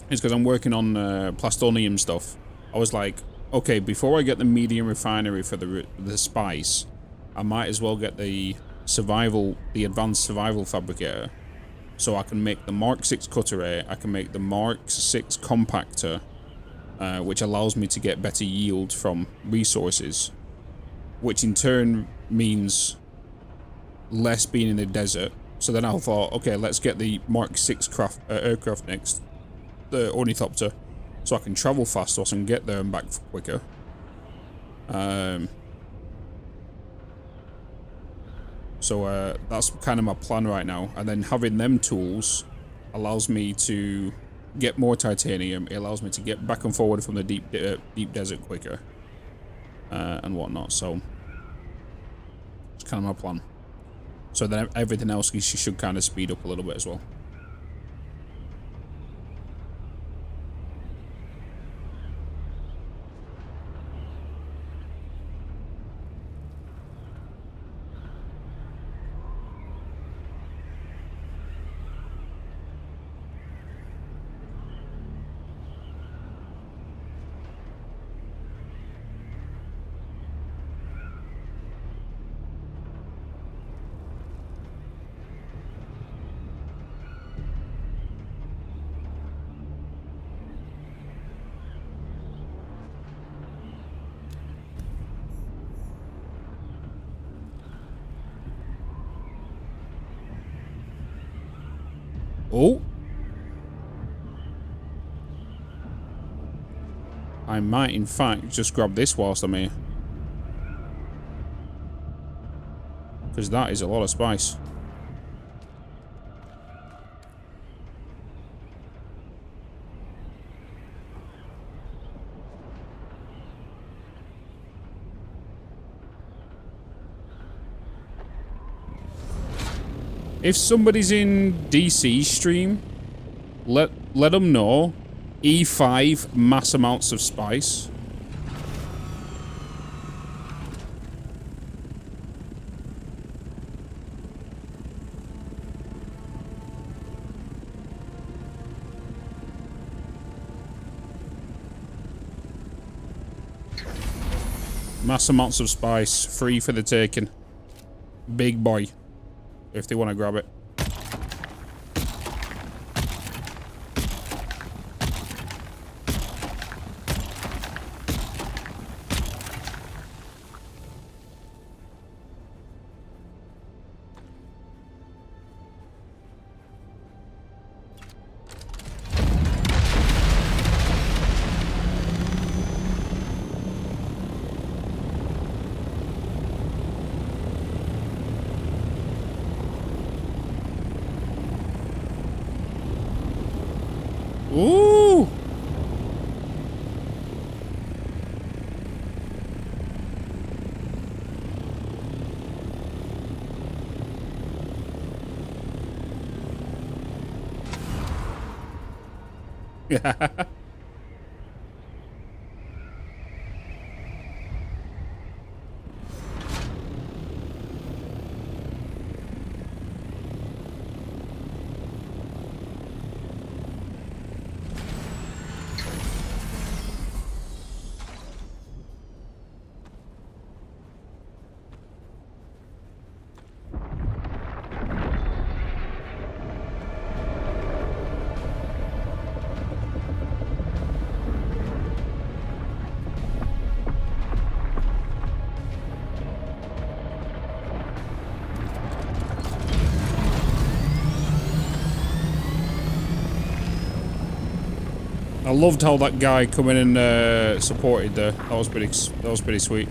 is, because I'm working on plastonium stuff, I was like, okay, before I get the medium refinery for the spice, I might as well get the advanced survival fabricator. So I can make the Mark 6 cutter, I can make the Mark 6 compactor, which allows me to get better yield from resources, which in turn means less being in the desert. So then I thought, okay, let's get the Mark 6 aircraft next, the ornithopter, so I can travel faster, so I can get there and back quicker. So that's kind of my plan right now. And then having them tools allows me to get more titanium. It allows me to get back and forward from the deep desert quicker and whatnot. So it's kind of my plan. So then everything else should kind of speed up a little bit as well. Oh. I might, in fact, just grab this whilst I'm here. Because that is a lot of spice. If somebody's in DC stream, let them know. E5, mass amounts of spice. Mass amounts of spice, free for the taking. Big boy. If they want to grab it. Ooh! Yeah. I loved how that guy come in and supported there. That was pretty sweet.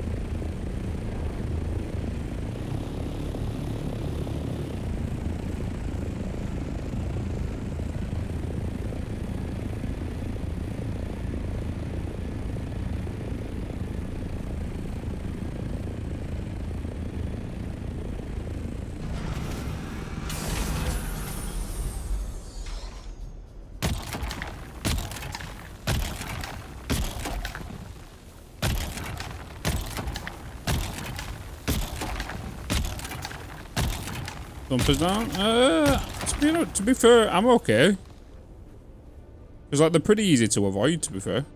Dumpers down. To be fair, I'm okay. Because like they're pretty easy to avoid. To be fair.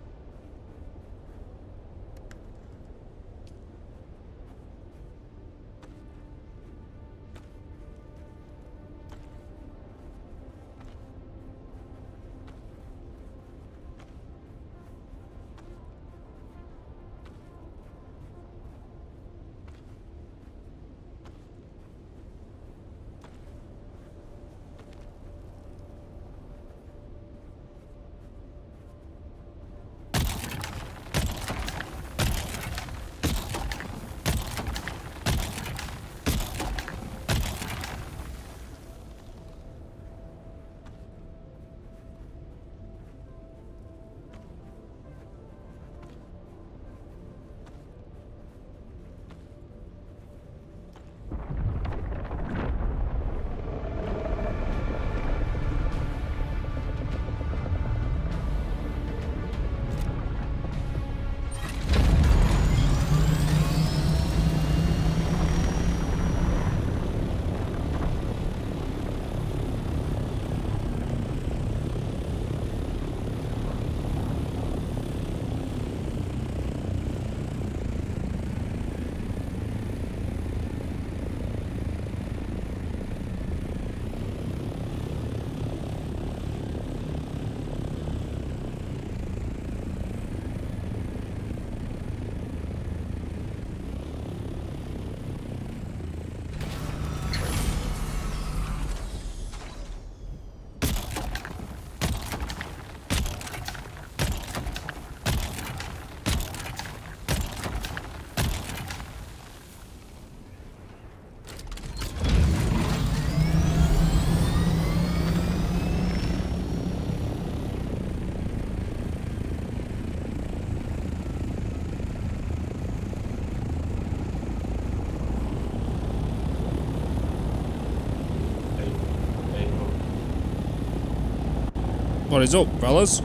What is up, fellas?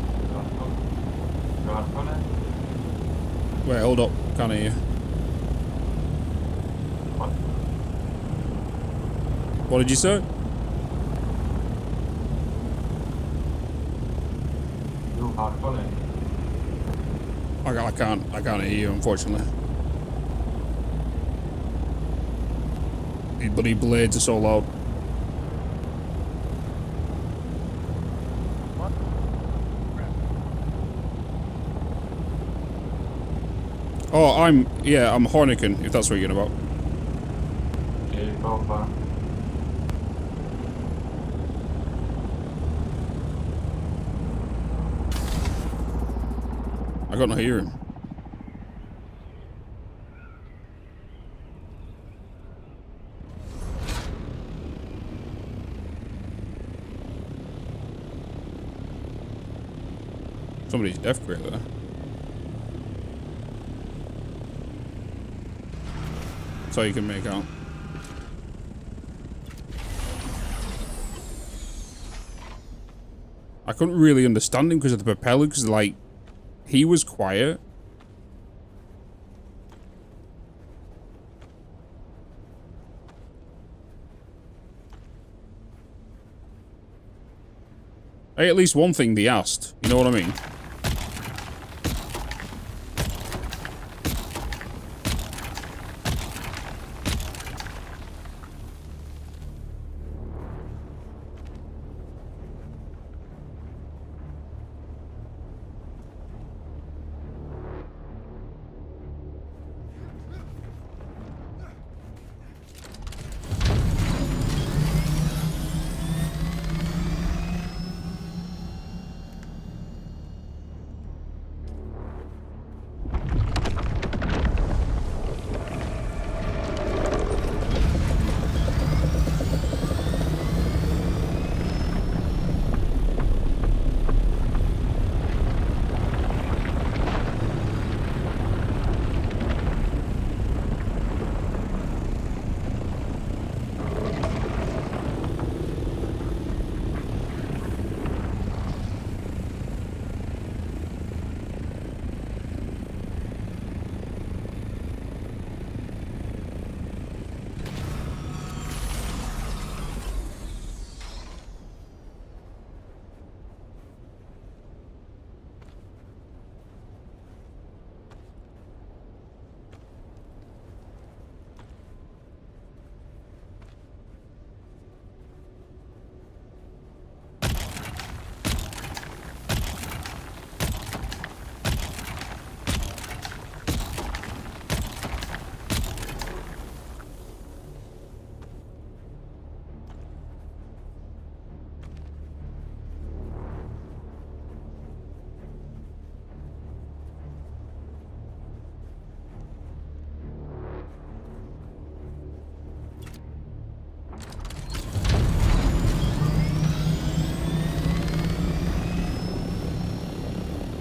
Wait, hold up. Can't hear you. What did you say? I can't hear you, unfortunately. These bloody blades are so loud. Oh, I'm Hornican, if that's what you're about. I got no hearing. Somebody's deaf great there. That's all you can make out. I couldn't really understand him because of the propeller, because like he was quiet. Hey, at least one thing they asked. You know what I mean?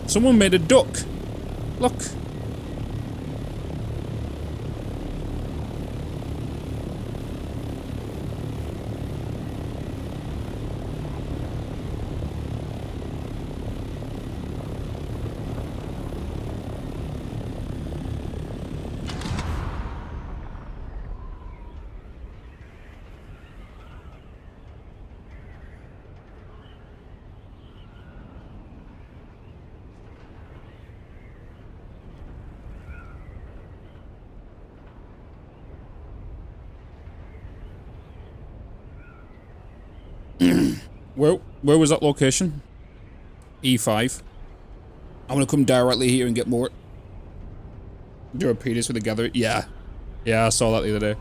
Someone made a duck. Look. Well, where was that location? E5. I'm gonna come directly here and get more. Do a Peters with a gather. Yeah. Yeah, I saw that the other day.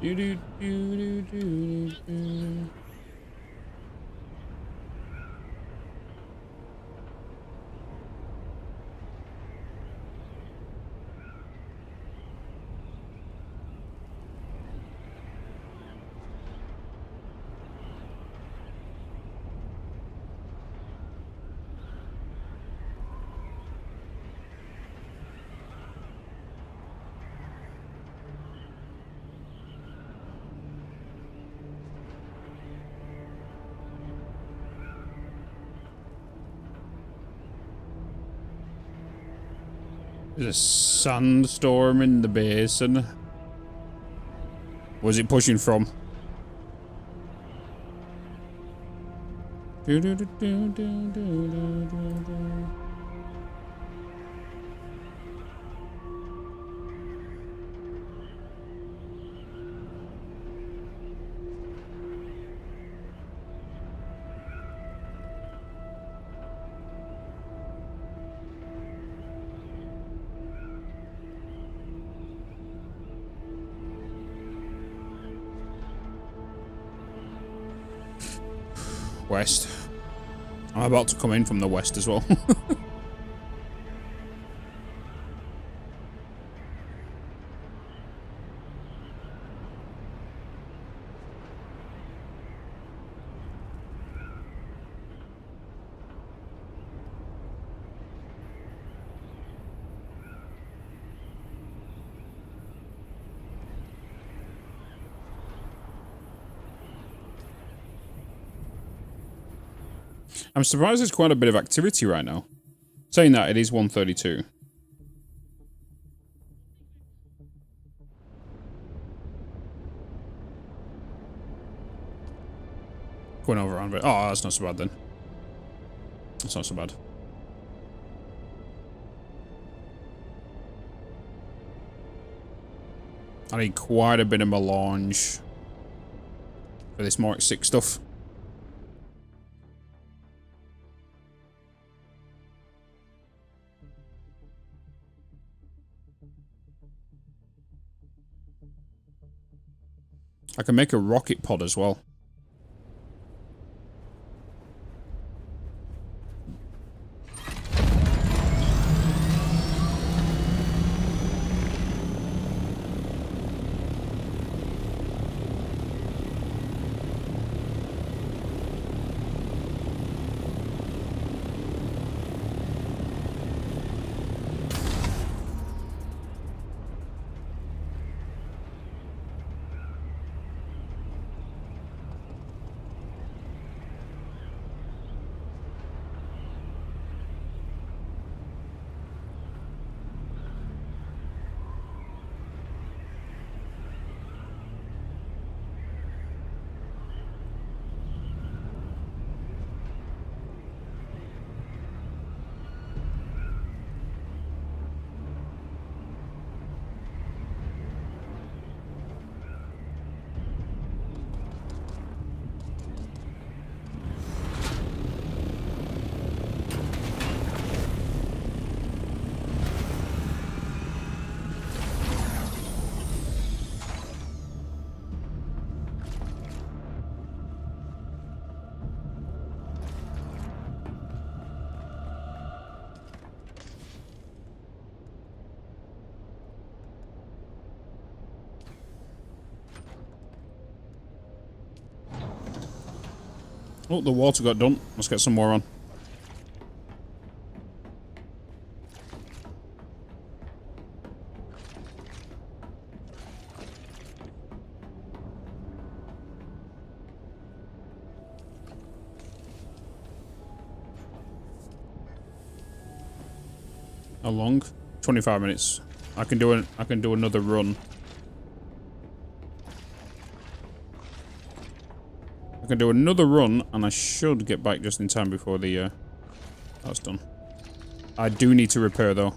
Do, do, do, do, do, do. There's a sandstorm in the basin. Where's it pushing from? Do, do, do, do, do, do, do, do. West. I'm about to come in from the west as well. I'm surprised there's quite a bit of activity right now. Saying that, it is 1:32. Going over around, but oh, that's not so bad then. That's not so bad. I need quite a bit of melange for this Mark 6 stuff. I can make a rocket pod as well. Oh, the water got done. Let's get some more on. How long? 25 minutes. I can do another run. I can do another run, and I should get back just in time before the that's done. I do need to repair though.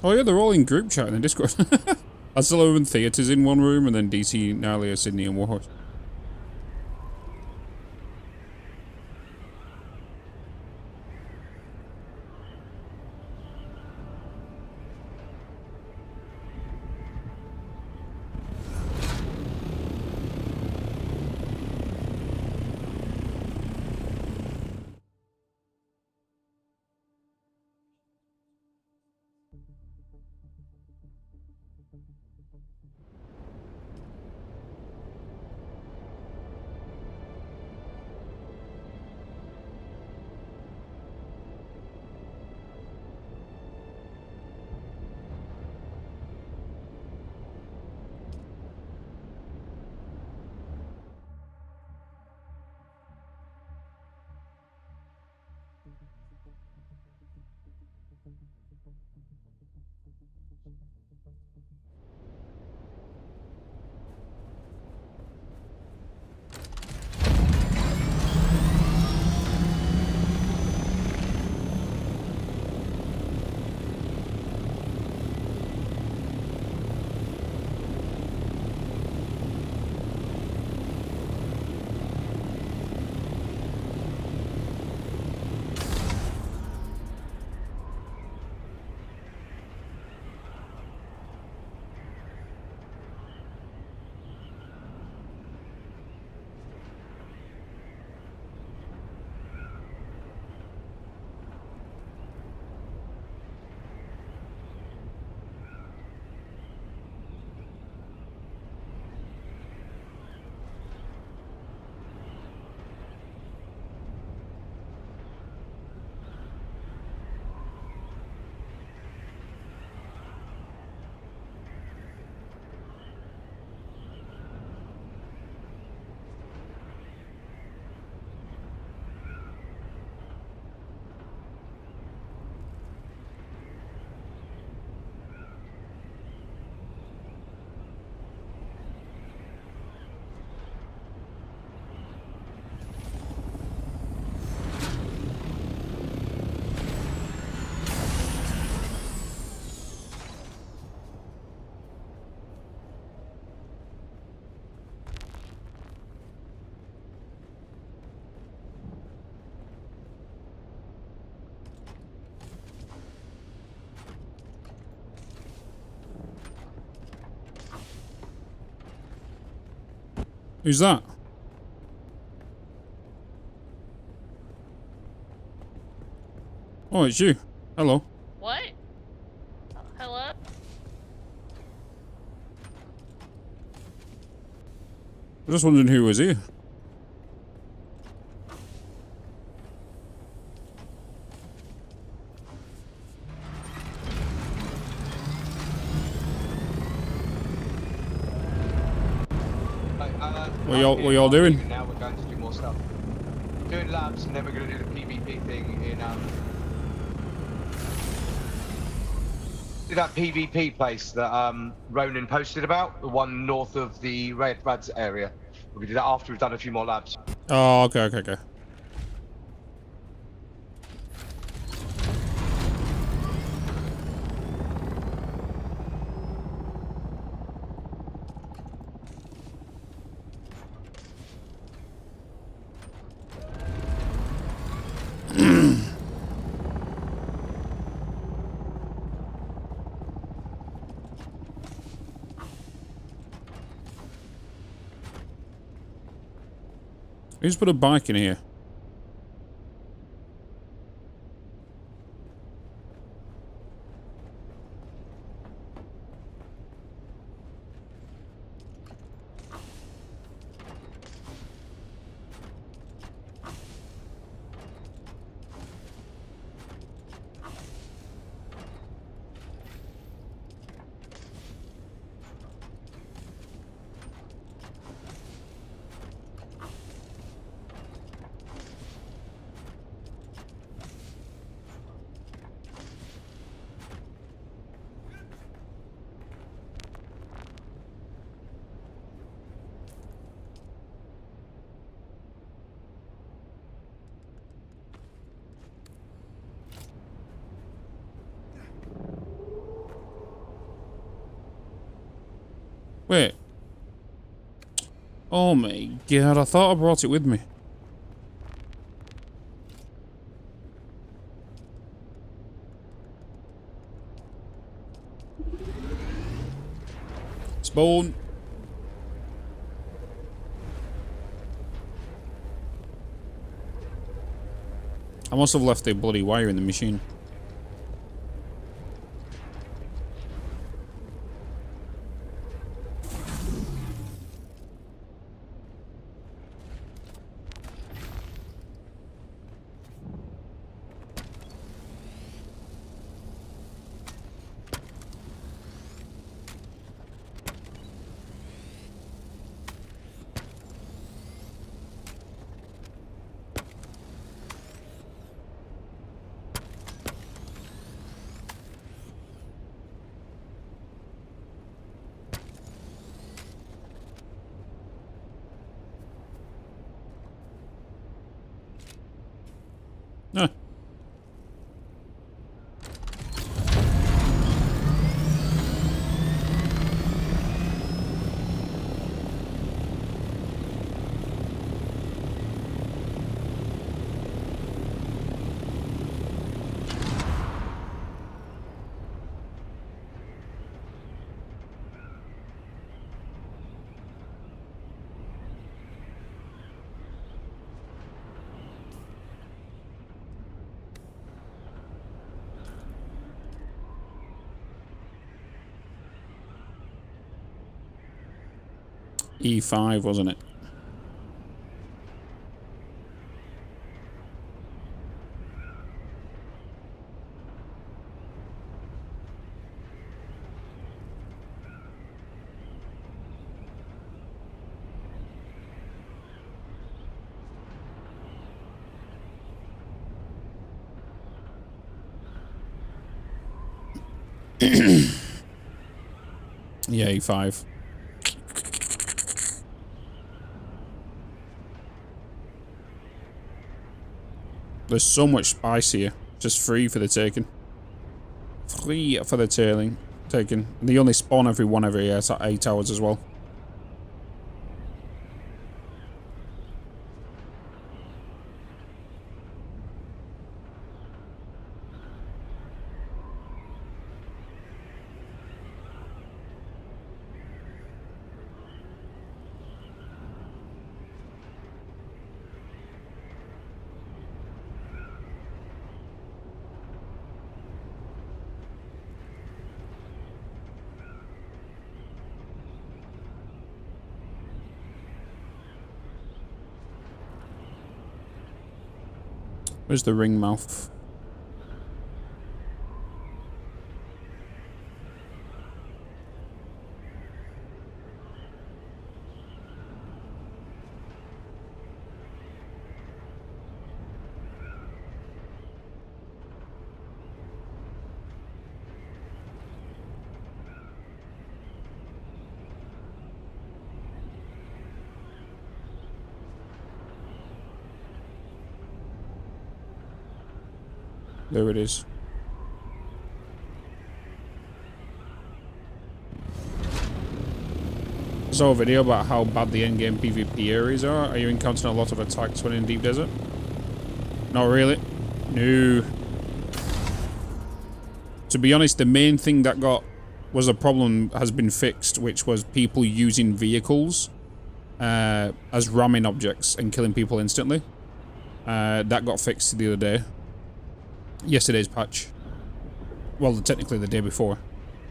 Oh yeah, they're all in group chat in the Discord. Asilo and Theatre's in one room, and then DC, Nalia, Sydney, and Warhorse. Who's that? Oh, it's you. Hello. What? Hello? I'm just wondering who was here. What y'all doing? Now we're going to do more stuff. Doing labs, and then we're going to do the PvP thing in do that PvP place that Ronan posted about, the one north of the Rads area. We do that after we've done a few more labs. Oh, okay. Who's put a bike in here? Wait. Oh my god, I thought I brought it with me. Spawn. I must have left the bloody wire in the machine. Ah. E5, wasn't it? Yeah, E5. There's so much spice here. Just free for the taking. Free for the taking. They only spawn every 8 hours as well. Where's the ring mouth? There it is. I saw a video about how bad the endgame PvP areas are. Are you encountering a lot of attacks when in Deep Desert? Not really. No. To be honest, the main thing that was a problem has been fixed, which was people using vehicles as ramming objects and killing people instantly. That got fixed the other day. Yesterday's patch. Well, technically the day before.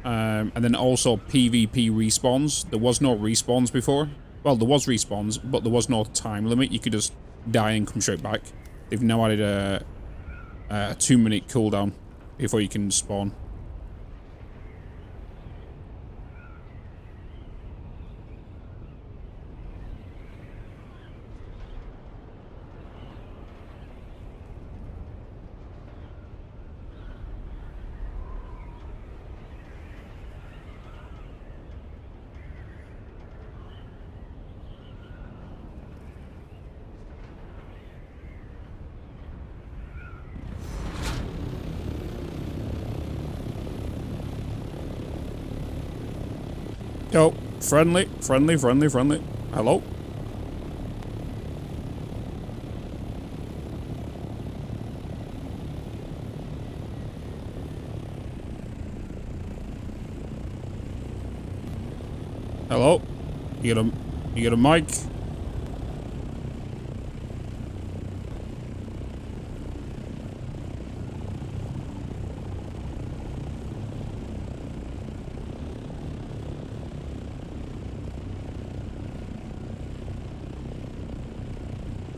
And then also PvP respawns. There was no respawns before. Well, there was respawns, but there was no time limit. You could just die and come straight back. They've now added a 2-minute cooldown before you can spawn. Yo, friendly. Hello? Hello? You got a mic?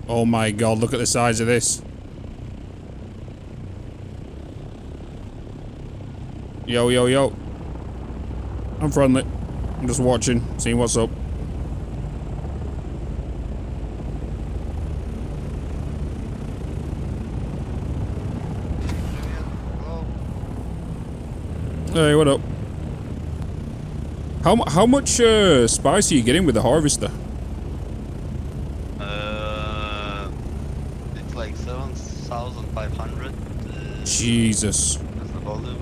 Oh my god, look at the size of this. Yo, yo, yo. I'm friendly. I'm just watching, seeing what's up. Hey, what up? How much spice are you getting with the harvester? It's like 7,500. Jesus. That's the volume.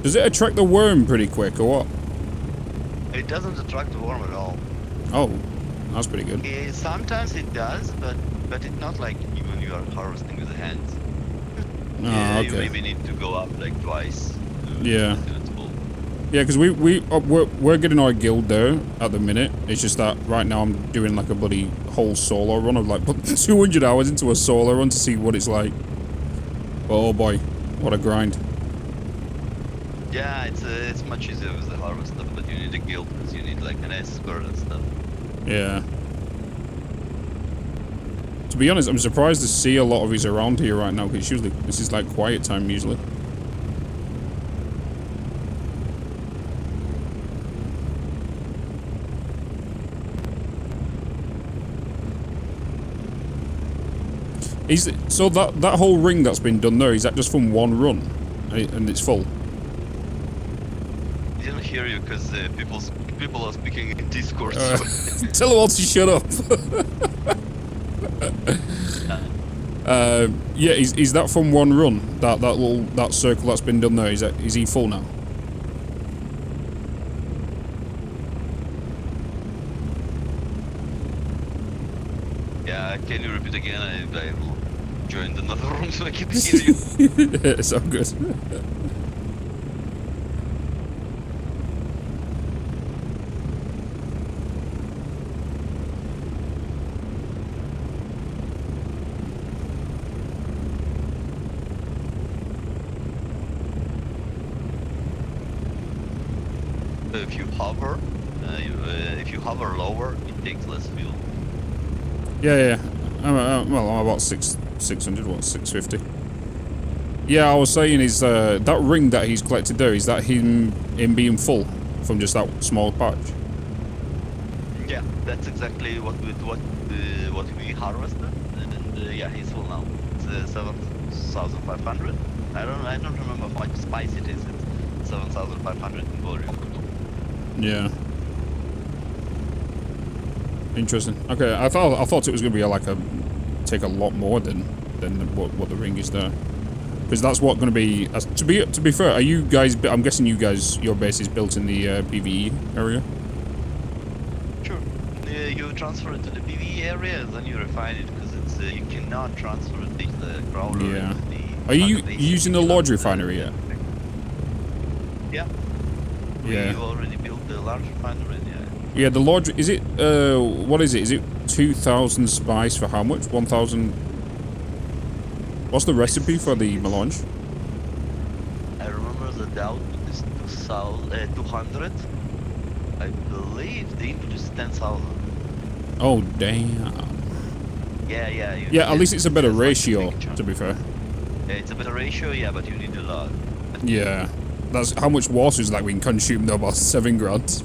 Does it attract the worm pretty quick, or what? It doesn't attract the worm at all. Oh, that's pretty good. Sometimes it does, but it's not like when you are harvesting with the hands. Oh, okay. You maybe need to go up like twice. Yeah. Yeah, because we're getting our guild there at the minute. It's just that right now I'm doing like a bloody whole solo run of like put 200 hours into a solo run to see what it's like. Oh boy, what a grind. Yeah, it's much easier with the harvester, but you need a guild because you need like an escort and stuff. Yeah. To be honest, I'm surprised to see a lot of these around here right now because usually this is like quiet time usually. So that whole ring that's been done there, is that just from one run? And it's full? I didn't hear you because people are speaking in Discord. Tell them all to shut up. Yeah, is that from one run? That circle that's been done there, is he full now? Yeah, can you repeat again? I joined another room so I can hear you. It's all good. If you hover lower, it takes less fuel. Yeah. Well, I'm about 600, what, 650? Yeah, I was saying is that ring that he's collected there, is that him being full from just that small patch? Yeah, that's exactly what we harvested, and yeah, he's full now. It's 7,500. I don't remember how much spice it is. It's 7,500 in volume. Yeah. Interesting. Okay, I thought it was gonna be take a lot more than what the ring is there, because that's what gonna be. To be fair, are you guys? I'm guessing you guys, your base is built in the PvE area. Sure. You transfer it to the PvE area, and then you refine it because it's you cannot transfer it to the crawler. Yeah. Are you using the large refinery yet? Yeah. Yeah. You already built the large refinery. Yeah. Yeah, the large, is it, what is it? Is it 2,000 spice for how much? 1,000? What's the recipe for the melange? I remember the output is 200. I believe the input is 10,000. Oh, damn. Yeah. Yeah, at least it's a better ratio, to be fair. Yeah, it's a better ratio, yeah, but you need a lot. Yeah. That's how much water is that we can consume though, about 7 grand.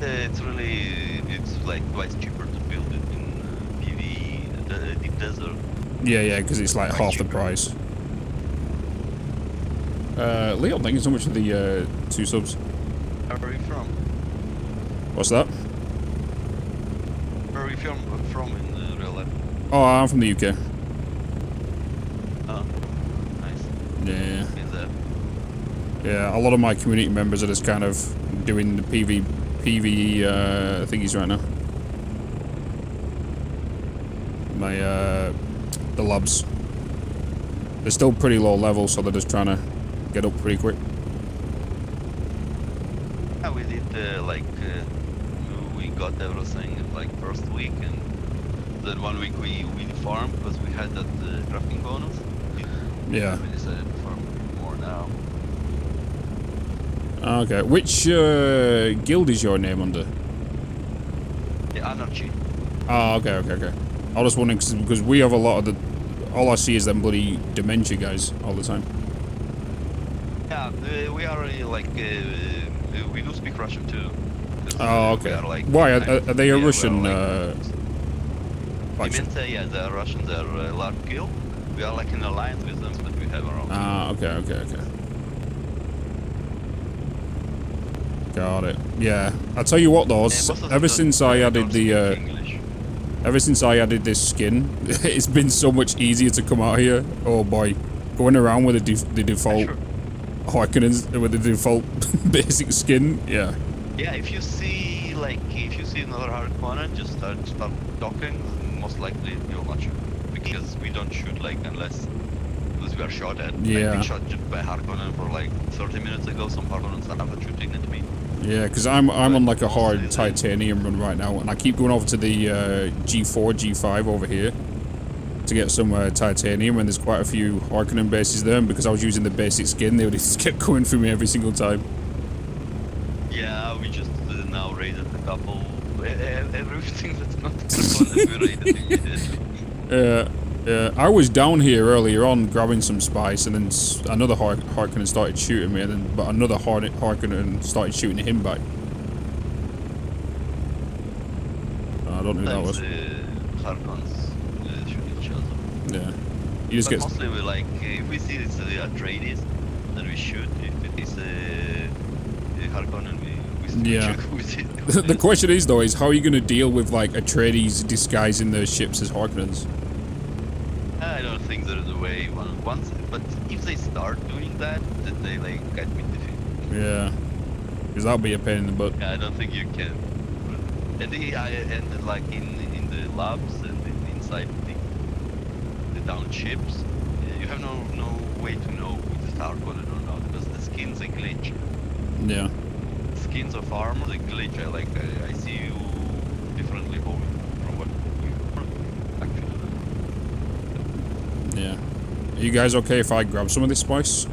It's really, it's like twice cheaper to build it in PV, the deep desert. Yeah, because it's like half the price. Leon, thank you so much for the 2 subs. Where are you from? What's that? Where are you from in real life? Oh, I'm from the UK. Oh, nice. Yeah. Is that? Yeah, a lot of my community members are just kind of doing the PvE thingies right now. The labs. They're still pretty low level, so they're just trying to get up pretty quick. Yeah, we did we got everything like first week, and then 1 week we farmed because we had that crafting bonus. Yeah. We decided to farm more now. Okay, which guild is your name under? The Anarchy. Oh, okay. I was just wondering because we have a lot of the. All I see is them bloody dementia guys all the time. Yeah, we are we do speak Russian too. Oh, okay. Are, like, why are they a Russian? Dementia, yeah, they're Russian. They're a large guild. We are like in alliance with them, but we have our own. Ah, okay. Got it. Yeah, I tell you what though, ever since I added this skin, it's been so much easier to come out here. Oh boy, going around with the default Harkonnens with the default basic skin. Yeah. Yeah, if you see another Harkonnen, just start talking. Most likely you'll not shoot, because we don't shoot unless we are shot at. Yeah. I've been shot by Harkonnen for like 30 minutes ago. Some Harkonnens are shooting at me. Yeah, because I'm on like a hard titanium run right now, and I keep going over to the G4, G5 over here to get some titanium, and there's quite a few Harkonnen bases there, and because I was using the basic skin, they would just kept coming through me every single time. Yeah, we just now raided a couple. Everything that's not Harkonnen, we raided immediately. Yeah, I was down here earlier on grabbing some spice, and then another Harkonnen started shooting me, but another Harkonnen started shooting him back. I don't know who that was. Harkonnens shoot each other. Yeah. You just get. Mostly we if we see it's Atreides, then we shoot. If it is Harkonnen, we shoot with it. The question is though, how are you going to deal with Atreides disguising their ships as Harkonnens? I don't think there is a way once, but if they start doing that, then they get me defeated. Yeah, because that'll be a pain in the butt. Yeah, I don't think you can. And in the labs and inside the down ships, you have no way to know if it's Harkonnen or not, because the skins they glitch. Yeah. Skins of armor they glitch. I see you differently from what you actually. Yeah. Are you guys okay if I grab some of this spice?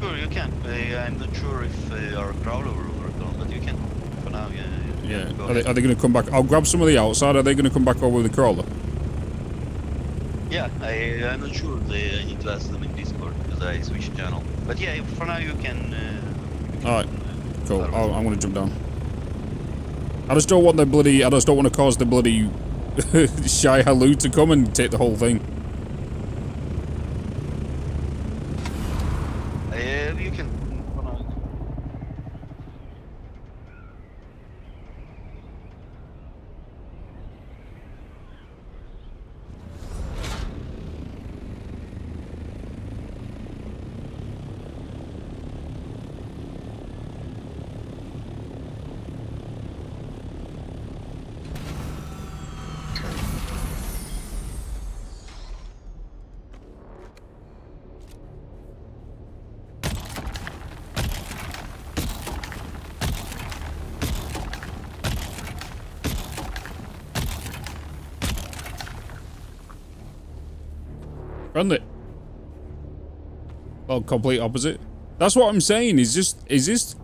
Sure, you can. I'm not sure if our crawler will work on, but you can. For now, yeah. Are they going to come back? I'll grab some of the outside. Are they going to come back over with the crawler? Yeah, I'm not sure. I need to ask them in Discord because I switched channel. But yeah, for now you can. Alright, cool. I'm going to jump down. I just don't want to cause the bloody Shy Halou to come and take the whole thing. You can. Friendly. Well, complete opposite. That's what I'm saying. Is this...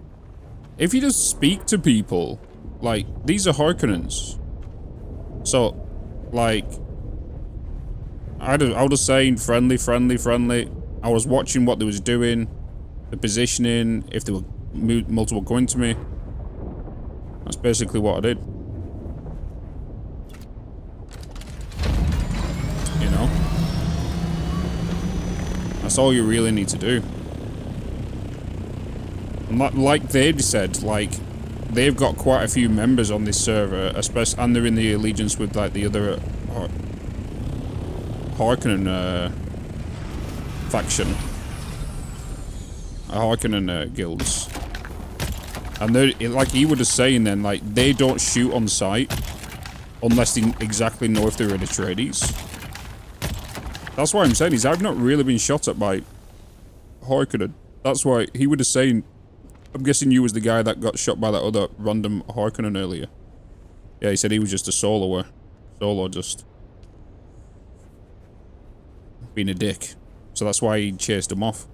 If you just speak to people, like, these are Harkonnens. So, like... I was just saying friendly, friendly, friendly. I was watching what they was doing, the positioning, if they were multiple going to me. That's basically what I did. You know? That's all you really need to do. And like they've said, like, they've got quite a few members on this server, especially, and they're in the allegiance with, like, the other Harkonnen faction. Harkonnen guilds. And they're, like he was just saying then, like, they don't shoot on sight unless they exactly know if they're in Atreides. That's why I'm saying is I've not really been shot at by Harkonnen. That's why he was just saying, I'm guessing you was the guy that got shot by that other random Harkonnen earlier. Yeah, he said he was just a soloer. Solo just being a dick. So that's why he chased him off.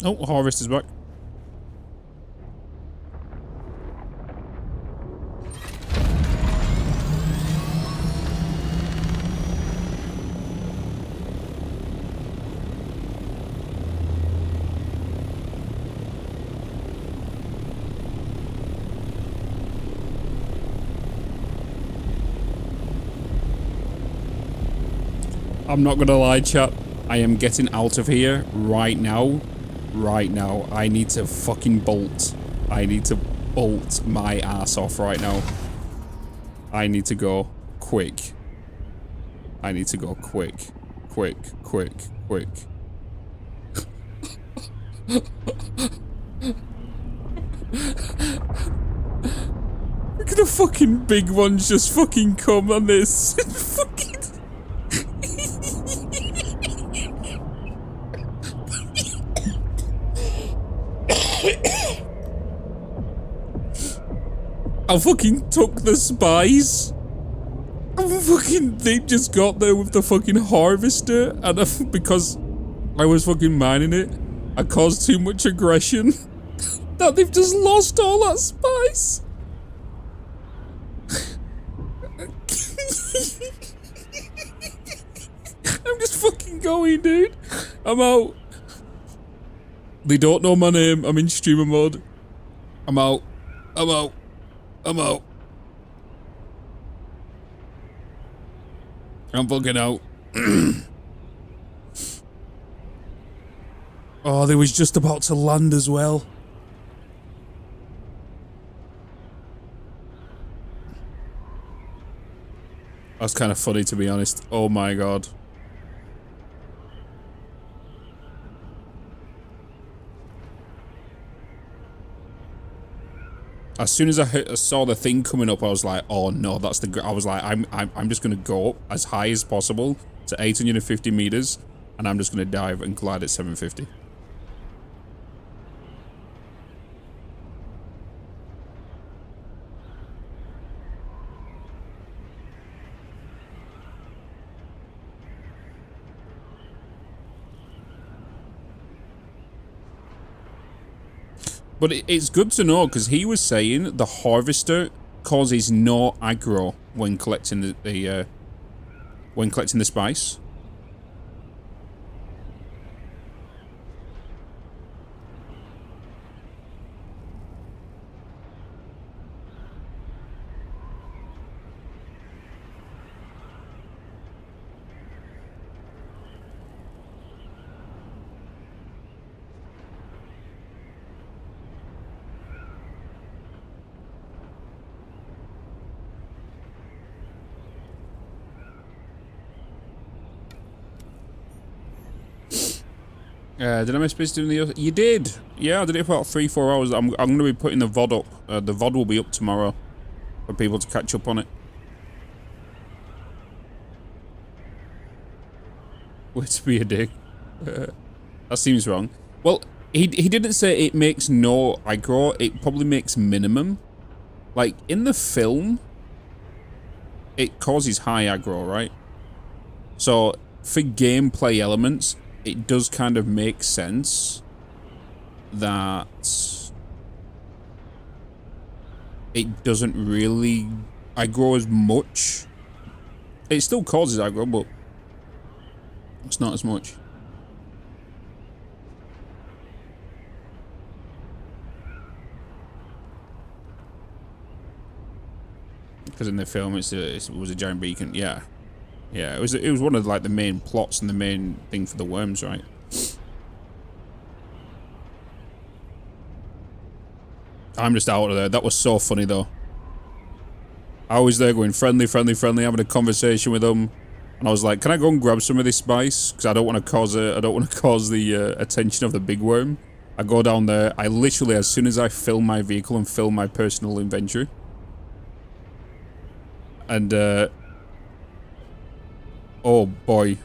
Oh, Harvest is back. I'm not gonna lie, chat. I am getting out of here right now. Right now. I need to fucking bolt. I need to bolt my ass off right now. I need to go quick. I need to go quick. Quick, quick, quick. Look at the fucking big ones just fucking come on this. Fucking... I fucking took the spies. They just got there with the fucking harvester, and because I was fucking mining it, I caused too much aggression that they've just lost all that spice. I'm just fucking going, dude. I'm out. They don't know my name. I'm in streamer mode. I'm out. I'm out. I'm out. I'm fucking out. Oh, they was just about to land as well. That's kind of funny, to be honest. Oh my god. As soon as I saw the thing coming up, I was like, "Oh no, that's the." I was like, "I'm just gonna go up as high as possible to 850 meters, and I'm just gonna dive and glide at 750." But it's good to know, because he was saying the harvester causes no aggro when collecting the spice. Did I miss Bitz doing the... You did! Yeah, I did it for about 3-4 hours. I'm going to be putting the VOD up. The VOD will be up tomorrow for people to catch up on it. Way to be a dick. That seems wrong. Well, he didn't say it makes no aggro. It probably makes minimum. Like, in the film, it causes high aggro, right? So, for gameplay elements, it does kind of make sense that it doesn't really aggro as much. It still causes aggro, but it's not as much. Because in the film, it was a giant beacon. Yeah. Yeah, it was one of like the main plots and the main thing for the worms, right? I'm just out of there. That was so funny though. I was there going friendly, friendly, friendly, having a conversation with them, and I was like, "Can I go and grab some of this spice? Because I don't want to cause the attention of the big worm." I go down there. I literally, as soon as I fill my vehicle and fill my personal inventory, and oh boy.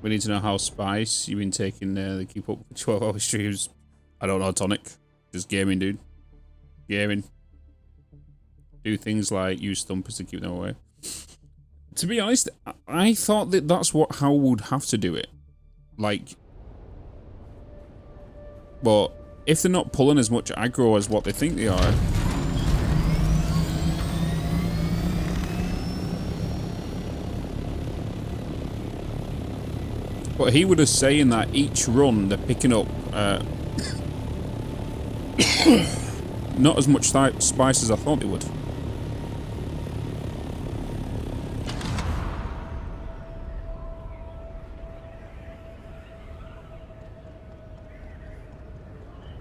We need to know how Spice you've been taking the keep up with 12-hour streams. I don't know, Tonic. Just gaming, dude. Gaming. Do things like use thumpers to keep them away. To be honest, I thought that that's what how would have to do it. Like, but if they're not pulling as much aggro as what they think they are. But he would have saying that each run they're picking up not as much spice as I thought they would.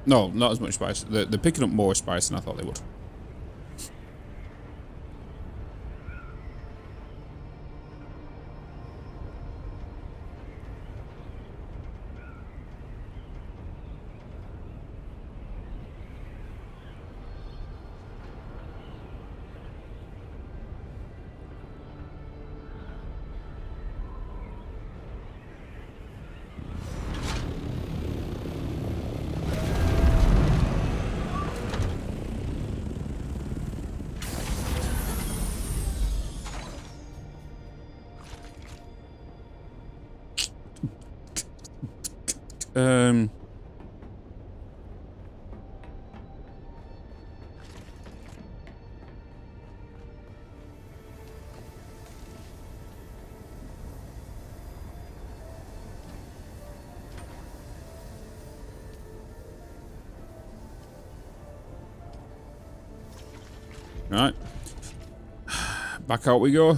No, not as much spice. They're picking up more spice than I thought they would. Right. Back out we go.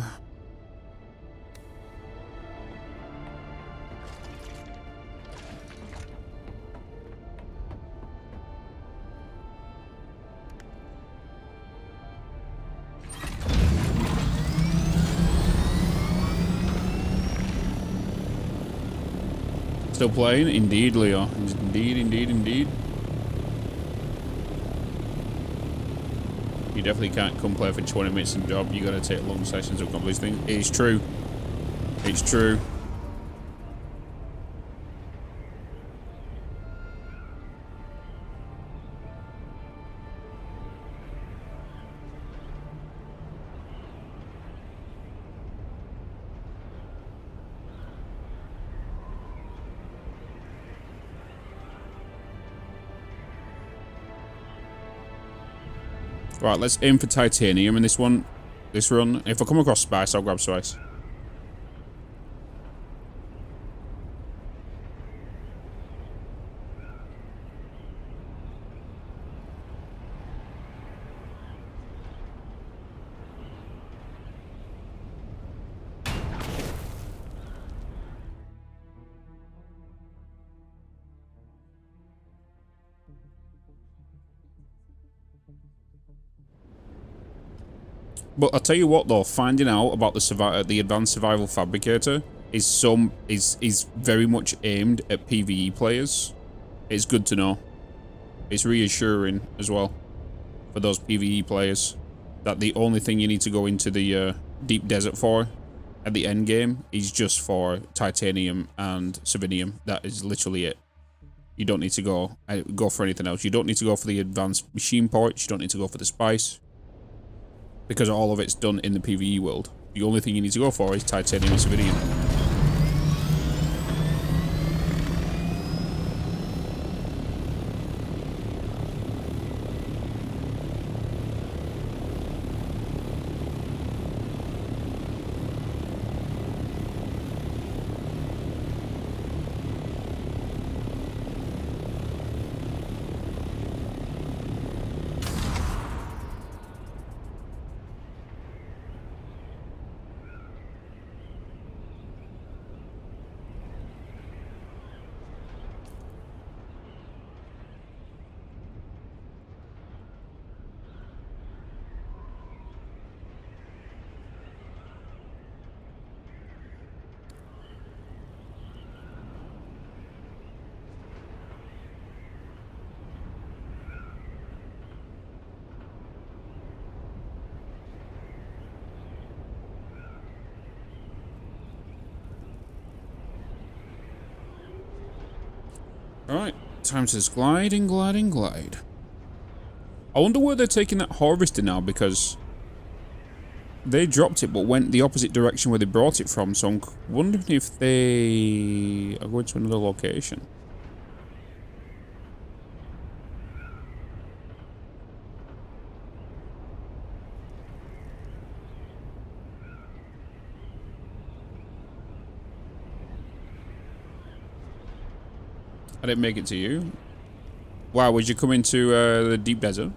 Still playing? Indeed, Leo. Indeed, indeed, indeed. You definitely can't come play for 20 minutes and job. You gotta take long sessions of complete things. It's true. It's true. Right, let's aim for titanium in this one. This run. If I come across spice, I'll grab spice. But I'll tell you what though, finding out about the advanced survival fabricator is very much aimed at PvE players. It's good to know. It's reassuring as well for those PvE players that the only thing you need to go into the deep desert for at the end game is just for titanium and sevinium. That is literally it. You don't need to go for anything else. You don't need to go for the advanced machine parts. You don't need to go for the spice. Because all of it's done in the PvE world. The only thing you need to go for is titanium and sevinium. Alright, time to just glide and glide and glide. I wonder where they're taking that harvester now, because they dropped it but went the opposite direction where they brought it from, so I'm wondering if they are going to another location. I didn't make it to you. Wow, would you come into the deep desert?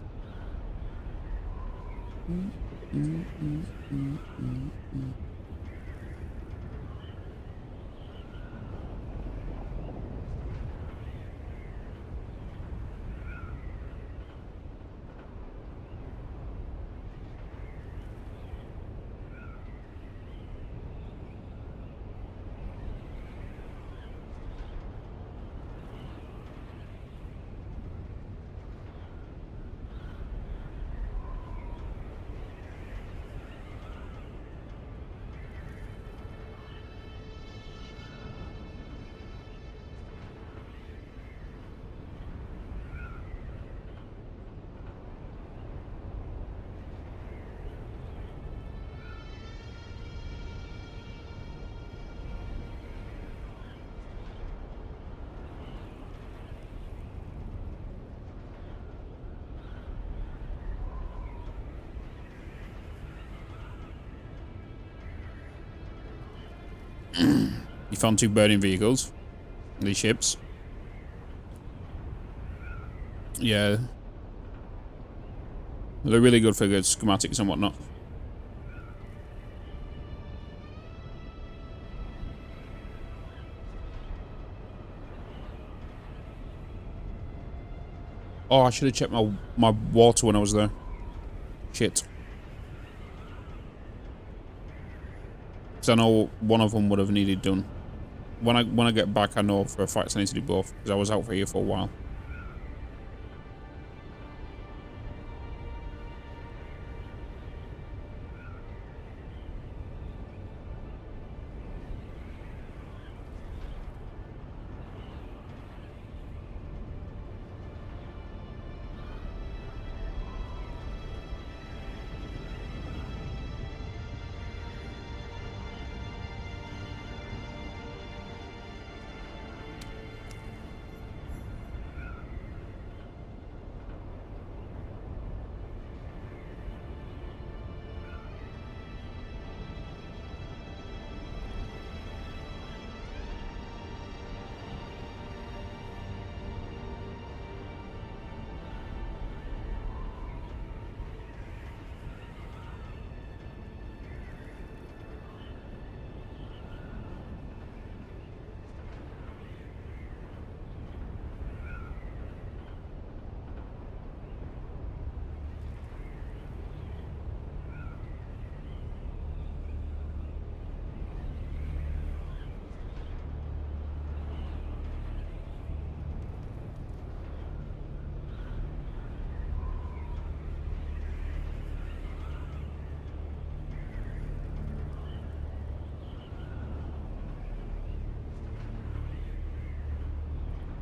You found 2 burning vehicles. These ships. Yeah. They're really good for good schematics and whatnot. Oh, I should have checked my water when I was there. Shit. Because I know one of them would have needed done. When I get back, I know for a fact I need to do both, because I was out for here for a while.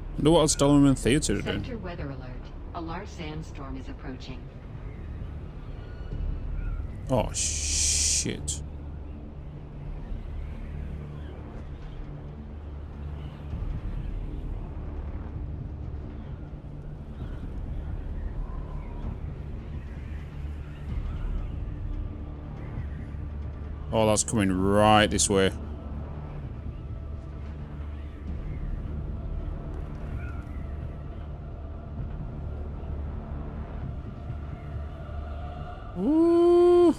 I wonder what else Dollarman Theatre to do. Sector weather alert. A large sandstorm is approaching. Oh, shit. Oh, that's coming right this way. Ooh.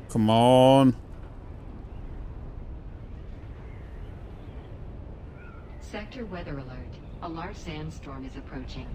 Come on. Sector weather alert. A large sandstorm is approaching.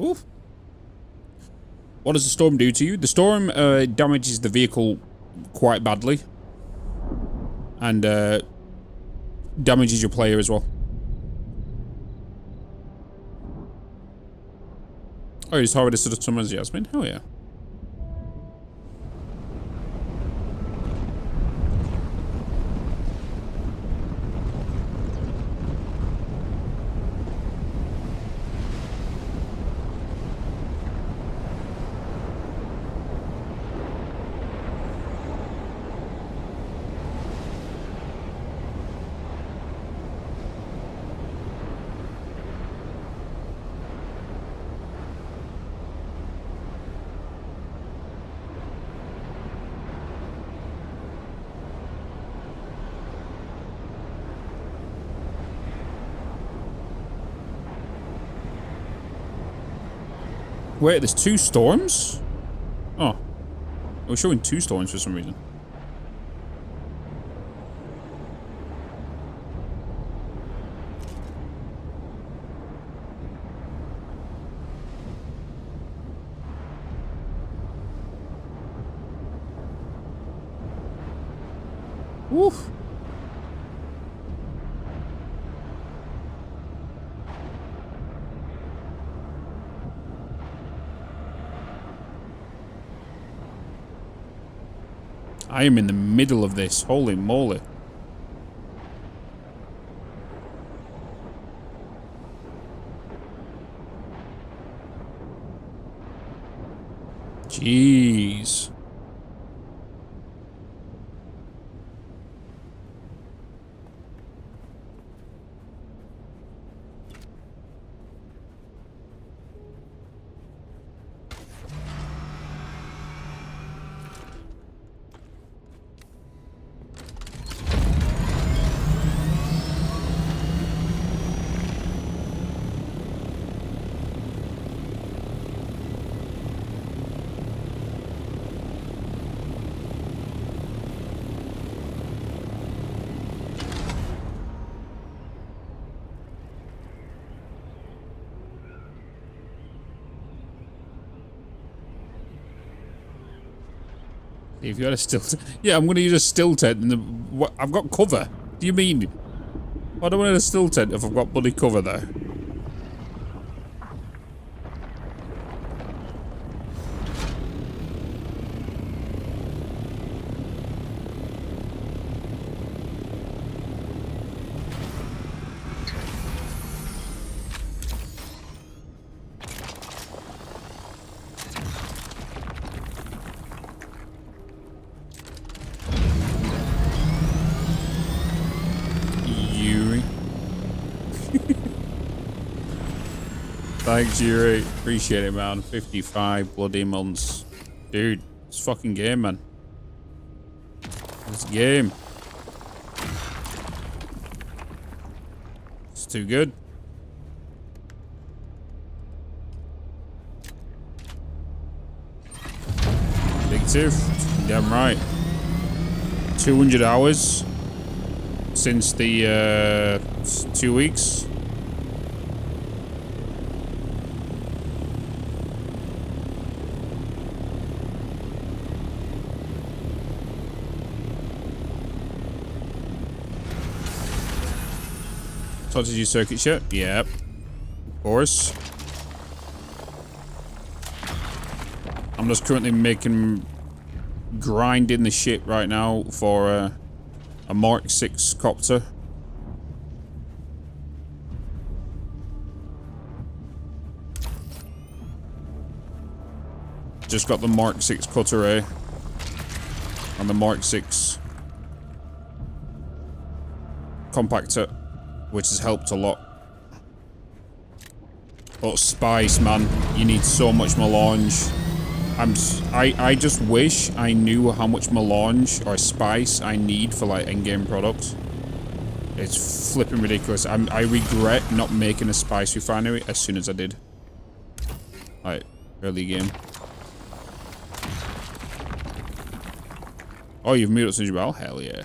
Oof. What does the storm do to you? The storm damages the vehicle quite badly. And damages your player as well. Oh, you just harvested someone's Yasmin? Hell yeah. Wait, there's 2 storms? Oh. It was showing 2 storms for some reason. Woof. I am in the middle of this. Holy moly. Jeez. If you had a still tent. Yeah, I'm going to use a still tent. And what, I've got cover. What do you mean? Why do I want a still tent if I've got bloody cover there? Thanks, Yuri. Appreciate it, man. 55 bloody months. Dude, it's fucking game, man. It's a game. It's too good. Big tooth. Damn right. 200 hours since the 2 weeks. Sorted your circuit ship? Yep. Of course. I'm just currently grinding the ship right now for a Mark 6 copter. Just got the Mark 6 cutter A and the Mark 6 compactor, which has helped a lot. But spice, man, you need so much melange. I just wish I knew how much melange or spice I need for like in-game products. It's flipping ridiculous. I regret not making a spice refinery as soon as I did. Like early game. Oh, you've moved up since well? Hell yeah.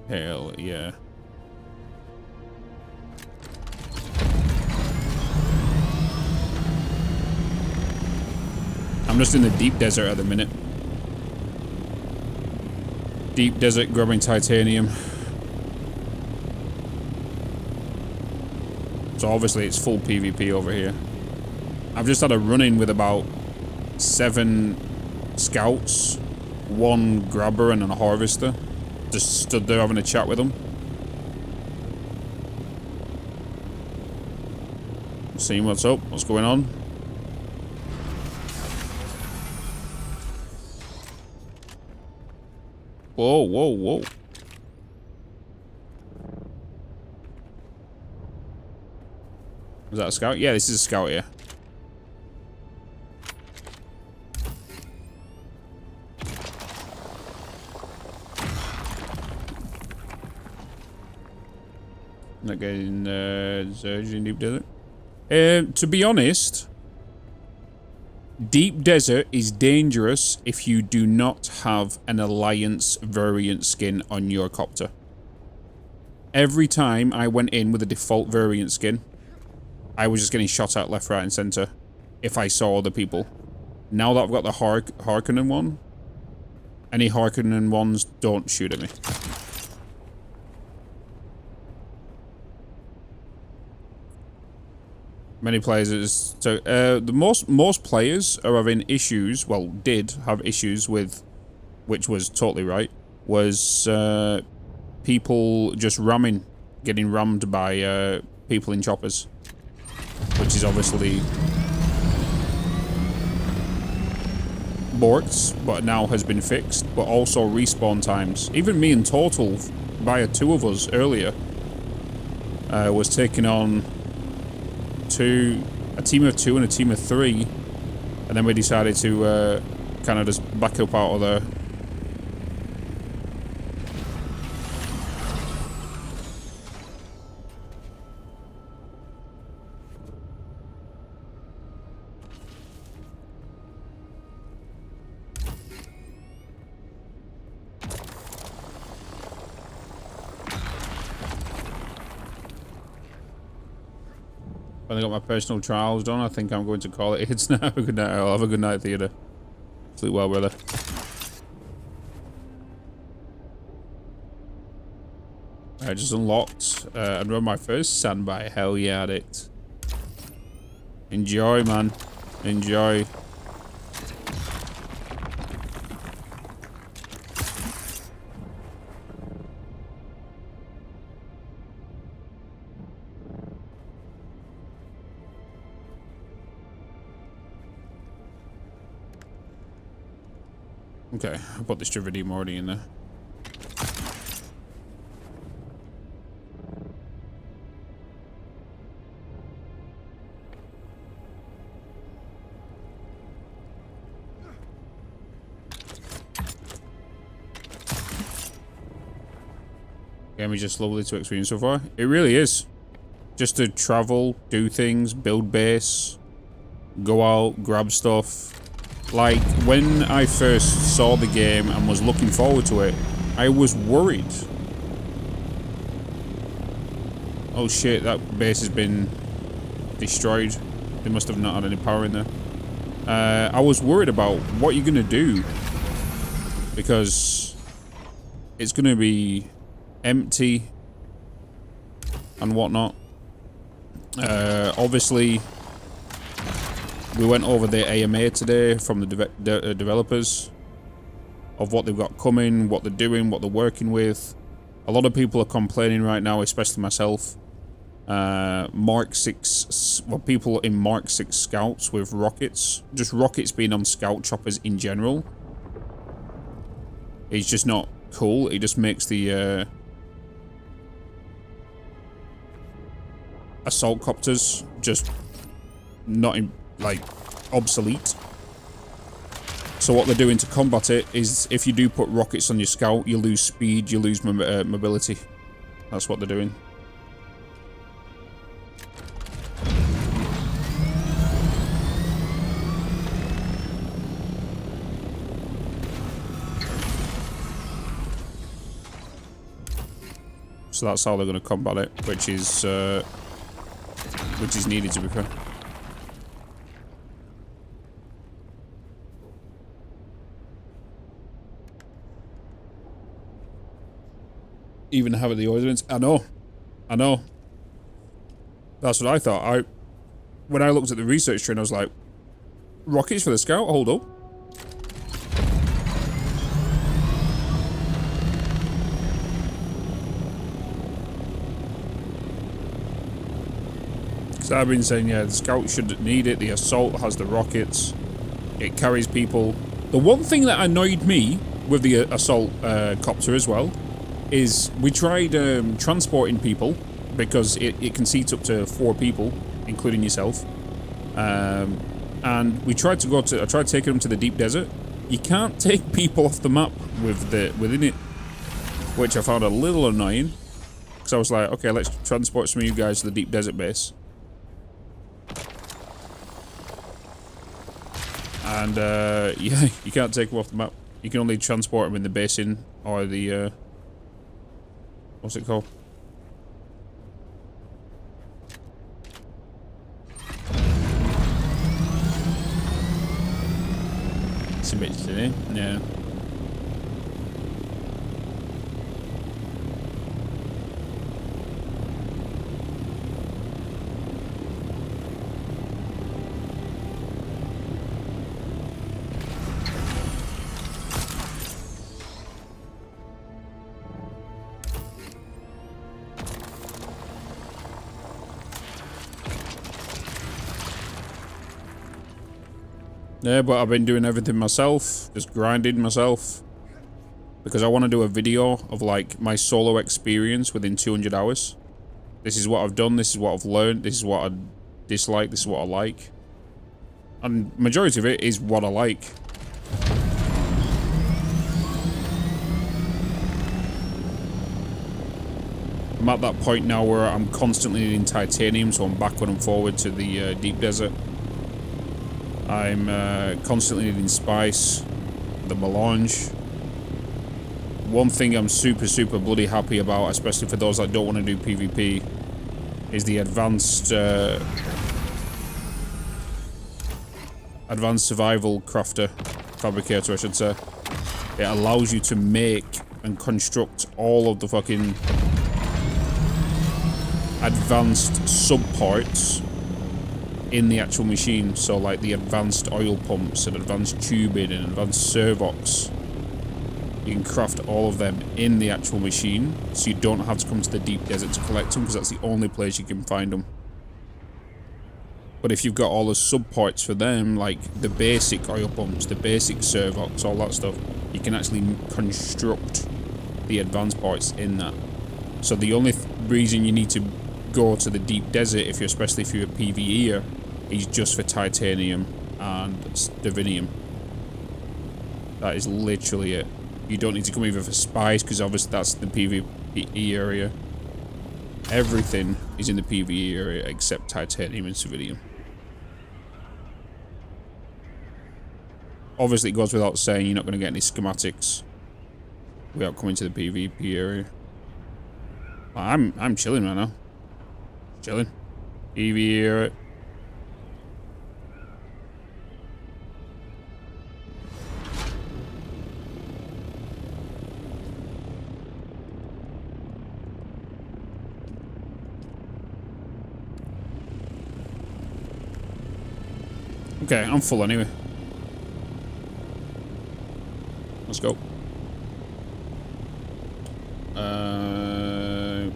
Hell yeah. I'm just in the deep desert at the minute. Deep desert grabbing titanium. So obviously it's full PvP over here. I've just had a run-in with about 7 scouts, 1 grabber and a harvester. Just stood there having a chat with them. Seeing what's up, what's going on. Whoa, whoa, whoa. Is that a scout? Yeah, this is a scout here. Not getting surge in deep desert. To be honest, deep desert is dangerous if you do not have an Alliance variant skin on your copter. Every time I went in with a default variant skin, I was just getting shot at left, right, and center if I saw other people. Now that I've got the Harkonnen one, any Harkonnen ones don't shoot at me. Many players, so the most players are having issues. Well, did have issues with, which was totally right. Was people just getting rammed by people in choppers, which is obviously borked, but now has been fixed. But also respawn times. Even me in total, via 2 of us earlier, was taking on a team of 2 and a team of 3, and then we decided to kind of just back up out of there. I got my personal trials done. I think I'm going to call it hits now. Good night. I'll have a good night, Theodore. Sleep well, brother. I just unlocked and run my first standby. Hell yeah, addict. Enjoy, man. Enjoy. Okay, I'll put the Strividium already in there. Game is just lovely to experience so far. It really is. Just to travel, do things, build base, go out, grab stuff. Like, when I first saw the game and was looking forward to it, I was worried. Oh shit, that base has been destroyed. They must have not had any power in there. I was worried about what you're gonna do, because it's gonna be empty and whatnot. Obviously, we went over the AMA today from the developers of what they've got coming, what they're doing, what they're working with. A lot of people are complaining right now, especially myself. Mark 6, well, people in Mark 6 scouts with rockets, just rockets being on scout choppers in general, it's just not cool. It just makes the assault copters just not in, like, obsolete. So what they're doing to combat it is, if you do put rockets on your scout, you lose speed, you lose mobility. That's what they're doing. So that's how they're going to combat it, which is needed, to be fair. even have the ordnance. I know. That's what I thought. When I looked at the research train, I was like, rockets for the scout? Hold up. Because I've been saying, yeah, the scout shouldn't need it. The assault has the rockets. It carries people. The one thing that annoyed me with the assault copter as well is we tried transporting people because it can seat up to 4 people, including yourself. And we tried to I tried taking them to the deep desert. You can't take people off the map within it, which I found a little annoying. Because I was like, okay, let's transport some of you guys to the deep desert base. And yeah, you can't take them off the map. You can only transport them in the basin or the what's it called? It's a bit silly. Yeah. Yeah, but I've been doing everything myself, just grinding myself, because I want to do a video of like my solo experience within 200 hours. This is what I've done, this is what I've learned, this is what I dislike, this is what I like. And majority of it is what I like. I'm at that point now where I'm constantly needing titanium, so I'm backward and forward to the deep desert. I'm constantly needing spice, the melange. One thing I'm super bloody happy about, especially for those that don't want to do PvP, is the advanced survival crafter, fabricator I should say. It allows you to make and construct all of the fucking advanced subparts in the actual machine. So like the advanced oil pumps and advanced tubing and advanced servox, you can craft all of them in the actual machine, so you don't have to come to the deep desert to collect them, because that's the only place you can find them. But if you've got all the subparts for them, like the basic oil pumps, the basic servox, all that stuff, you can actually construct the advanced parts in that. So the only reason you need to go to the deep desert, especially if you're a PvEer, is just for titanium and divinium. That is literally it. You don't need to come even for spice, because obviously that's the PvE area. Everything is in the PvE area except titanium and civilium. Obviously it goes without saying you're not going to get any schematics without coming to the PvP area. I'm chilling right now. Chilling. PvE area. Okay, I'm full anyway. Let's go.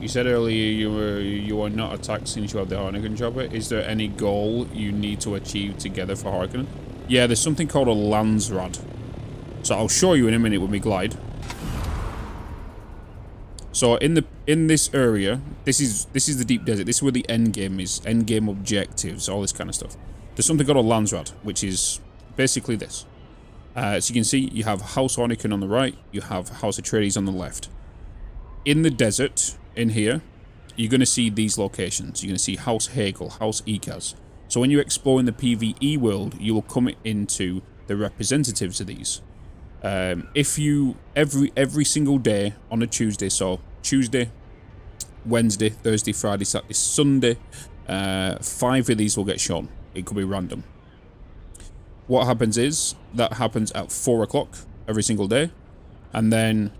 You said earlier you were not attacked since you had the Harnigan chopper. Is there any goal you need to achieve together for Harkonnen? Yeah, there's something called a Landsrad. So I'll show you in a minute when we glide. So in this area, this is the deep desert. This is where the end game is. End game objectives, all this kind of stuff. There's something called a Landsrad, which is basically this. So you can see you have House Harnigan on the right, you have House Atreides on the left. In the desert, in here, you're going to see these locations. You're going to see House Hagel, House Ikaz. So when you explore in the PvE world, you will come into the representatives of these. If you, every single day on a Tuesday, so Tuesday, Wednesday, Thursday, Friday, Saturday, Sunday, 5 of these will get shown. It could be random. What happens is, that happens at 4 o'clock every single day. And then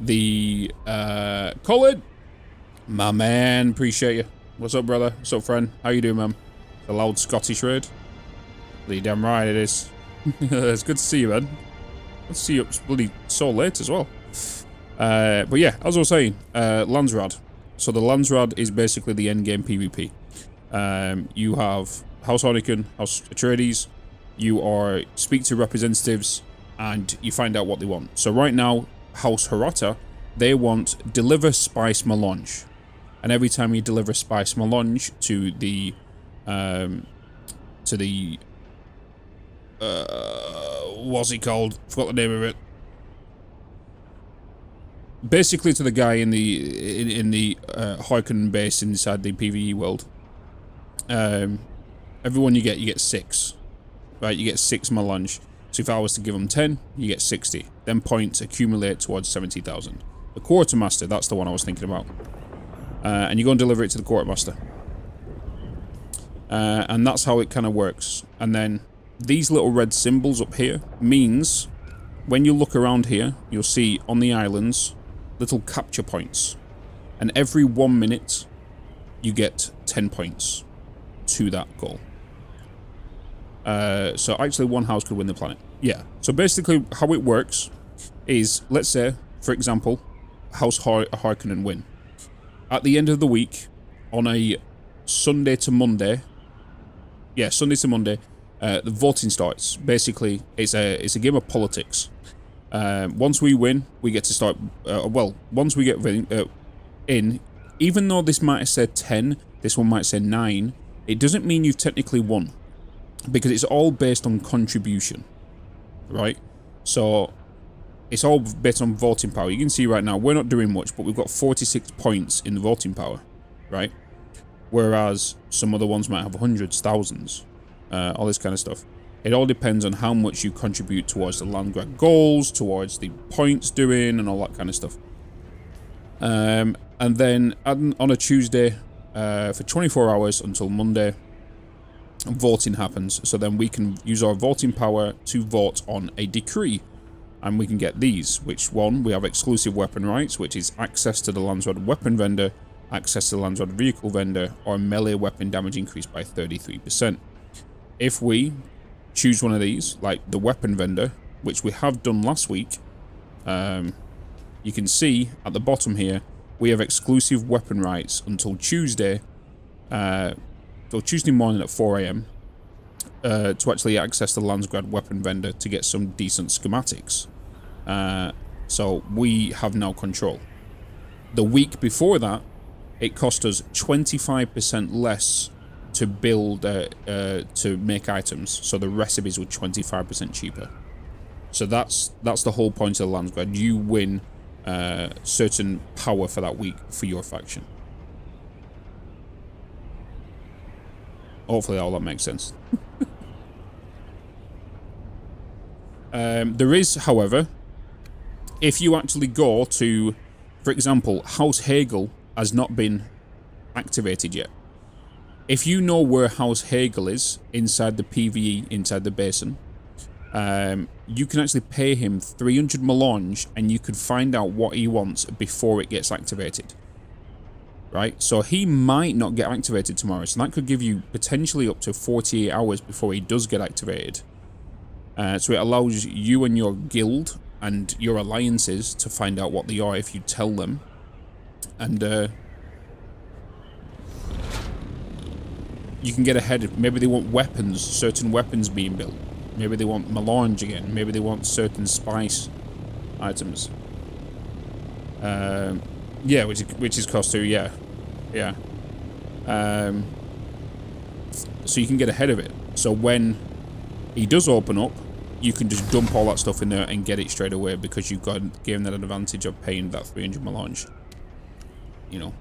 the Colin, my man, appreciate you. What's up, brother? What's up, friend? How you doing, man? The loud Scottish raid. You damn right it is. It's good to see you, man. Good to see you up bloody so late as well. But yeah, as I was saying, Landsrad. So the Landsrad is basically the endgame PvP. You have House Harnican, House Atreides. You speak to representatives, and you find out what they want. So right now, House Harata, they want deliver spice melange, and every time you deliver spice melange to the what's it called? Forgot the name of it. Basically, to the guy in the Harkonnen base inside the PvE world. Everyone you get 6, right? You get 6 melange. So if I was to give them 10, you get 60. Then points accumulate towards 70,000. The Quartermaster, that's the one I was thinking about. And you go and deliver it to the Quartermaster. And that's how it kind of works. And then these little red symbols up here means when you look around here, you'll see on the islands little capture points. And every 1 minute, you get 10 points to that goal. So actually one house could win the planet. Yeah. So basically how it works is, let's say, for example, House Harkonnen win. At the end of the week, on a Sunday to Monday, the voting starts. Basically, it's a game of politics. Once we win, we get to start, once we get in, even though this might have said 10, this one might say 9, it doesn't mean you've technically won. Because it's all based on contribution, right? So it's all based on voting power. You can see right now we're not doing much, but we've got 46 points in the voting power, right? Whereas some other ones might have hundreds, thousands, all this kind of stuff. It all depends on how much you contribute towards the land grab goals, towards the points doing, and all that kind of stuff. And then on a Tuesday, for 24 hours until Monday, voting happens. So then we can use our voting power to vote on a decree, and we can get these. Which one? We have exclusive weapon rights, which is access to the Landsrad weapon vendor, access to the Landsrad vehicle vendor, or melee weapon damage increased by 33%. If we choose one of these, like the weapon vendor, which we have done last week, you can see at the bottom here we have exclusive weapon rights until Tuesday. So Tuesday morning at 4 AM to actually access the Landsgrad weapon vendor to get some decent schematics. So we have now control. The week before that, it cost us 25% less to build, to make items. So the recipes were 25% cheaper. So that's the whole point of the Landsgrad. You win certain power for that week for your faction. Hopefully all that makes sense. There is, however, if you actually go to, for example, House Hagel has not been activated yet. If you know where House Hagel is inside the PvE, inside the basin, you can actually pay him 300 melange and you could find out what he wants before it gets activated. Right, so he might not get activated tomorrow, so that could give you potentially up to 48 hours before he does get activated. So it allows you and your guild and your alliances to find out what they are if you tell them. And you can get ahead. Maybe they want weapons, certain weapons being built. Maybe they want melange again. Maybe they want certain spice items. Yeah, which is cost 2, yeah. So you can get ahead of it. So when he does open up, you can just dump all that stuff in there and get it straight away because you've got given that advantage of paying that 300 melange. You know.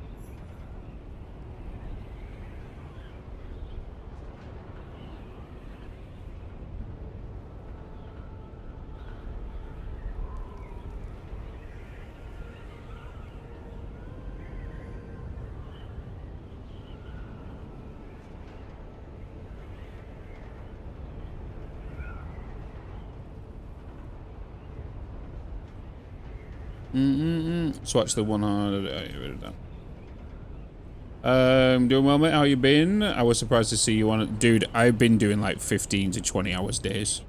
Swatch the one on. Doing well, mate. How you been? I was surprised to see you on it. Dude, I've been doing like 15 to 20 hours days.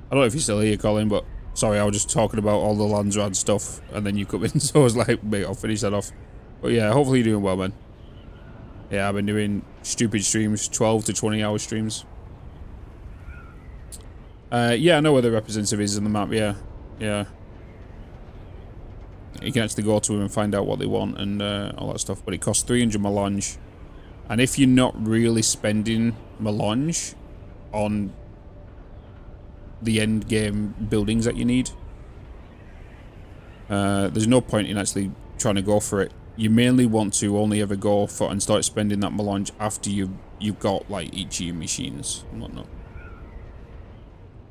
I don't know if you're still here, Colin, but sorry, I was just talking about all the Landsrad stuff, and then you come in, so I was like, mate, I'll finish that off. But yeah, hopefully you're doing well, man. Yeah, I've been doing stupid streams, 12 to 20 hour streams. Yeah, I know where the representative is in the map, yeah. Yeah. You can actually go to them and find out what they want and all that stuff, but it costs 300 melange. And if you're not really spending melange on the end game buildings that you need, there's no point in actually trying to go for it. You mainly want to only ever go for and start spending that melange after you've got like each of your machines and whatnot.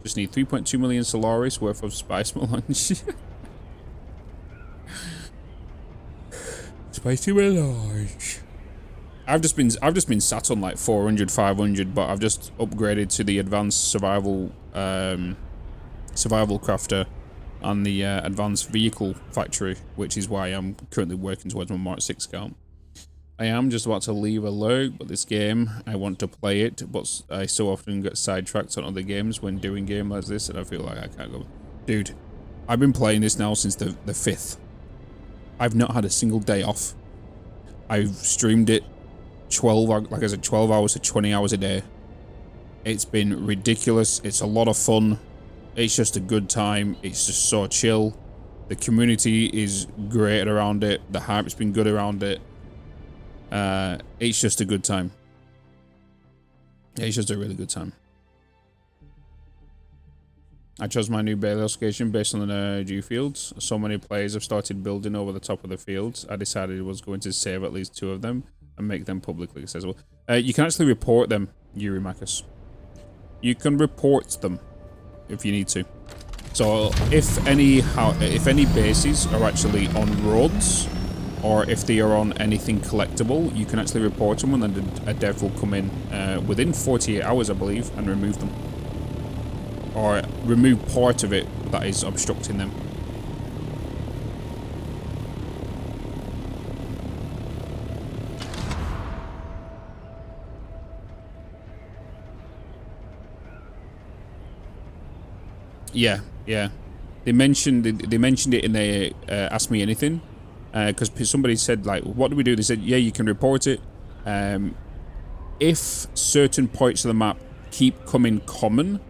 Just need 3.2 million Solaris worth of spice melange. Spicy melange. I've just been sat on like 400, 500, but I've just upgraded to the advanced survival crafter and the advanced vehicle factory, which is why I'm currently working towards my Mark 6 count. I am just about to leave a lurk, but this game, I want to play it, but I so often get sidetracked on other games when doing games like this, and I feel like I can't go. Dude, I've been playing this now since the 5th. I've not had a single day off. I've streamed it 12, like I said, 12 hours to 20 hours a day. It's been ridiculous. It's a lot of fun. It's just a good time. It's just so chill. The community is great around it. The hype's been good around it. It's just a good time. It's just a really good time. I chose my new Bailey location based on the dew fields. So many players have started building over the top of the fields. I decided I was going to save at least 2 of them and make them publicly accessible. You can actually report them, Yuri Marcus. You can report them if you need to. So if any bases are actually on roads, or if they are on anything collectible, you can actually report them, and then a dev will come in within 48 hours, I believe, and remove them. Or remove part of it that is obstructing them. Yeah, yeah. They mentioned it in the Ask Me Anything, because somebody said, like, what do we do? They said, yeah, you can report it. If certain parts of the map keep coming common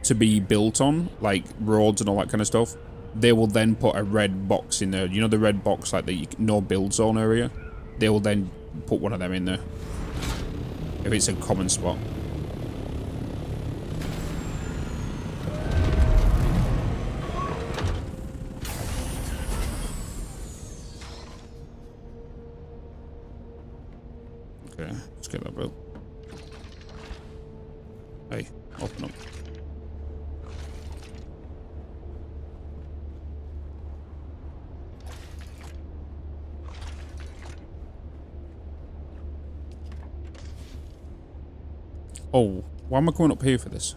to be built on, like roads and all that kind of stuff, they will then put a red box in there. You know, the red box, like the no build zone area? They will then put one of them in there if it's a common spot. Okay, let's get that built. Hey, open up. Oh, why am I going up here for this?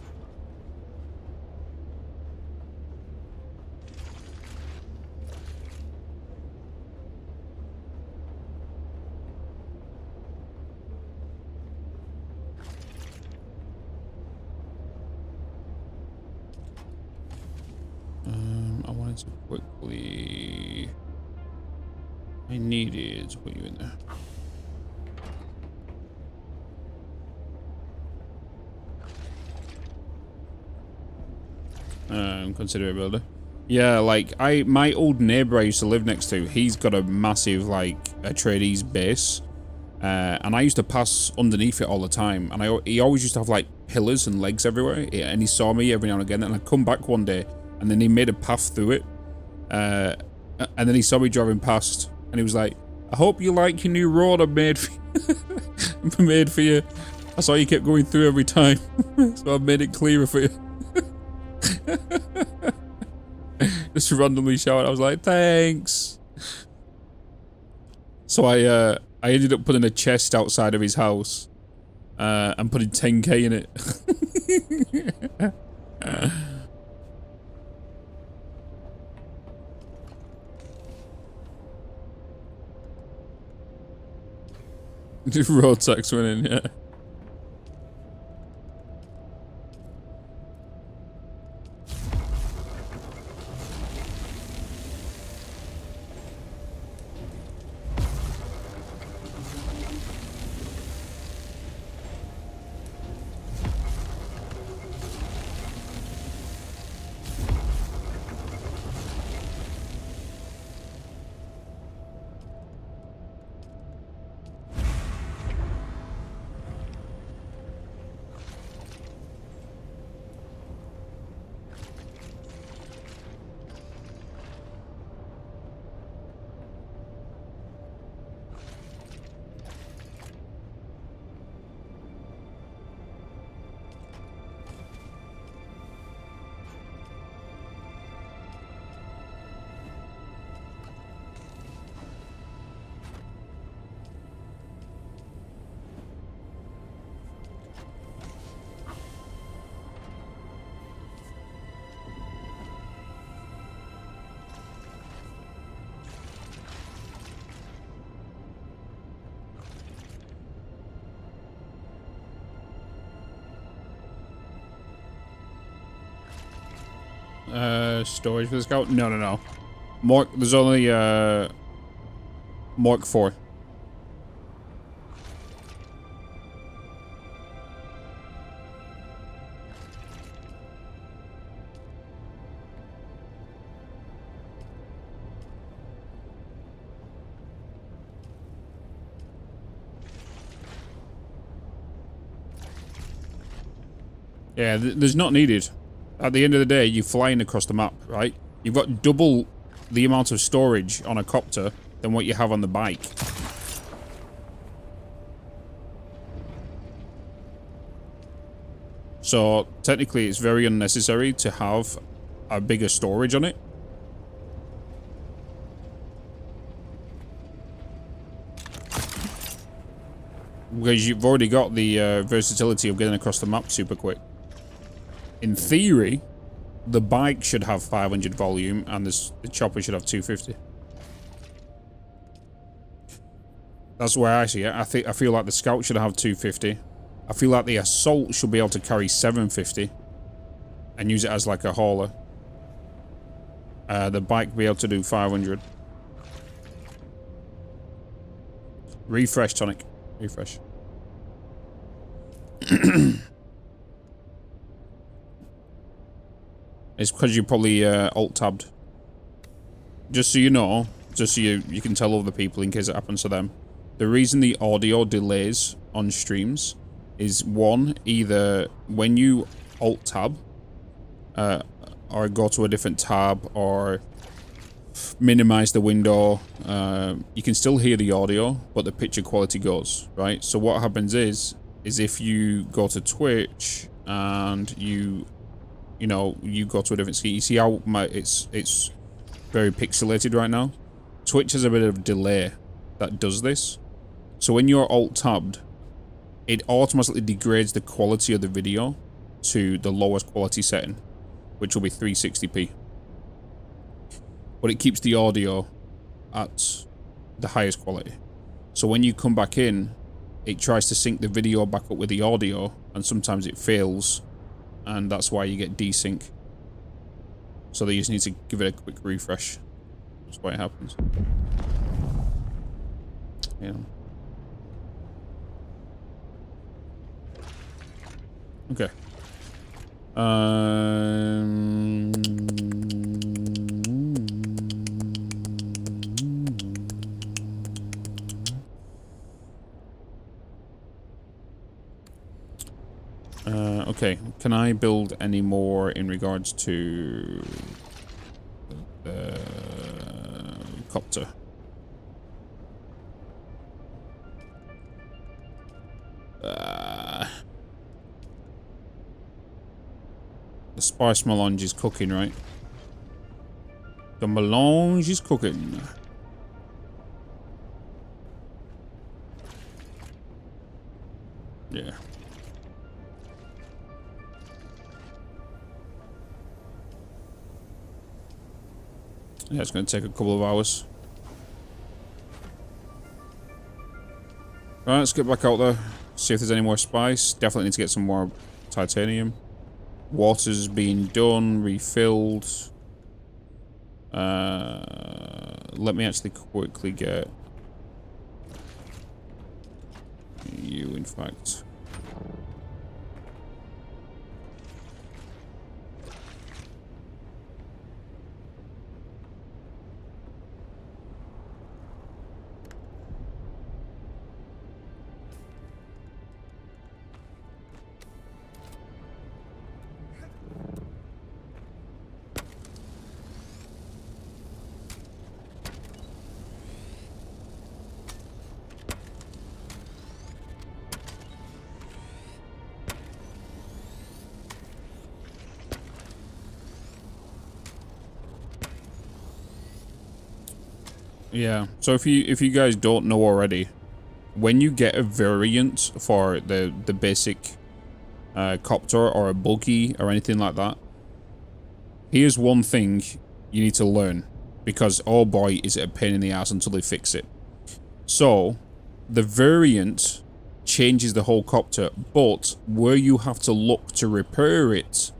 I wanted to quickly... I needed to put you in there. Consider a builder. Yeah, like my old neighbor I used to live next to, he's got a massive like Atreides base, and I used to pass underneath it all the time, and he always used to have like pillars and legs everywhere, and he saw me every now and again, and I'd come back one day, and then he made a path through it, and then he saw me driving past, and he was like, I hope you like your new road I made for you. I saw you kept going through every time, so I made it clearer for you. Just randomly shout. I was like, thanks. So I ended up putting a chest outside of his house and putting 10k in it. Rotex winning, yeah. Storage for the Scout? No. Mark, there's only, Mark 4. Yeah, there's not needed. At the end of the day, you're flying across the map, right? You've got double the amount of storage on a copter than what you have on the bike. So, technically, it's very unnecessary to have a bigger storage on it. Because you've already got the versatility of getting across the map super quick. In theory, the bike should have 500 volume and the chopper should have 250. That's where I see it. I feel like the Scout should have 250. I feel like the Assault should be able to carry 750 and use it as like a hauler. The bike be able to do 500. Refresh, Tonic. Refresh. It's because you probably alt-tabbed. Just so you know, just so you can tell other people in case it happens to them. The reason the audio delays on streams is one, either when you alt-tab, or go to a different tab, or minimize the window, you can still hear the audio, but the picture quality goes, right? So what happens is if you go to Twitch and you go to a different screen. You see how it's very pixelated right now? Twitch has a bit of a delay that does this. So when you're alt-tabbed, it automatically degrades the quality of the video to the lowest quality setting, which will be 360p. But it keeps the audio at the highest quality. So when you come back in, it tries to sync the video back up with the audio, and sometimes it fails. And that's why you get desync. So they just need to give it a quick refresh. That's why it happens. Yeah. Okay. Okay, can I build any more in regards to the copter? The spice melange is cooking, right? The melange is cooking. Yeah. Yeah, it's going to take a couple of hours. Right, let's get back out there. See if there's any more spice. Definitely need to get some more titanium. Water's being done, refilled. Let me actually quickly get you, in fact. Yeah, so if you guys don't know already, when you get a variant for the basic copter or a buggy or anything like that, here's one thing you need to learn, because oh boy is it a pain in the ass until they fix it. So the variant changes the whole copter, but where you have to look to repair it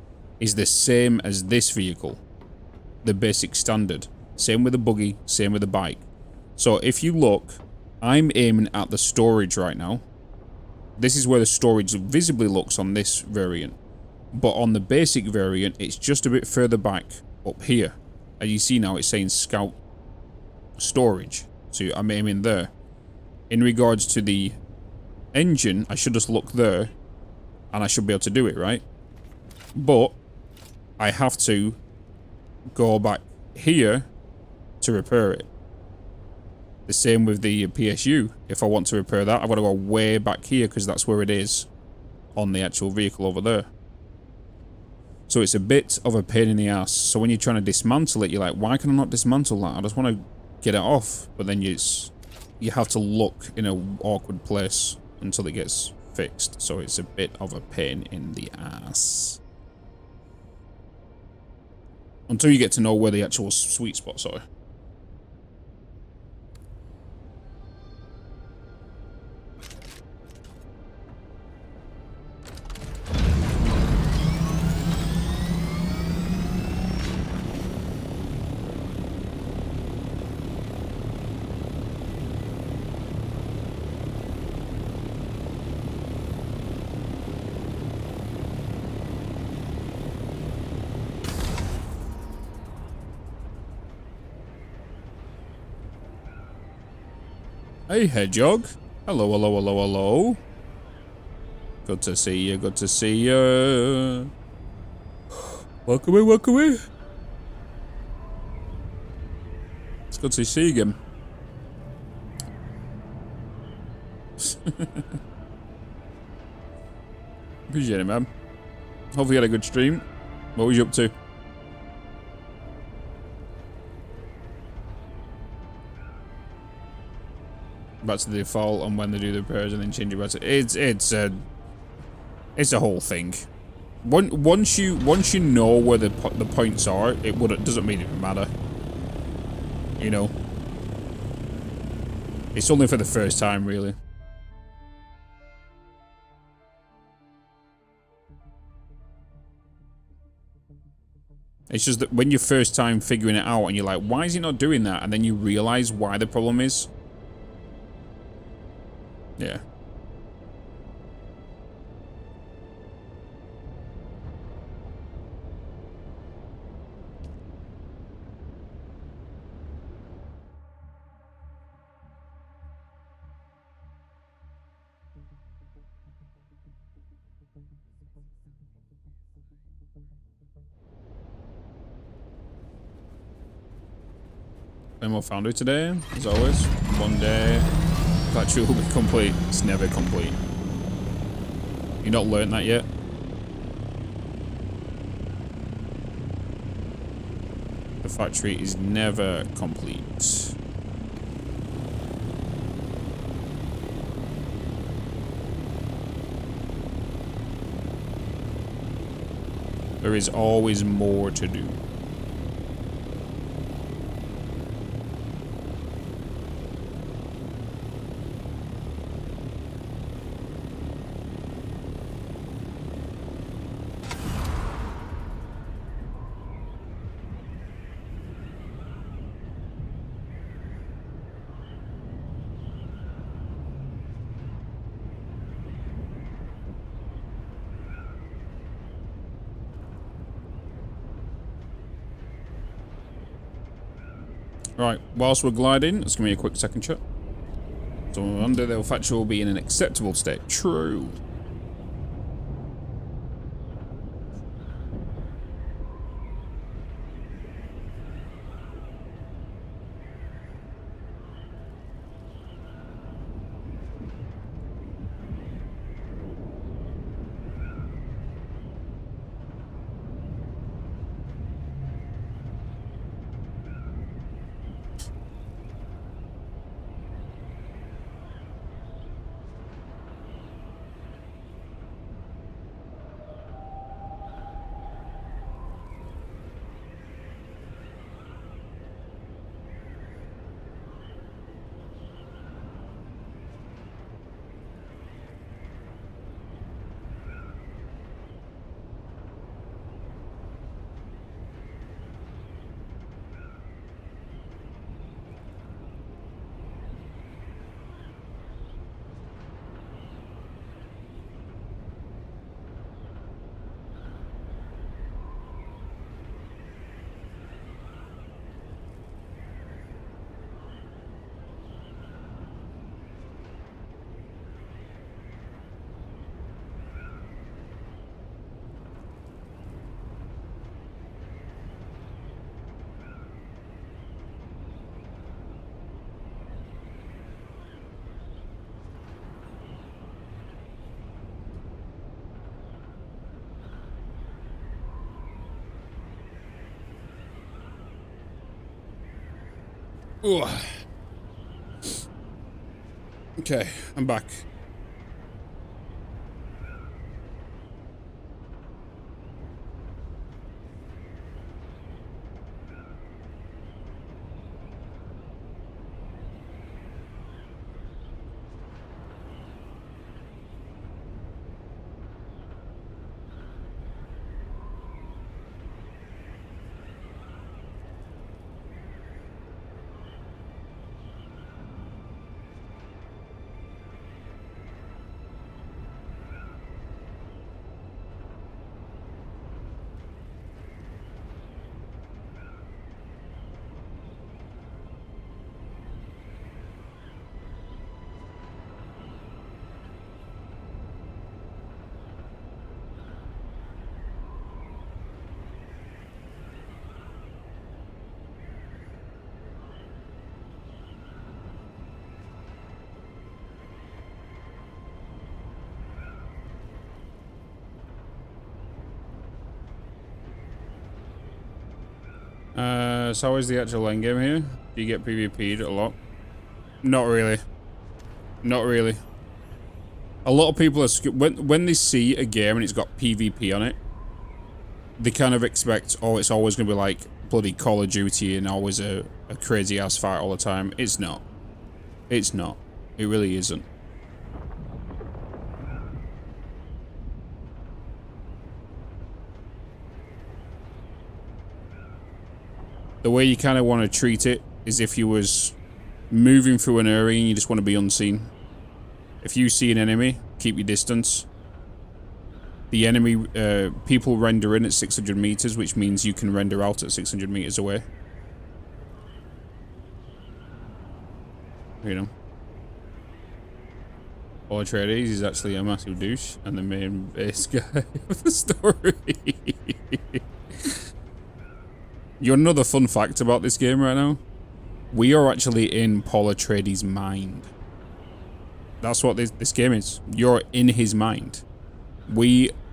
is the same as this vehicle, the basic standard. Same with the buggy, same with the bike. So if you look, I'm aiming at the storage right now. This is where the storage visibly looks on this variant. But on the basic variant, it's just a bit further back up here. As you see now, it's saying Scout Storage. So I'm aiming there. In regards to the engine, I should just look there, and I should be able to do it, right? But I have to go back here to repair it. The same with the PSU. If I want to repair that, I've got to go way back here because that's where it is on the actual vehicle over there. So it's a bit of a pain in the ass. So when you're trying to dismantle it, you're like, why can I not dismantle that? I just want to get it off. But then you have to look in an awkward place until it gets fixed. So it's a bit of a pain in the ass. Until you get to know where the actual sweet spots are. Hey, Hedgehog. Hello, hello, hello, hello. Good to see you, good to see you. Welcome in, welcome in. It's good to see you again. Appreciate it, man. Hopefully you had a good stream. What was you up to? Back to the default on when they do the repairs and then change it back to it's a whole thing. Once you know where the points are, it doesn't mean it matter. You know, it's only for the first time, really. It's just that when you're first time figuring it out and you're like, why is it not doing that? And then you realize why the problem is. Yeah. Any more Foundry today? As always, one day. Factory will be complete. It's never complete. You not learned that yet? The factory is never complete. There is always more to do. Right, whilst we're gliding, let's give me a quick second shot. So under the factory will be in an acceptable state. True. Ooh. Okay, I'm back. So how is the actual end game here? Do you get PvP'd a lot? Not really. Not really. A lot of people are when they see a game and it's got PvP on it, they kind of expect, oh, it's always going to be like bloody Call of Duty and always a crazy ass fight all the time. It's not. It's not. It really isn't. The way you kind of want to treat it is if you was moving through an area and you just want to be unseen. If you see an enemy, keep your distance. The enemy, people render in at 600 meters, which means you can render out at 600 meters away. You know. Paul Atreides is actually a massive douche and the main base guy of the story. You know another fun fact about this game right now? We are actually in Paul Atreides' mind. That's what this game is. You're in his mind.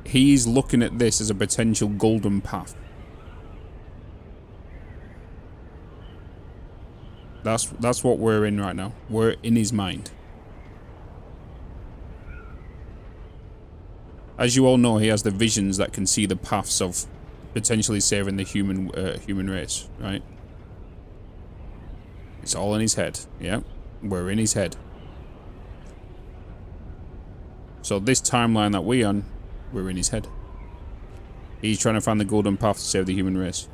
He's looking at this as a potential golden path. That's what we're in right now. We're in his mind. As you all know, he has the visions that can see the paths of potentially saving the human race, right? It's all in his head. Yeah, we're in his head. So this timeline that we're on, we're in his head. He's trying to find the golden path to save the human race.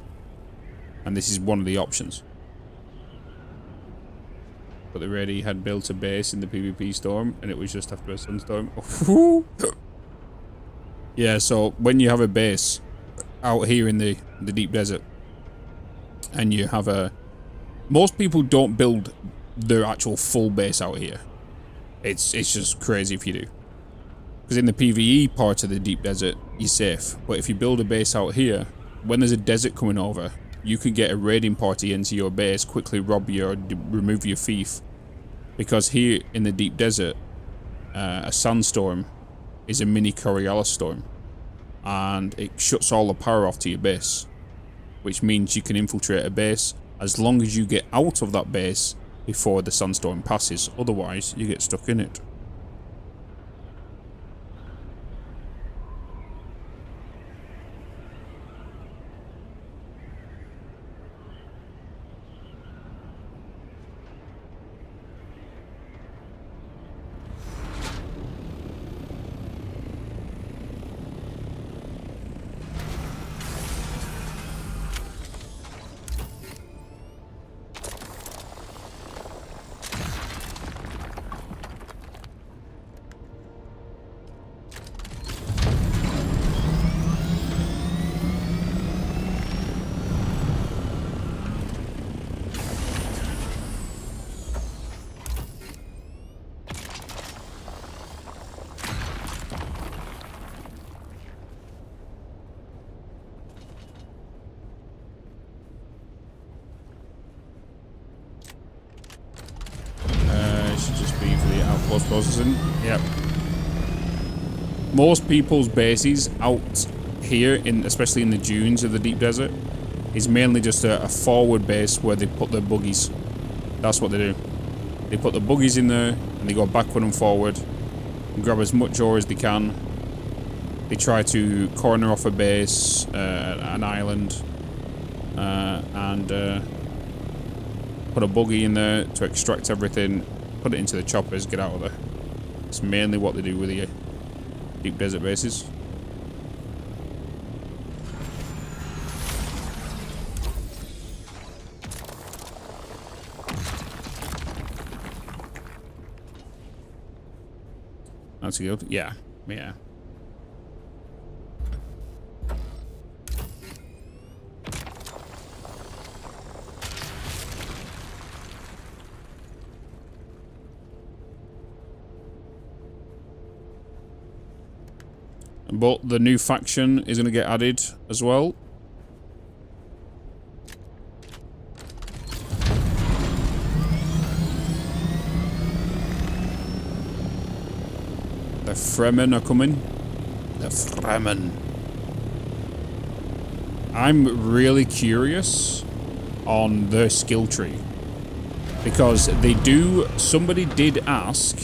And this is one of the options. But they already had built a base in the PvP storm, and it was just after a sunstorm. Yeah, so when you have a base out here in the deep desert, and you have a most people don't build their actual full base out here. It's just crazy if you do. Because in the PvE part of the deep desert, you're safe. But if you build a base out here, when there's a desert coming over, you could get a raiding party into your base, quickly rob you or remove your fief. Because here in the deep desert, a sandstorm is a mini Coriolis storm. And it shuts all the power off to your base. Which means you can infiltrate a base as long as you get out of that base before the sandstorm passes. Otherwise, you get stuck in it. Processing. Yep. Most people's bases out here, especially in the dunes of the deep desert, is mainly just a forward base where they put their buggies. That's what they do. They put the buggies in there and they go backward and forward and grab as much ore as they can. They try to corner off a base, an island, and put a buggy in there to extract everything. Put it into the choppers, get out of there. It's mainly what they do with the deep desert bases. That's good. Yeah. Yeah. But the new faction is going to get added as well. The Fremen are coming. The Fremen. I'm really curious on their skill tree. Because they do... Somebody did ask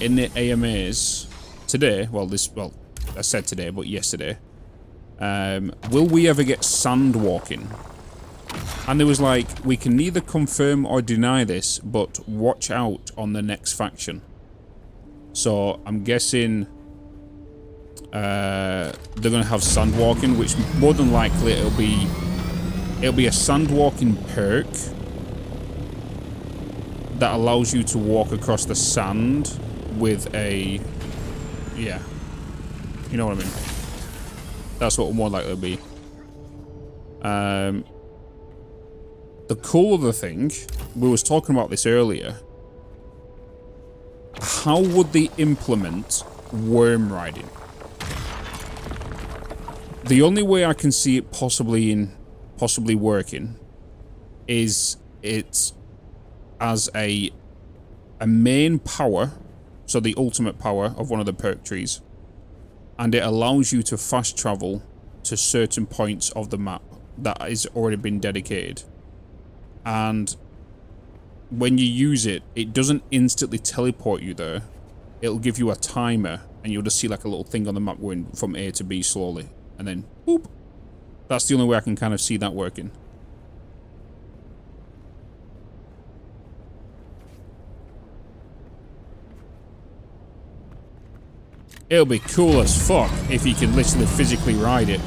in the AMAs... Today, I said today, but yesterday, will we ever get sand walking? And there was like, we can neither confirm or deny this, but watch out on the next faction. So I'm guessing they're gonna have sand walking, which more than likely it'll be a sand walking perk that allows you to walk across the sand with a... Yeah. You know what I mean? That's what more likely it'll be. The cool other thing, we was talking about this earlier. How would they implement worm riding? The only way I can see it possibly working is it's as a main power. So the ultimate power of one of the perk trees. And it allows you to fast travel to certain points of the map that has already been dedicated. And when you use it, it doesn't instantly teleport you there. It'll give you a timer and you'll just see like a little thing on the map going from A to B slowly. And then, boop. That's the only way I can kind of see that working. It'll be cool as fuck if you can literally physically ride it.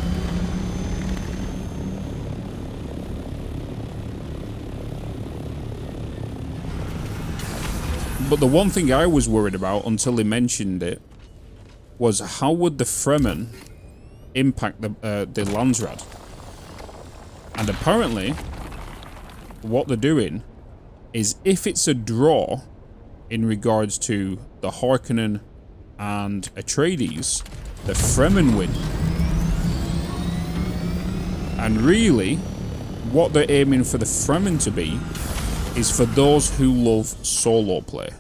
But the one thing I was worried about until they mentioned it was how would the Fremen impact the Landsrad? And apparently, what they're doing is if it's a draw in regards to the Harkonnen and Atreides, the Fremen win. And really, what they're aiming for the Fremen to be is for those who love solo play.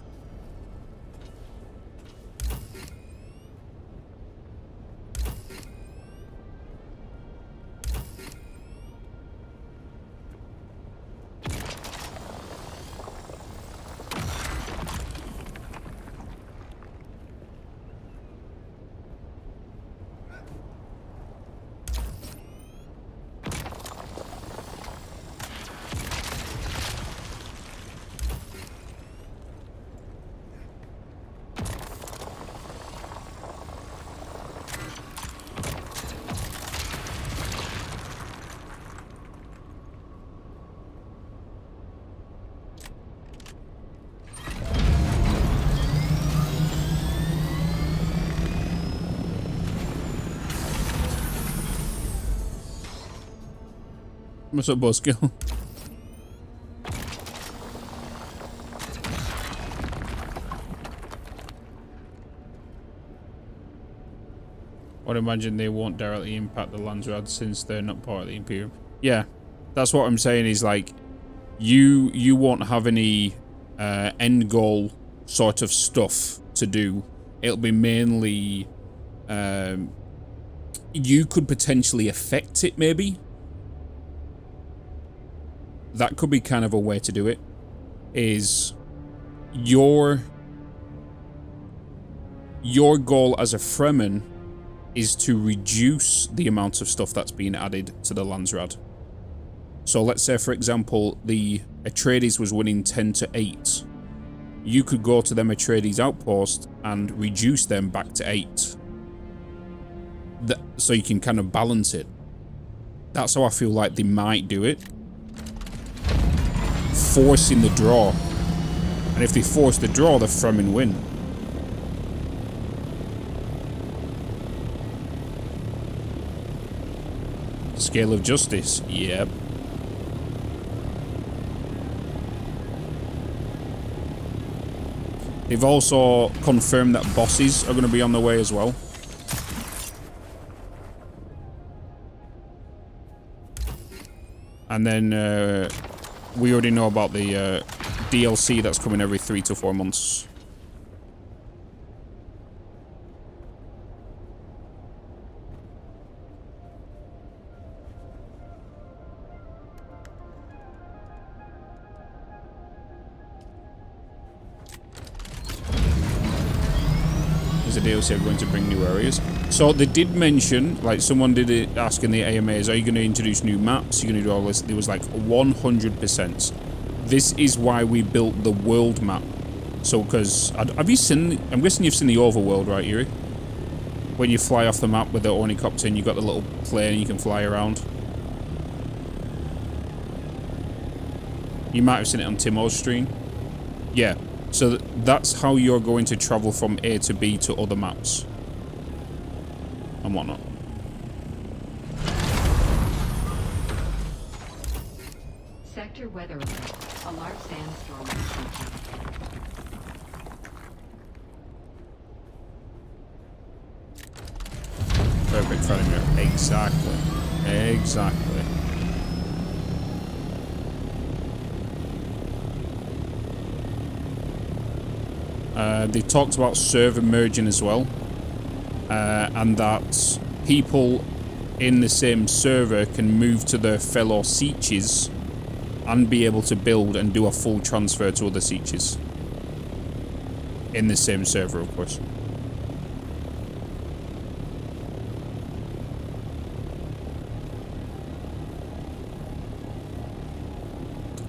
What's up, Buzzkill? I'd imagine they won't directly impact the Landsrad since they're not part of the Imperium. Yeah, that's what I'm saying is like, you won't have any end goal sort of stuff to do. It'll be mainly, you could potentially affect it maybe. That could be kind of a way to do it, is your goal as a Fremen is to reduce the amount of stuff that's being added to the Landsrad. So let's say, for example, the Atreides was winning 10 to 8. You could go to them Atreides outpost and reduce them back to 8. So you can kind of balance it. That's how I feel like they might do it. Forcing the draw. And if they force the draw, the Fremen win. Scale of justice. Yep. They've also confirmed that bosses are going to be on the way as well. And then we already know about the DLC that's coming every 3 to 4 months. Is the DLC going to bring new areas? So they did mention, like someone did it ask in the AMAs, are you going to introduce new maps? You're going to do all this? There was like 100%. This is why we built the world map. So, because, have you seen, I'm guessing you've seen the overworld, right, Yuri? When you fly off the map with the ornithopter and you've got the little plane you can fly around. You might have seen it on Timo's stream. Yeah, so that's how you're going to travel from A to B to other maps. And whatnot. Sector weather alert. A large sandstorm is approaching. Perfect frame. Exactly. Exactly. They talked about server merging as well. And that people in the same server can move to their fellow Sieges and be able to build and do a full transfer to other Sieges. In the same server, of course.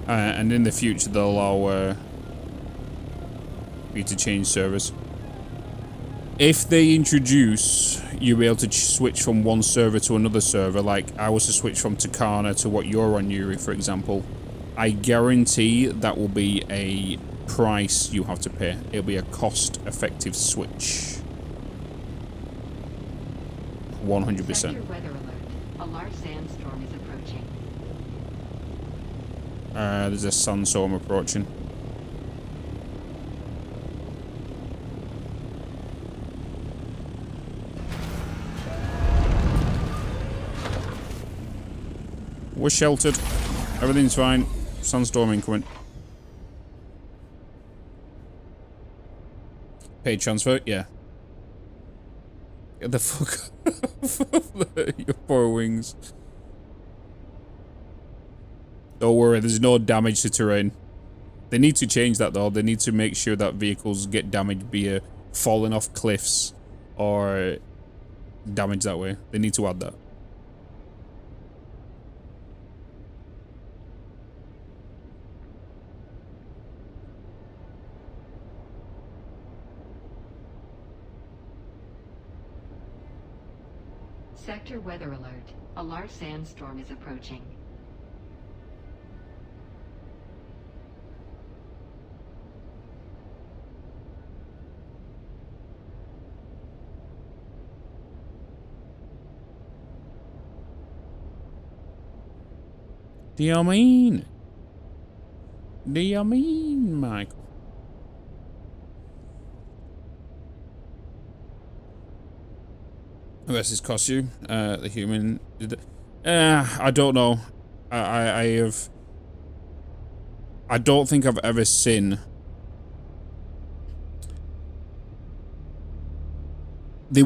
And in the future, they'll allow you to change servers. If they introduce, you'll be able to switch from one server to another server, like I was to switch from Takana to what you're on, Yuri, for example, I guarantee that will be a price you have to pay. It'll be a cost-effective switch. 100%. Sector weather alert. A large sandstorm is approaching. There's a sandstorm approaching. We're sheltered. Everything's fine. Sandstorm incoming. Paid transfer? Yeah. Get the fuck off your poor wings. Don't worry, there's no damage to terrain. They need to change that though. They need to make sure that vehicles get damaged via falling off cliffs or damage that way. They need to add that. Sector weather alert. A large sandstorm is approaching. Do you mean? Do you mean, Michael? How much this cost you? The human. I don't know. I don't think I've ever seen.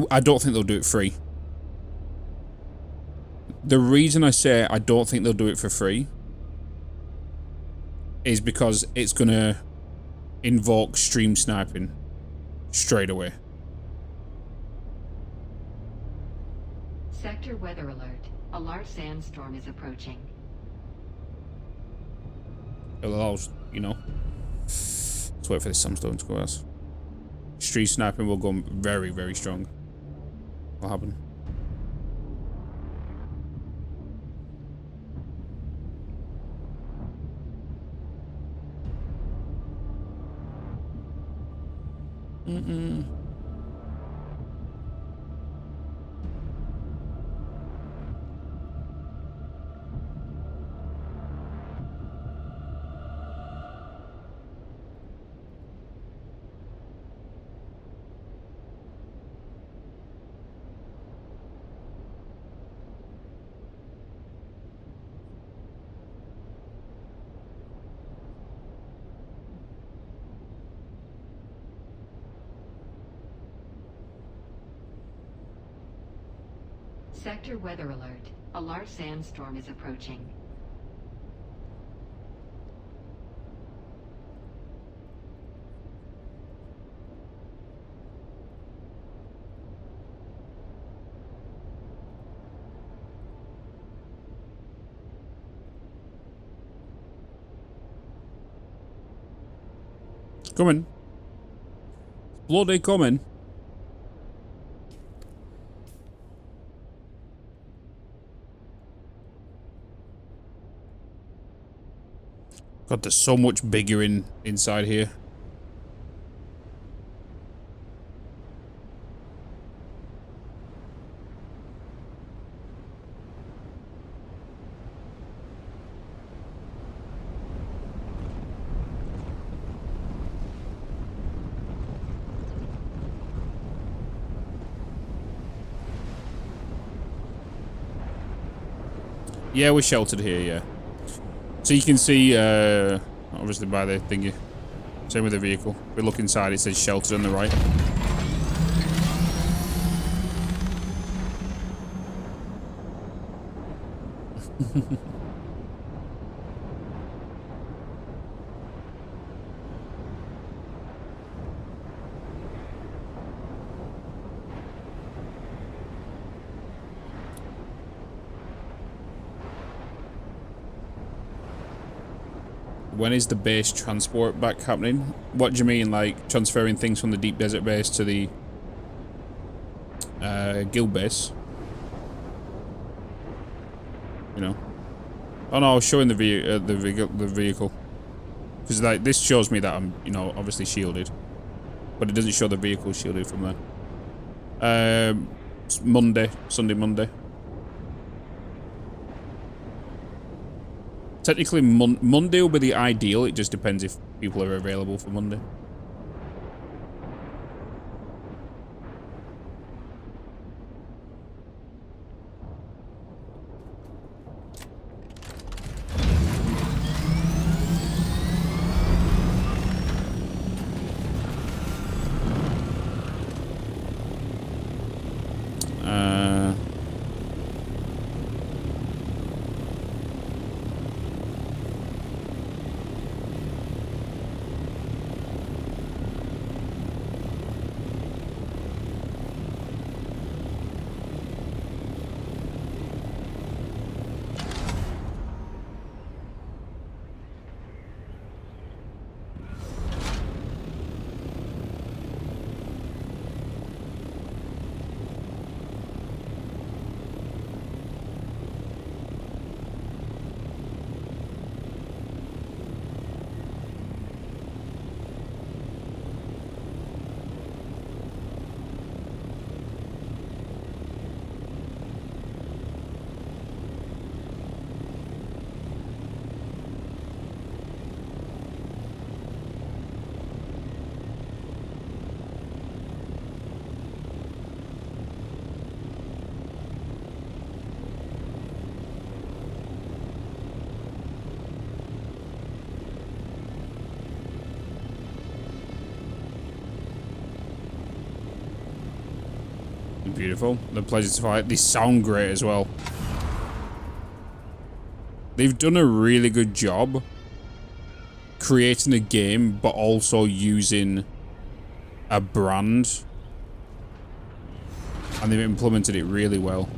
I don't think they'll do it free. The reason I say I don't think they'll do it for free is because it's gonna invoke stream sniping straight away. Sector weather alert. A large sandstorm is approaching. It allows, you know. Let's wait for this sandstorm to go out. Stream sniping will go very, very strong. What'll happen? Sector weather alert. A large sandstorm is approaching. It's coming. It's bloody coming. God, there's so much bigger inside here. Yeah, we're sheltered here, yeah. So you can see, obviously by the thingy. Same with the vehicle. If we look inside, it says sheltered on the right. When is the base transport back happening? What do you mean, like transferring things from the deep desert base to the guild base? You know? Oh no, I was showing the vehicle, because like this shows me that I'm, you know, obviously shielded, but it doesn't show the vehicle shielded from there. Monday, Sunday, Monday. Technically, Monday will be the ideal. It just depends if people are available for Monday. Beautiful. The pleasure to fight. They sound great as well. They've done a really good job creating a game, but also using a brand. And they've implemented it really well.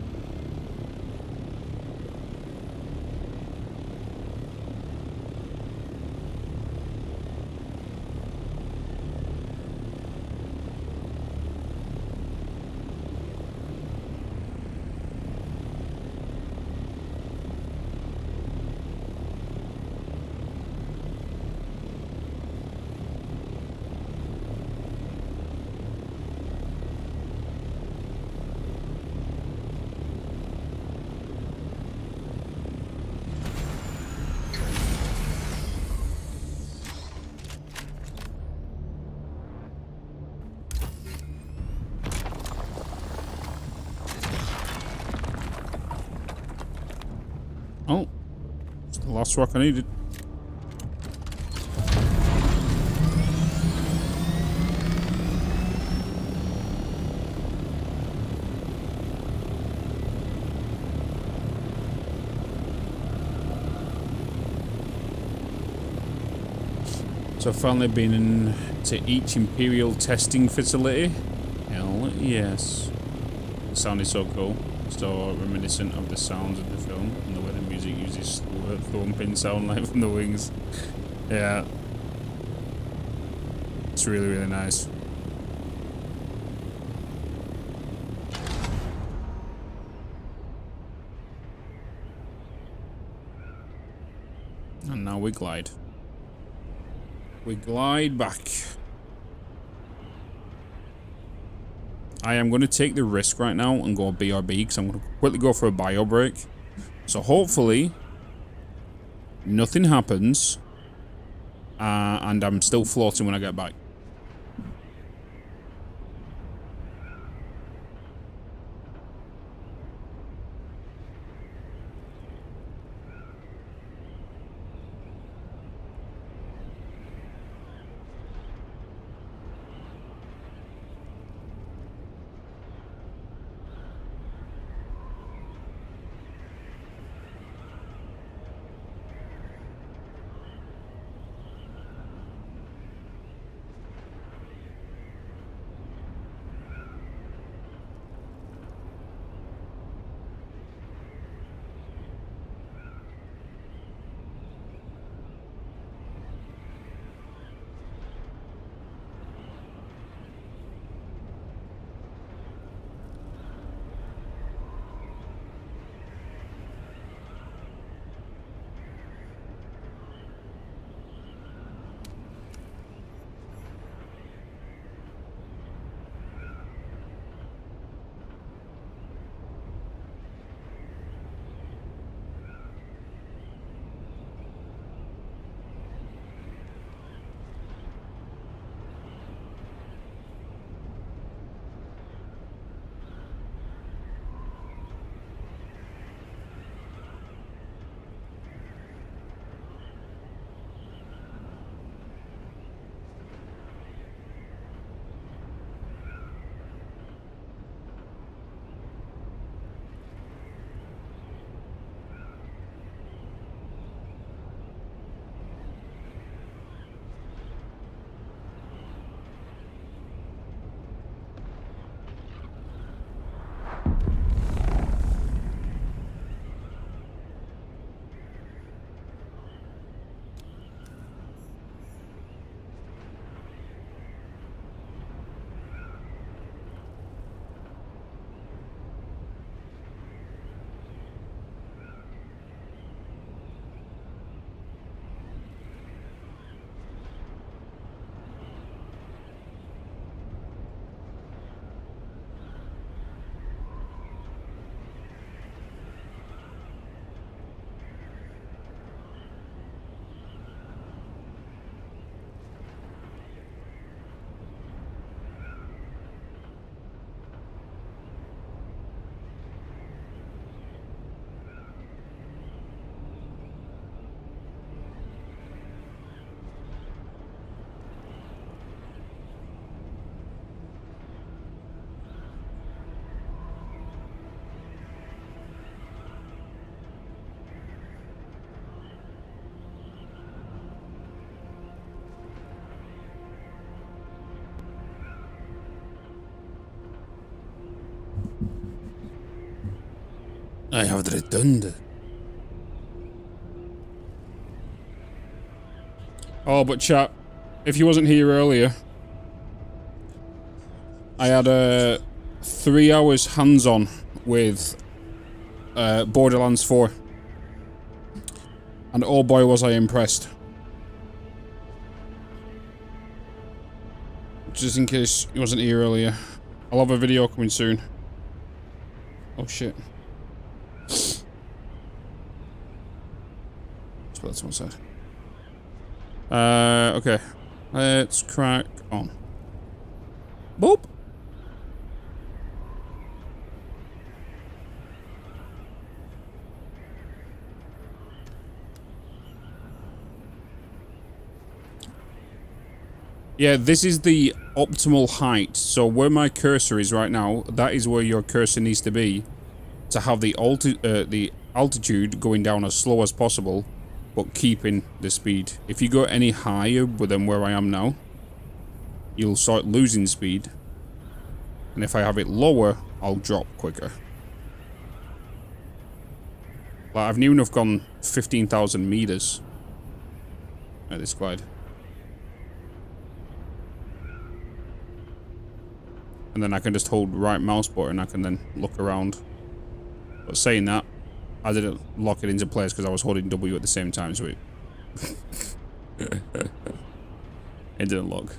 Oh, it's the last rock I needed. So I've finally been into each Imperial testing facility. Hell yes. It sounded so cool. So reminiscent of the sounds of the film and the way the music uses the thumping sound like from the wings. Yeah. It's really, really nice. And now we glide. We glide back. I am going to take the risk right now and go BRB because I'm going to quickly go for a bio break. So hopefully nothing happens and I'm still floating when I get back. I have returned. Oh, but chat, if you wasn't here earlier, I had 3 hours hands-on with Borderlands 4. And oh boy was I impressed. Just in case you wasn't here earlier, I'll have a video coming soon. Oh shit. Let's put that to one side. Okay. Let's crack on. Boop! Yeah, this is the optimal height. So where my cursor is right now, that is where your cursor needs to be to have the altitude going down as slow as possible, but keeping the speed. If you go any higher than where I am now, you'll start losing speed. And if I have it lower, I'll drop quicker. Like, I've near enough gone 15,000 meters at this glide. And then I can just hold right mouse button, I can then look around. But saying that, I didn't lock it into place because I was holding W at the same time, so it... it didn't lock.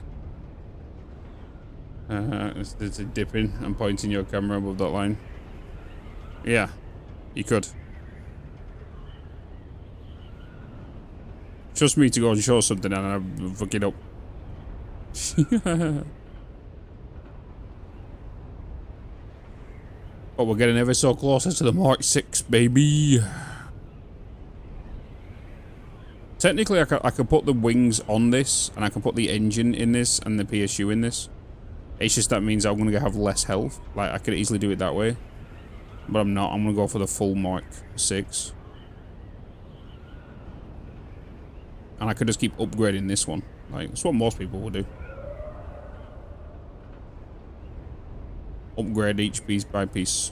It's a dipping and pointing your camera above that line. Yeah, you could. Trust me to go and show something and I fuck it up. But we're getting ever so closer to the Mark 6, baby. Technically, I could put the wings on this, and I can put the engine in this, and the PSU in this. It's just that means I'm going to have less health. Like, I could easily do it that way. But I'm not. I'm going to go for the full Mark 6. And I could just keep upgrading this one. Like, that's what most people will do. Upgrade each piece by piece.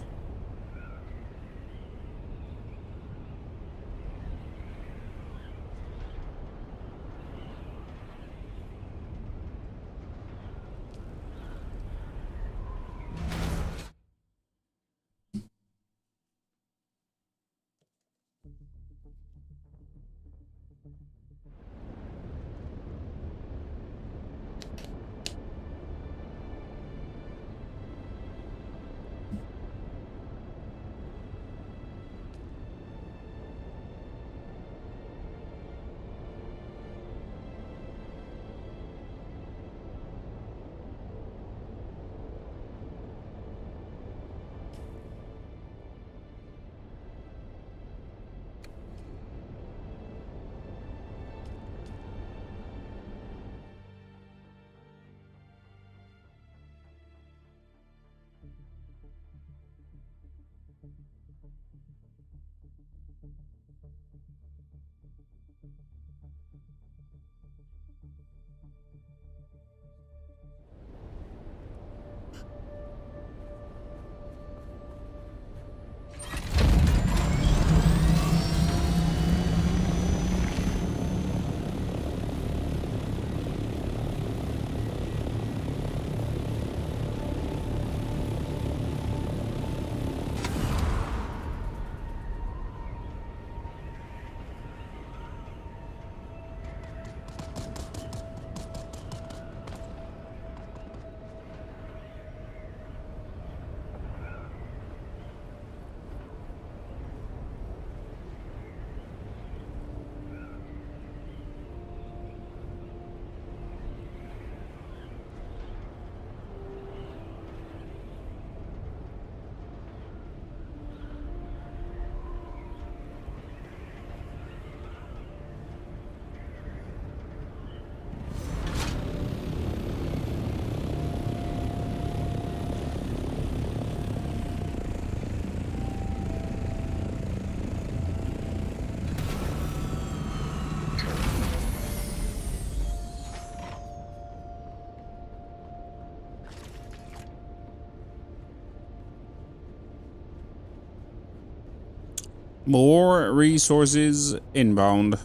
More resources inbound.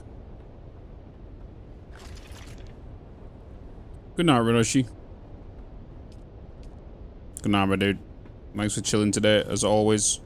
Good night, Rinoshi. Good night, my dude. Thanks for chilling today, as always.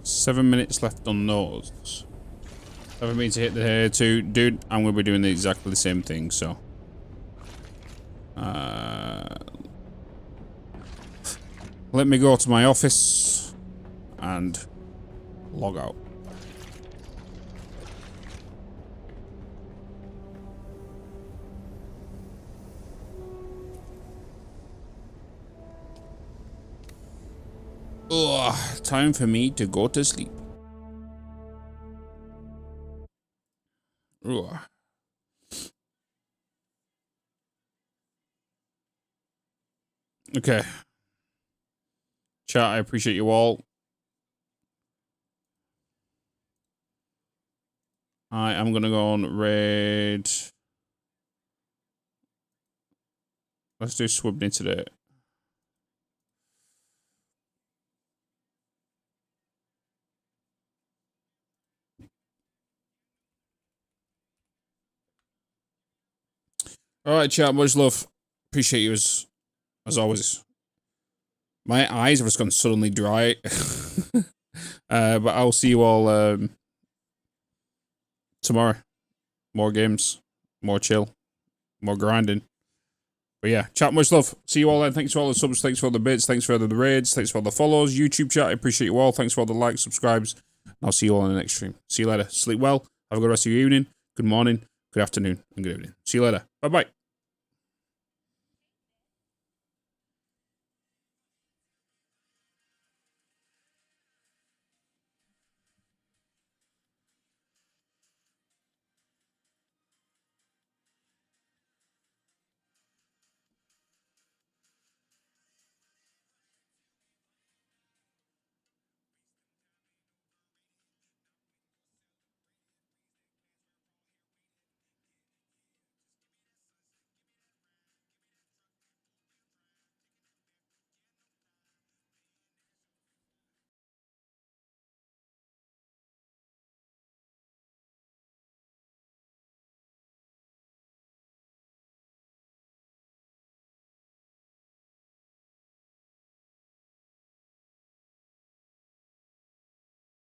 Seven minutes left on those. Haven't been to hit the hair too, dude. I'm gonna be doing exactly the same thing. So, let me go to my office and log out. Ugh, time for me to go to sleep. Ugh. Okay. Chat, I appreciate you all. I am gonna go on raid. Let's do Swibney today. Alright, chat, much love. Appreciate you as always. My eyes have just gone suddenly dry. But I'll see you all tomorrow. More games, more chill, more grinding. But yeah, chat, much love. See you all then. Thanks for all the subs, thanks for all the bits, thanks for the raids, thanks for all the follows. YouTube chat, I appreciate you all. Thanks for all the likes, subscribes. I'll see you all in the next stream. See you later. Sleep well. Have a good rest of your evening. Good morning, good afternoon, and good evening. See you later. Bye-bye.